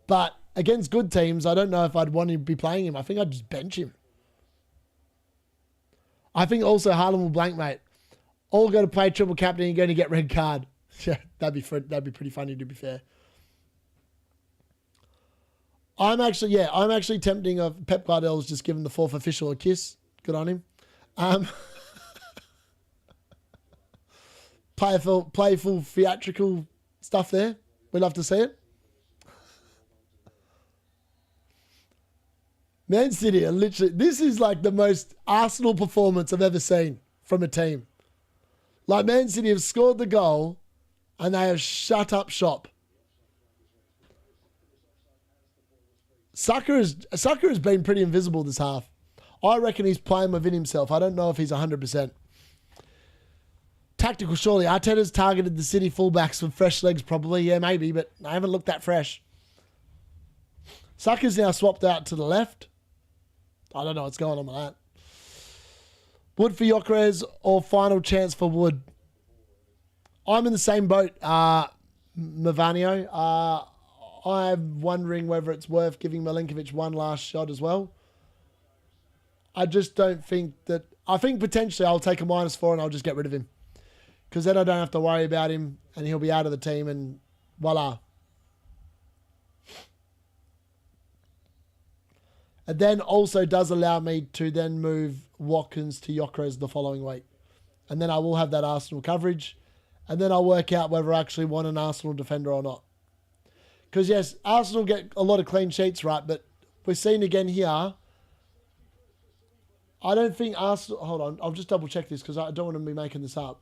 But against good teams, I don't know if I'd want to be playing him. I think I'd just bench him. I think also Haaland will blank, mate. All going to play triple captain, you're going to get red card. Yeah, that'd be pretty funny to be fair. I'm actually tempting of Pep Guardiola's just given the 4th official a kiss. Good on him. Playful theatrical stuff there. We'd love to see it. Man City are literally, this is like the most Arsenal performance I've ever seen from a team. Like Man City have scored the goal and they have shut up shop. Saka has been pretty invisible this half. I reckon he's playing within himself. I don't know if he's 100%. Tactical, surely. Arteta's targeted the City fullbacks with fresh legs probably. Yeah, maybe, but I haven't looked that fresh. Saka's now swapped out to the left. I don't know what's going on with that. Wood for Gyökeres or final chance for Wood? I'm in the same boat, Mavanio. I'm wondering whether it's worth giving Milinkovic one last shot as well. I just don't think that... I think potentially I'll take a -4 and I'll just get rid of him. Because then I don't have to worry about him and he'll be out of the team and voila. It then also does allow me to then move Watkins to Gyökeres the following week. And then I will have that Arsenal coverage. And then I'll work out whether I actually want an Arsenal defender or not. Because yes, Arsenal get a lot of clean sheets, right? But we're seeing again here. I don't think Arsenal... Hold on, I'll just double check this because I don't want to be making this up.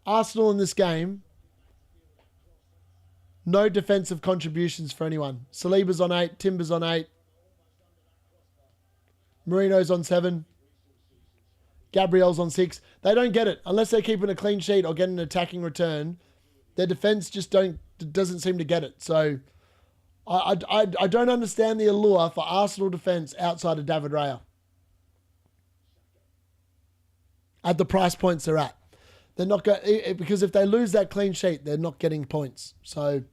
Arsenal in this game... No defensive contributions for anyone. Saliba's on 8. Timber's on 8. Marino's on 7. Gabriel's on 6. They don't get it. Unless they're keeping a clean sheet or getting an attacking return, their defense just doesn't seem to get it. So I don't understand the allure for Arsenal defense outside of David Raya. At the price points they're at. They're not going, because if they lose that clean sheet, they're not getting points. So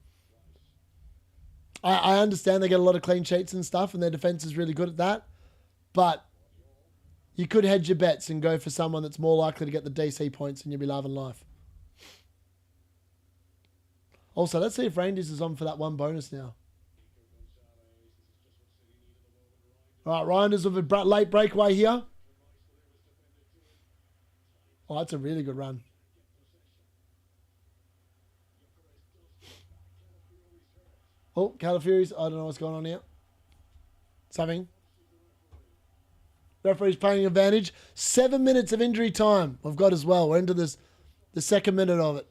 I understand they get a lot of clean sheets and stuff, and their defense is really good at that. But you could hedge your bets and go for someone that's more likely to get the DC points, and you'll be loving life. Also, let's see if Reijnders is on for that one bonus now. All right, Reijnders with a late breakaway here. Oh, that's a really good run. Oh, Calafiori's. I don't know what's going on here. Something. Referee's playing advantage. 7 minutes of injury time we've got as well. We're into the second minute of it.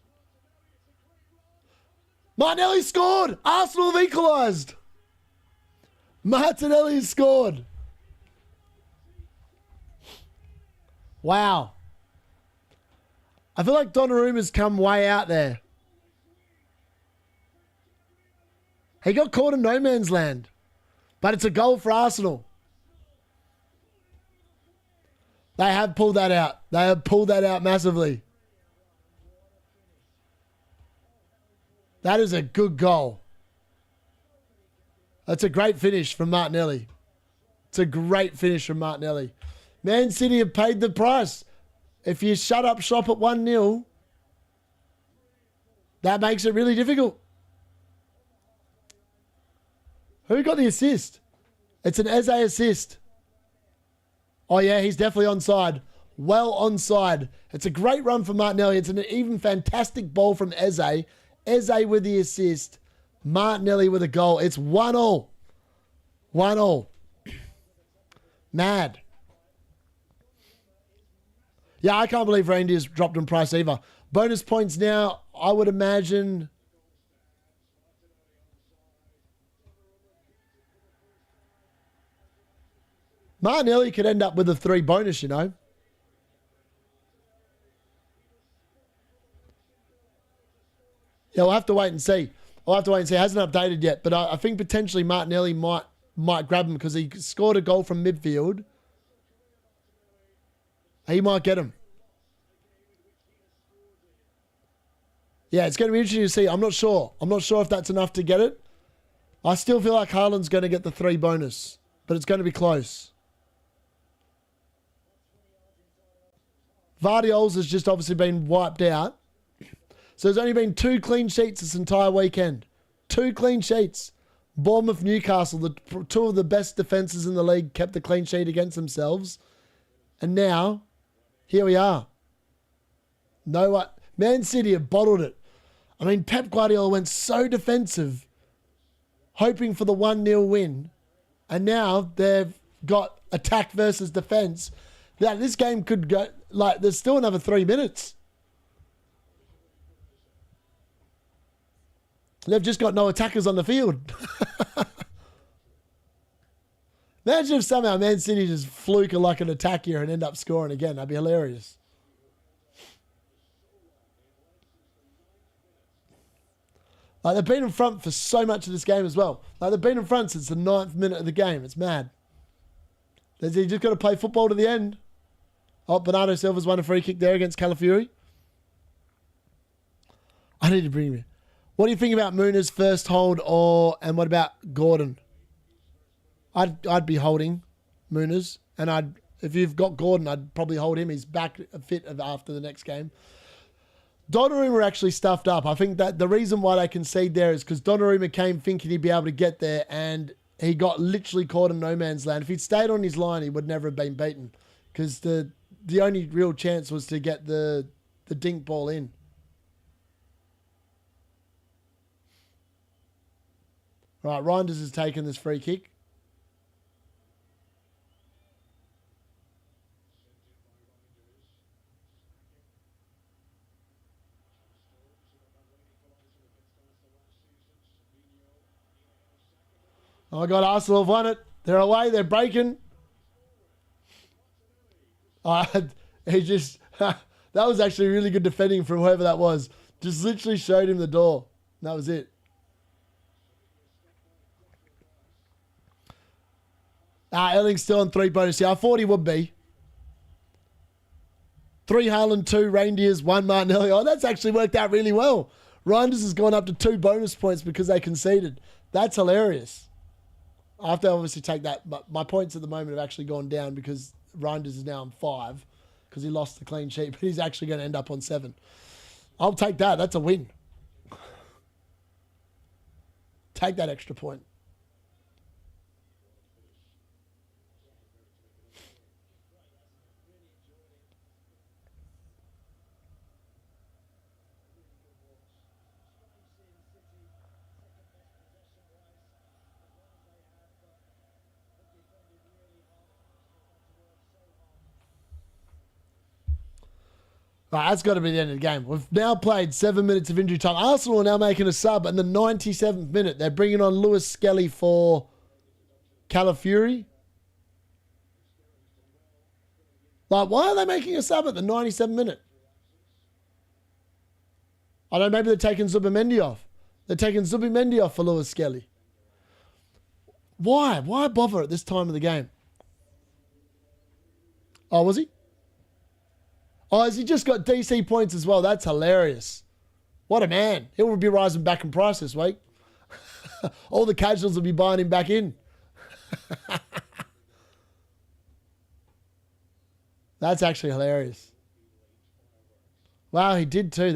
Martinelli scored. Arsenal have equalised. Martinelli scored. Wow. I feel like Donnarumma's come way out there. He got caught in no man's land. But it's a goal for Arsenal. They have pulled that out. They have pulled that out massively. That is a good goal. That's a great finish from Martinelli. It's a great finish from Martinelli. Man City have paid the price. If you shut up shop at 1-0, that makes it really difficult. Who got the assist? It's an Eze assist. Oh, yeah, he's definitely onside. Well onside. It's a great run for Martinelli. It's an even fantastic ball from Eze. Eze with the assist. Martinelli with a goal. It's 1-1. 1-1. Mad. Yeah, I can't believe Reijnders dropped in price either. Bonus points now, I would imagine. Martinelli could end up with a 3 bonus, you know. Yeah, we'll have to wait and see. I'll have to wait and see. It hasn't updated yet, but I think potentially Martinelli might grab him because he scored a goal from midfield. He might get him. Yeah, it's going to be interesting to see. I'm not sure. I'm not sure if that's enough to get it. I still feel like Haaland's going to get the 3 bonus, but it's going to be close. Vardiol's has just obviously been wiped out. So there's only been 2 clean sheets this entire weekend. 2 clean sheets. Bournemouth, Newcastle, the 2 of the best defences in the league, kept the clean sheet against themselves. And now, here we are. No what? Man City have bottled it. I mean, Pep Guardiola went so defensive, hoping for the 1-0 win. And now they've got attack versus defence. Now, this game could go, like, there's still another 3 minutes. They've just got no attackers on the field. Imagine if somehow Man City just fluke like an attack here and end up scoring again. That'd be hilarious. Like, they've been in front for so much of this game as well. Like, they've been in front since the 9th minute of the game. It's mad. You just got to play football to the end. Oh, Bernardo Silva's won a free kick there against Calafiori. I need to bring him in. What do you think about Muna's first hold, and what about Gordon? I'd be holding Muna's, and if you've got Gordon, I'd probably hold him. He's back fit after the next game. Donnarumma actually stuffed up. I think that the reason why they concede there is because Donnarumma came thinking he'd be able to get there, and he got literally caught in no man's land. If he'd stayed on his line, he would never have been beaten, because the only real chance was to get the dink ball in. Right, Reijnders has taken this free kick. Oh my God, Arsenal have won it. They're away, they're breaking. He just, that was actually really good defending from whoever that was. Just literally showed him the door. That was it. Erling's still on 3 bonus. Yeah, I thought he would be. 3 Haaland, 2 Reijnders, 1 Martinelli. Oh, that's actually worked out really well. Reijnders has gone up to 2 bonus points because they conceded. That's hilarious. I have to obviously take that. But my points at the moment have actually gone down because Reijnders is now on 5 because he lost the clean sheet. But he's actually going to end up on 7. I'll take that. That's a win. Take that extra point. Right, that's got to be the end of the game. We've now played 7 minutes of injury time. Arsenal are now making a sub in the 97th minute. They're bringing on Lewis Skelly for Calafiori. Like, why are they making a sub at the 97th minute? I don't know, maybe they're taking Zubimendi off. They're taking Zubimendi off for Lewis Skelly. Why? Why bother at this time of the game? Oh, was he? Oh, has he just got DC points as well? That's hilarious. What a man. He will be rising back in price this week. All the casuals will be buying him back in. That's actually hilarious. Wow, he did too.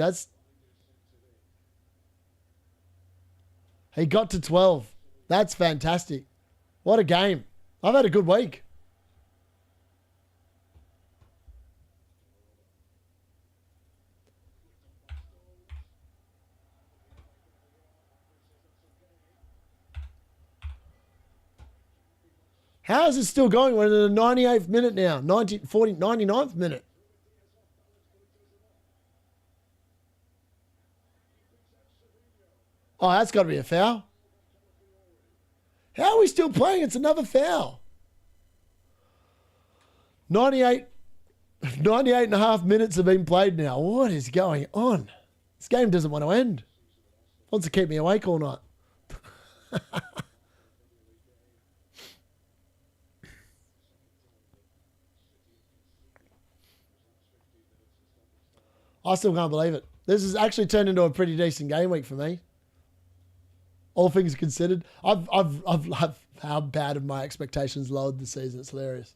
He got to 12. That's fantastic. What a game. I've had a good week. How is it still going? We're in the 98th minute now. 99th minute. Oh, that's got to be a foul. How are we still playing? It's another foul. 98 and a half minutes have been played now. What is going on? This game doesn't want to end. It wants to keep me awake all night. I still can't believe it. This has actually turned into a pretty decent game week for me. All things considered, I've how bad have my expectations lowered this season? It's hilarious.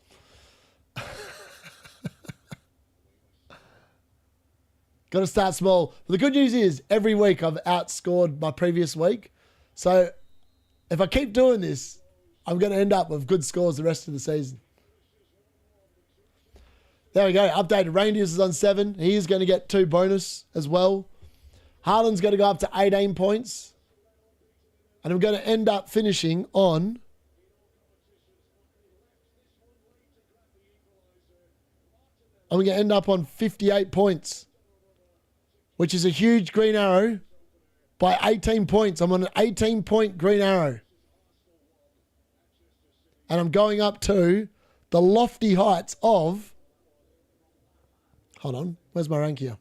Got to start small. But the good news is every week I've outscored my previous week. So if I keep doing this, I'm going to end up with good scores the rest of the season. There we go. Updated. Reijnders is on 7. He is going to get 2 bonus as well. Haaland's going to go up to 18 points. And I'm going to end up finishing on... I'm going to end up on 58 points. Which is a huge green arrow by 18 points. I'm on an 18-point green arrow. And I'm going up to the lofty heights of... Hold on. Where's my rank here?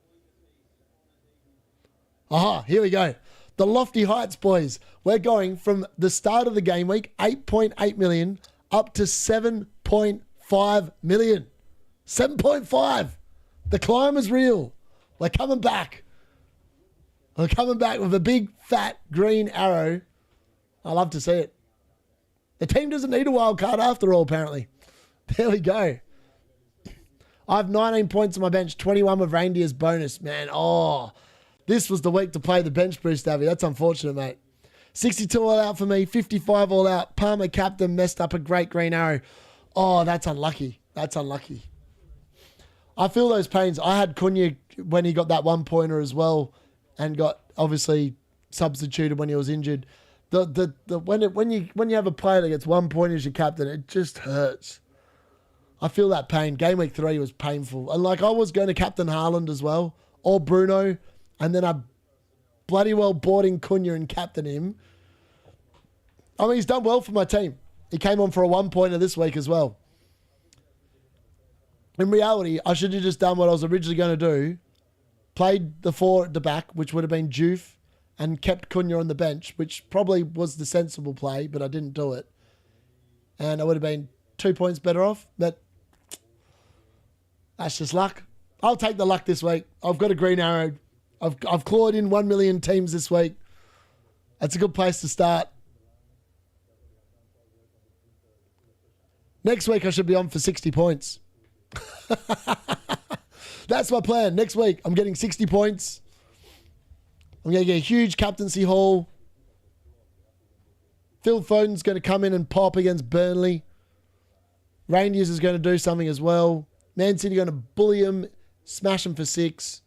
Aha, here we go. The lofty heights, boys. We're going from the start of the game week, 8.8 million, up to 7.5 million. 7.5. The climb is real. We're coming back. We're coming back with a big, fat, green arrow. I love to see it. The team doesn't need a wild card after all, apparently. There we go. I have 19 points on my bench, 21 with Reijnders bonus. Man, this was the week to play the bench boost, Abby. That's unfortunate, mate. 62 all out for me, 55 all out. Palmer captain messed up a great green arrow. Oh, that's unlucky. That's unlucky. I feel those pains. I had Cunha when he got that 1-pointer as well and got obviously substituted when he was injured. When you have a player that gets 1 point as your captain, it just hurts. I feel that pain. Game week 3 was painful. And I was going to captain Haaland as well, or Bruno, and then I bloody well bought in Cunha and captained him. I mean, he's done well for my team. He came on for a 1-pointer this week as well. In reality, I should have just done what I was originally going to do. Played the 4 at the back, which would have been Juve, and kept Cunha on the bench, which probably was the sensible play, but I didn't do it. And I would have been 2 points better off, but that's just luck. I'll take the luck this week. I've got a green arrow. I've clawed in 1 million teams this week. That's a good place to start. Next week I should be on for 60 points. That's my plan. Next week I'm getting 60 points. I'm going to get a huge captaincy haul. Phil Foden's going to come in and pop against Burnley. Reijnders is going to do something as well. Man City going to bully him, smash him for 6.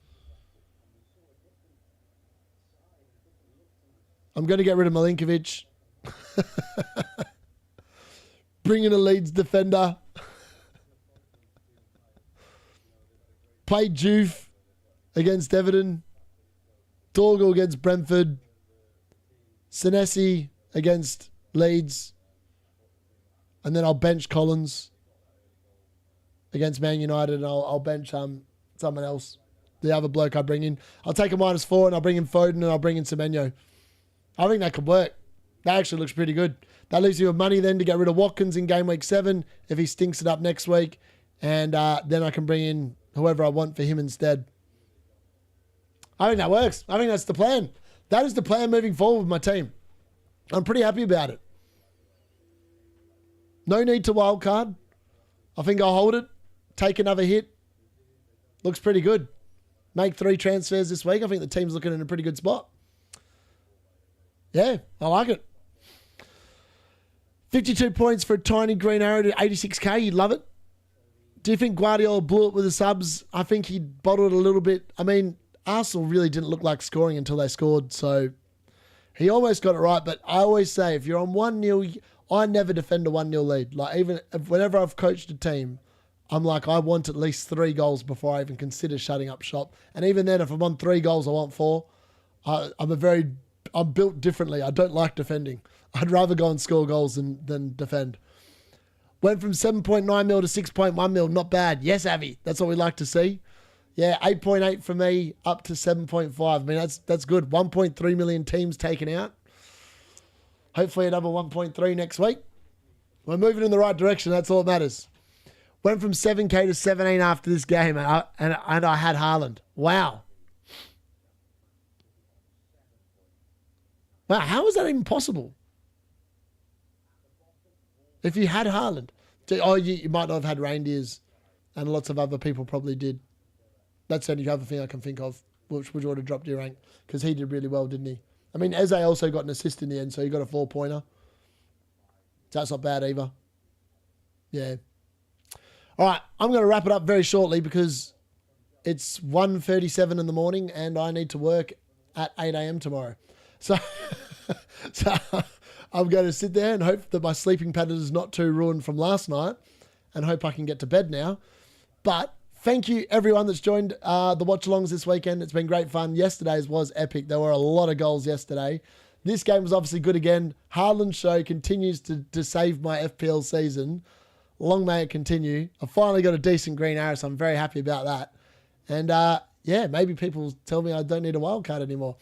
I'm going to get rid of Milinkovic. Bring in a Leeds defender. Play Juve. against Everton. Dorgal against Brentford. Senesi against Leeds. And then I'll bench Collins against Man United, and I'll bench someone else. The other bloke I bring in. I'll take a -4 and I'll bring in Foden and I'll bring in Semenyo. I think that could work. That actually looks pretty good. That leaves you with money then to get rid of Watkins in game week 7 if he stinks it up next week. And then I can bring in whoever I want for him instead. I think that works. I think that's the plan. That is the plan moving forward with my team. I'm pretty happy about it. No need to wildcard. I think I'll hold it. Take another hit. Looks pretty good. Make 3 transfers this week. I think the team's looking in a pretty good spot. Yeah, I like it. 52 points for a tiny green arrow to 86k. You'd love it. Do you think Guardiola blew it with the subs? I think he bottled it a little bit. I mean, Arsenal really didn't look like scoring until they scored, so he almost got it right. But I always say, if you're on 1-0, I never defend a 1-0 lead. Like, whenever I've coached a team, I'm like, I want at least 3 goals before I even consider shutting up shop. And even then, if I'm on 3 goals, I want 4. I'm built differently. I don't like defending. I'd rather go and score goals than defend. Went from 7.9 mil to 6.1 mil. Not bad. Yes, Avi. That's what we like to see. Yeah, 8.8 for me, up to 7.5. I mean, that's good. 1.3 million teams taken out. Hopefully another 1.3 next week. We're moving in the right direction. That's all that matters. Went from 7k to 17 after this game, and I had Haaland. Wow. Wow, how is that even possible? If you had Haaland. Oh, you might not have had Reijnders, and lots of other people probably did. That's the only other thing I can think of, which would have dropped your rank, because he did really well, didn't he? I mean, Eze also got an assist in the end, so he got a 4-pointer. So that's not bad either. Yeah. All right, I'm going to wrap it up very shortly because it's 1:37 in the morning and I need to work at 8 a.m. tomorrow. So I'm going to sit there and hope that my sleeping pattern is not too ruined from last night and hope I can get to bed now. But thank you, everyone that's joined the watch-alongs this weekend. It's been great fun. Yesterday's was epic. There were a lot of goals yesterday. This game was obviously good again. Haaland show continues to save my FPL season. Long may it continue. I finally got a decent green arrow, so I'm very happy about that. And yeah, maybe people tell me I don't need a wild card anymore.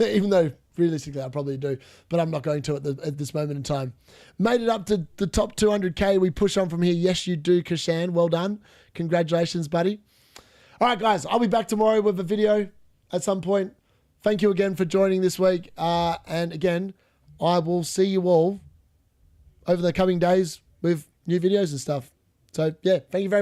Even though realistically I probably do, but I'm not going to at this moment in time. Made it up to the top 200k. We push on from here. Yes, you do, Kashan. Well done. Congratulations, buddy. All right, guys. I'll be back tomorrow with a video at some point. Thank you again for joining this week. And again, I will see you all over the coming days with new videos and stuff. So, yeah, thank you very much.